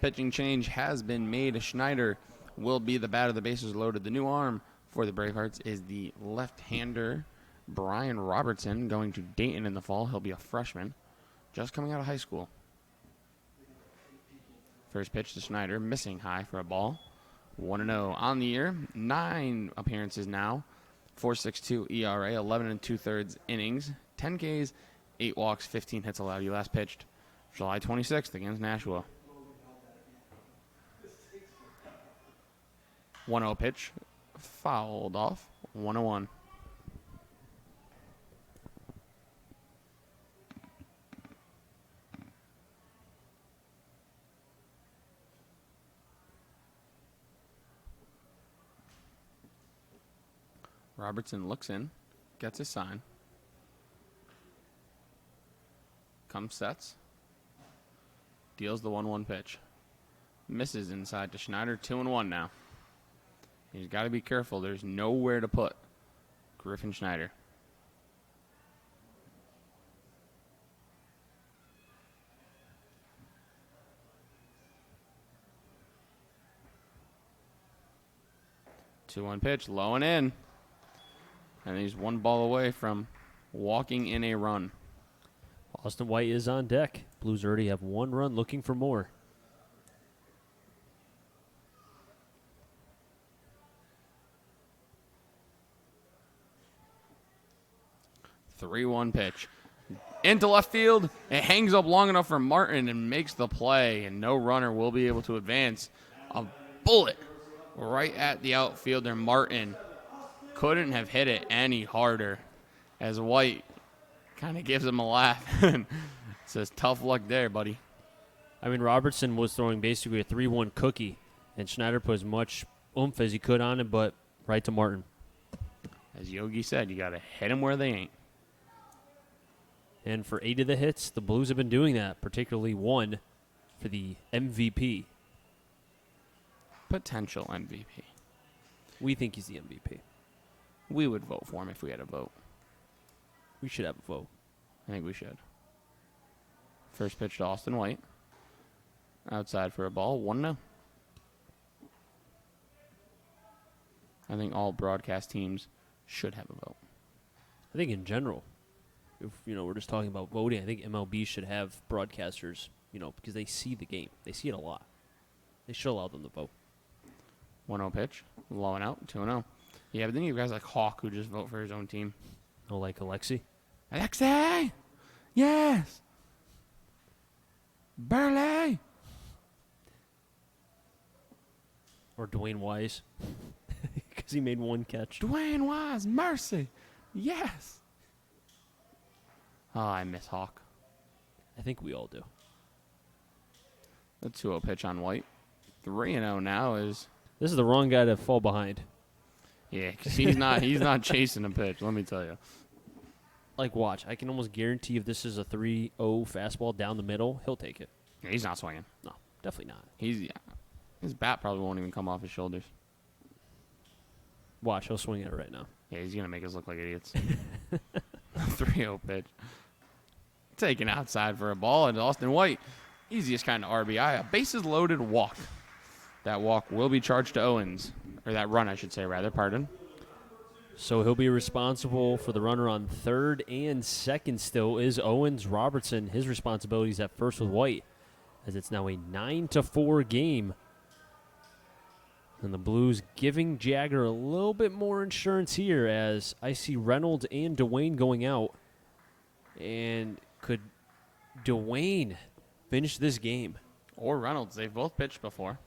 Pitching change has been made. Schneider will be the bat of the bases loaded. The new arm for the Bravehearts is the left-hander Brian Robertson, going to Dayton in the fall. He'll be a freshman, just coming out of high school. First pitch to Schneider, missing high for a ball. 1-0 on the year. 9 appearances now. 4.62 ERA, 11 and 2/3 innings, 10 Ks, 8 walks, 15 hits allowed. He last pitched July 26th against Nashua. 1-0 pitch, fouled off, 1-1. Robertson looks in, gets his sign, comes sets, deals the 1-1 pitch, misses inside to Schneider, 2-1 now. He's got to be careful. There's nowhere to put Griffin Schneider. Two-one pitch, low and in. And he's one ball away from walking in a run. Austin White is on deck. Blues already have 1 run, looking for more. 3-1 pitch. into left field. It hangs up long enough for Martin and makes the play, and no runner will be able to advance. A bullet right at the outfielder, Martin. Couldn't have hit it any harder, as White kind of gives him a laugh and says, tough luck there, buddy. I mean, Robertson was throwing basically a 3-1 cookie, and Schneider put as much oomph as he could on it, but right to Martin. As Yogi said, you got to hit them where they ain't. And for 8 of the hits, the Blues have been doing that, particularly one for the MVP. Potential MVP. We think he's the MVP. We would vote for him if we had a vote. We should have a vote. I think we should. First pitch to Austin White. Outside for a ball, 1-0. I think all broadcast teams should have a vote. I think in general, if we're just talking about voting, I think MLB should have broadcasters, because they see the game. They see it a lot. They should allow them to vote. 1-0 pitch, low and out, 2-0. Yeah, but then you have guys like Hawk who just vote for his own team. Oh, like Alexi? Alexei! Yes! Burley! Or Dwayne Wise, because he made one catch. Dwayne Wise, mercy! Yes! Oh, I miss Hawk. I think we all do. The 2-0 pitch on White. 3-0 now is... This is the wrong guy to fall behind. Yeah, because he's not chasing a pitch, let me tell you. Like, watch. I can almost guarantee if this is a 3-0 fastball down the middle, he'll take it. Yeah, he's not swinging. No, definitely not. His bat probably won't even come off his shoulders. Watch, he'll swing at it right now. Yeah, he's going to make us look like idiots. 3-0 pitch. Taken outside for a ball, and Austin White, easiest kind of RBI, a bases-loaded walk. That walk will be charged to Owens. Or that run, I should say, rather. Pardon. So he'll be responsible for the runner on third and second still is Owens. Robertson, his responsibilities at first with White, as it's now a 9-4 game. And the Blues giving Jagger a little bit more insurance here as I see Reynolds and Dwayne going out. And could Dwayne finish this game? Or Reynolds. They've both pitched before.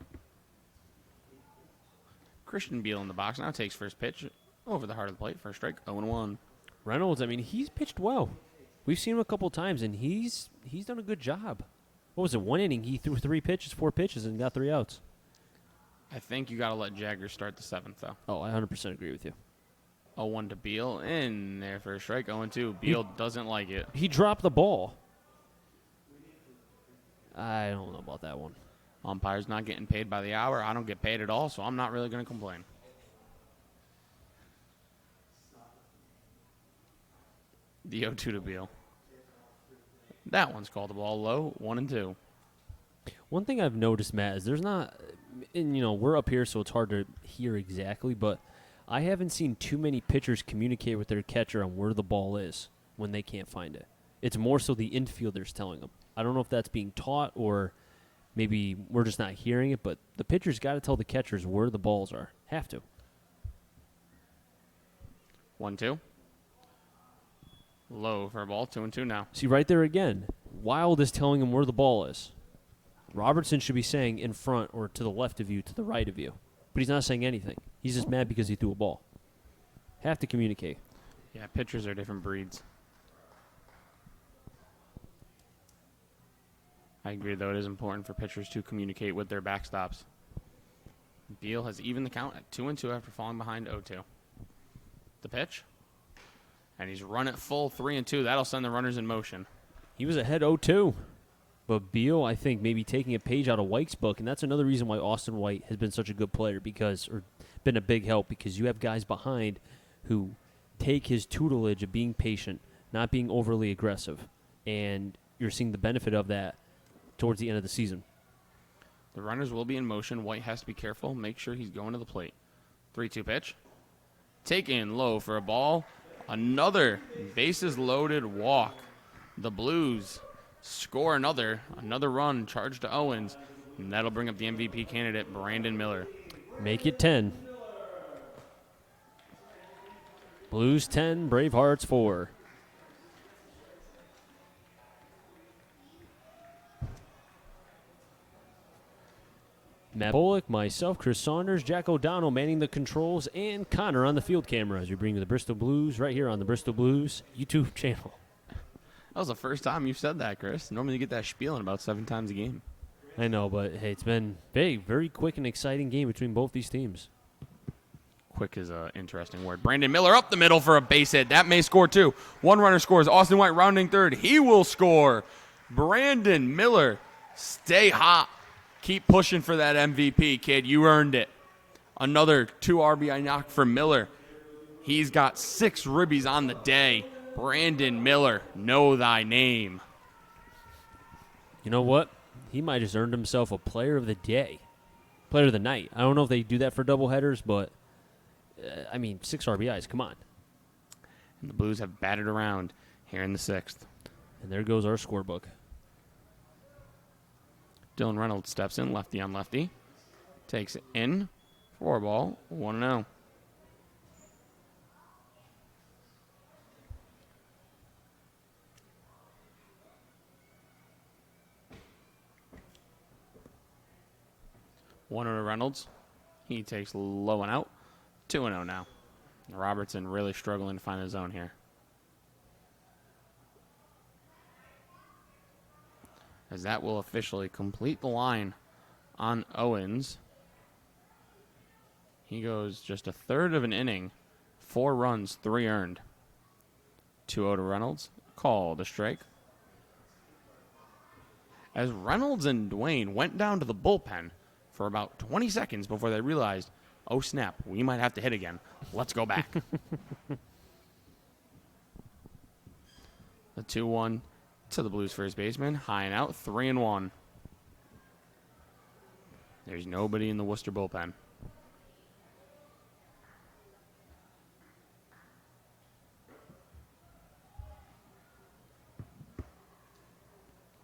Christian Beal in the box now takes first pitch over the heart of the plate. First strike, 0-1. Reynolds, I mean, he's pitched well. We've seen him a couple times, and he's done a good job. What was it, 1 inning? He threw 4 pitches, and got 3 outs. I think you got to let Jagger start the 7th, though. Oh, I 100% agree with you. 0-1 to Beal. In there for a strike, 0-2. Beal doesn't like it. He dropped the ball. I don't know about that one. Umpire's not getting paid by the hour. I don't get paid at all, so I'm not really going to complain. The 0-2 to Beal. That one's called the ball low, 1-2. One thing I've noticed, Matt, is there's not, and we're up here, so it's hard to hear exactly, but I haven't seen too many pitchers communicate with their catcher on where the ball is when they can't find it. It's more so the infielders telling them. I don't know if that's being taught or maybe we're just not hearing it, but the pitcher's got to tell the catchers where the balls are. Have to. 1-2. Low for a ball, 2-2 now. See, right there again, Wild is telling him where the ball is. Robertson should be saying in front or to the left of you, to the right of you. But he's not saying anything. He's just mad because he threw a ball. Have to communicate. Yeah, pitchers are different breeds. I agree, though. It is important for pitchers to communicate with their backstops. Beal has evened the count at 2-2 after falling behind 0-2. The pitch. And he's run it full 3-2. That'll send the runners in motion. He was ahead 0-2. But Beal, I think, maybe taking a page out of White's book, and that's another reason why Austin White has been such a good player or been a big help, because you have guys behind who take his tutelage of being patient, not being overly aggressive, and you're seeing the benefit of that towards the end of the season. The runners will be in motion. White has to be careful. Make sure he's going to the plate. 3-2 pitch. Taken low for a ball. Another bases-loaded walk. The Blues score another run charged to Owens, and that'll bring up the MVP candidate, Brandon Miller. Make it 10. Blues 10, Bravehearts 4. Matt Bullock, myself, Chris Saunders, Jack O'Donnell manning the controls, and Connor on the field camera as we bring you the Bristol Blues right here on the Bristol Blues YouTube channel. That was the first time you've said that, Chris. Normally you get that spiel in about 7 times a game. I know, but hey, it's been a very quick and exciting game between both these teams. Quick is an interesting word. Brandon Miller up the middle for a base hit. That may score too. One runner scores. Austin White rounding third. He will score. Brandon Miller, stay hot. Keep pushing for that MVP, kid. You earned it. Another 2 RBI knock for Miller. He's got 6 ribbies on the day. Brandon Miller, know thy name. You know what? He might have just earned himself a player of the day. Player of the night. I don't know if they do that for doubleheaders, but, 6 RBIs. Come on. And the Blues have batted around here in the 6th. And there goes our scorebook. Dylan Reynolds steps in, lefty on lefty. Takes it in. 4 ball, 1-0. One to Reynolds. He takes low and out. 2-0 now. Robertson really struggling to find his zone here. As that will officially complete the line on Owens. He goes just a third of an inning. 4 runs, 3 earned. 2-0 to Reynolds. Called a strike. As Reynolds and Dwayne went down to the bullpen for about 20 seconds before they realized, oh snap, we might have to hit again. Let's go back. The 2-1 to the Blues first baseman. High and out, 3-1. There's nobody in the Worcester bullpen.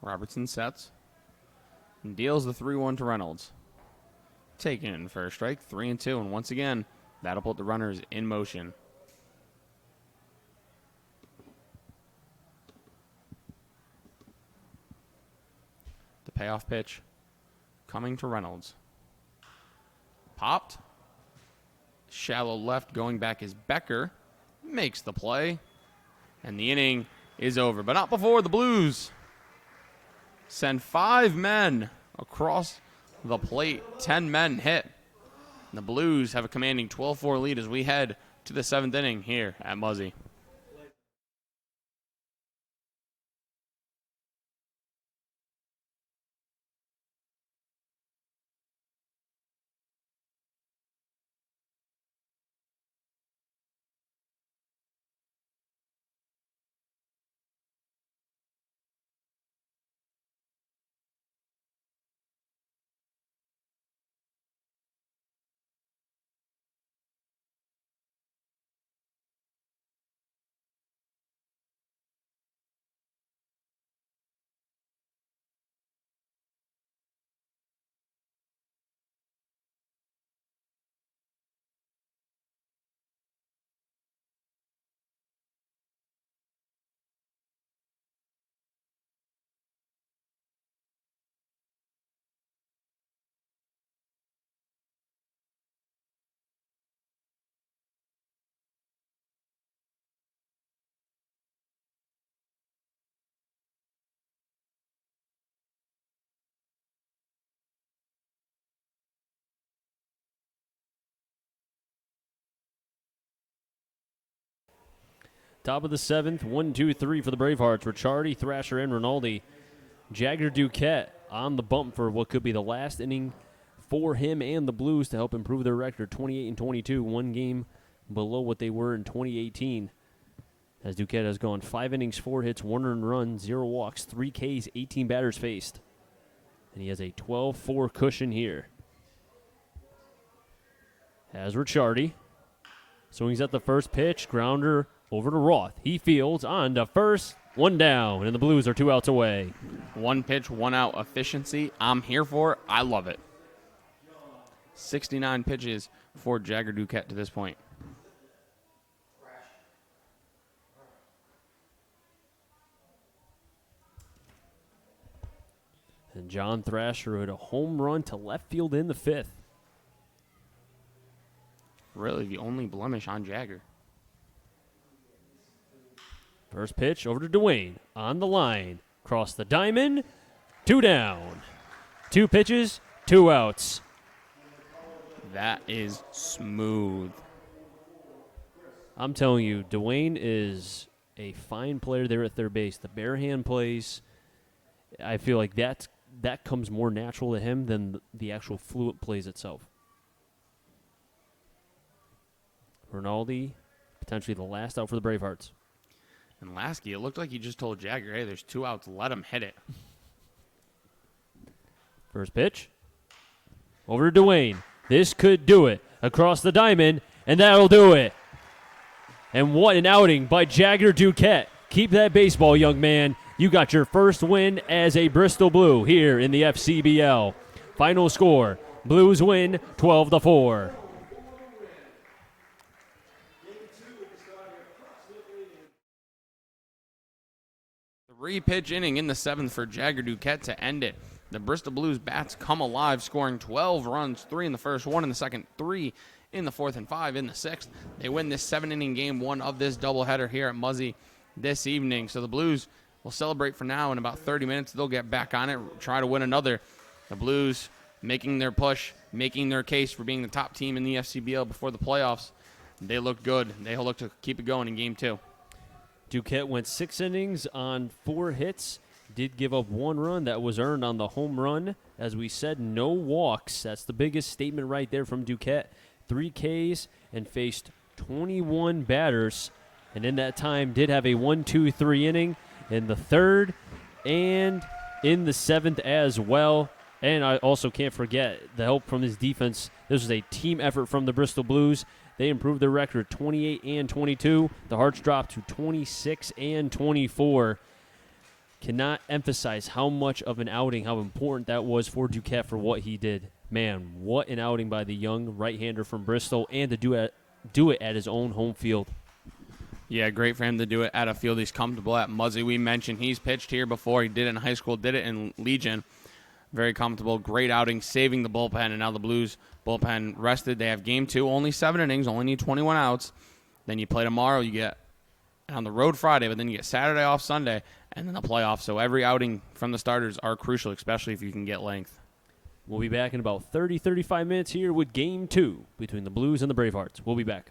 Robertson sets and deals the 3-1 to Reynolds. Taken for a strike, 3-2, and once again, that'll put the runners in motion. The payoff pitch coming to Reynolds. Popped. Shallow left, going back is Becker. Makes the play. And the inning is over. But not before the Blues send 5 men across the plate. 10 men hit. And the Blues have a commanding 12-4 lead as we head to the 7th inning here at Muzzy. Top of the 7th, 1, 2, 3 for the Bravehearts. Ricciardi, Thrasher, and Rinaldi. Jagger Duquette on the bump for what could be the last inning for him and the Blues to help improve their record, 28-22, 1 game below what they were in 2018. As Duquette has gone 5 innings, 4 hits, 1 earned run, 0 walks, 3 Ks, 18 batters faced. And he has a 12-4 cushion here. Has Ricciardi. Swings at the first pitch, grounder over to Roth. He fields on to first, 1 down, and the Blues are 2 outs away. 1 pitch, 1 out efficiency. I'm here for it. I love it. 69 pitches for Jagger Duquette to this point. And John Thrasher hit a home run to left field in the 5th. Really, the only blemish on Jagger. First pitch over to Dwayne on the line. Cross the diamond. 2 down. 2 pitches, 2 outs. That is smooth. I'm telling you, Dwayne is a fine player there at third base. The bare hand plays, I feel like that comes more natural to him than the actual fluent plays itself. Rinaldi, potentially the last out for the Bravehearts. And Lasky, it looked like he just told Jagger, hey, there's 2 outs, let him hit it. First pitch. Over to Dwayne. This could do it. Across the diamond, and that'll do it. And what an outing by Jagger Duquette. Keep that baseball, young man. You got your first win as a Bristol Blue here in the FCBL. Final score, Blues win 12-4. Three-pitch inning in the 7th for Jagger Duquette to end it. The Bristol Blues bats come alive, scoring 12 runs, 3 in the first, 1 in the second, 3 in the 4th, and 5 in the 6th. They win this 7-inning game 1 of this doubleheader here at Muzzy this evening. So the Blues will celebrate for now. In about 30 minutes, they'll get back on it, try to win another. The Blues making their push, making their case for being the top team in the FCBL before the playoffs. They look good. They'll look to keep it going in Game 2. Duquette went 6 innings on 4 hits. Did give up 1 run that was earned on the home run. As we said, no walks. That's the biggest statement right there from Duquette. 3 Ks and faced 21 batters. And in that time did have a 1-2-3 inning in the 3rd and in the 7th as well. And I also can't forget the help from his defense. This was a team effort from the Bristol Blues. They improved their record 28-22. The Hearts dropped to 26-24. Cannot emphasize how much of an outing, how important that was for Duquette for what he did. Man, what an outing by the young right-hander from Bristol, and to do it at his own home field. Yeah, great for him to do it at a field he's comfortable at. Muzzy, we mentioned, he's pitched here before. He did it in high school, did it in Legion. Very comfortable, great outing, saving the bullpen, and now the Blues bullpen rested. They have Game 2, only 7 innings, only need 21 outs. Then you play tomorrow, you get on the road Friday, but then you get Saturday off Sunday, and then the playoffs. So every outing from the starters are crucial, especially if you can get length. We'll be back in about 30-35 minutes here with Game 2 between the Blues and the Bravehearts. We'll be back.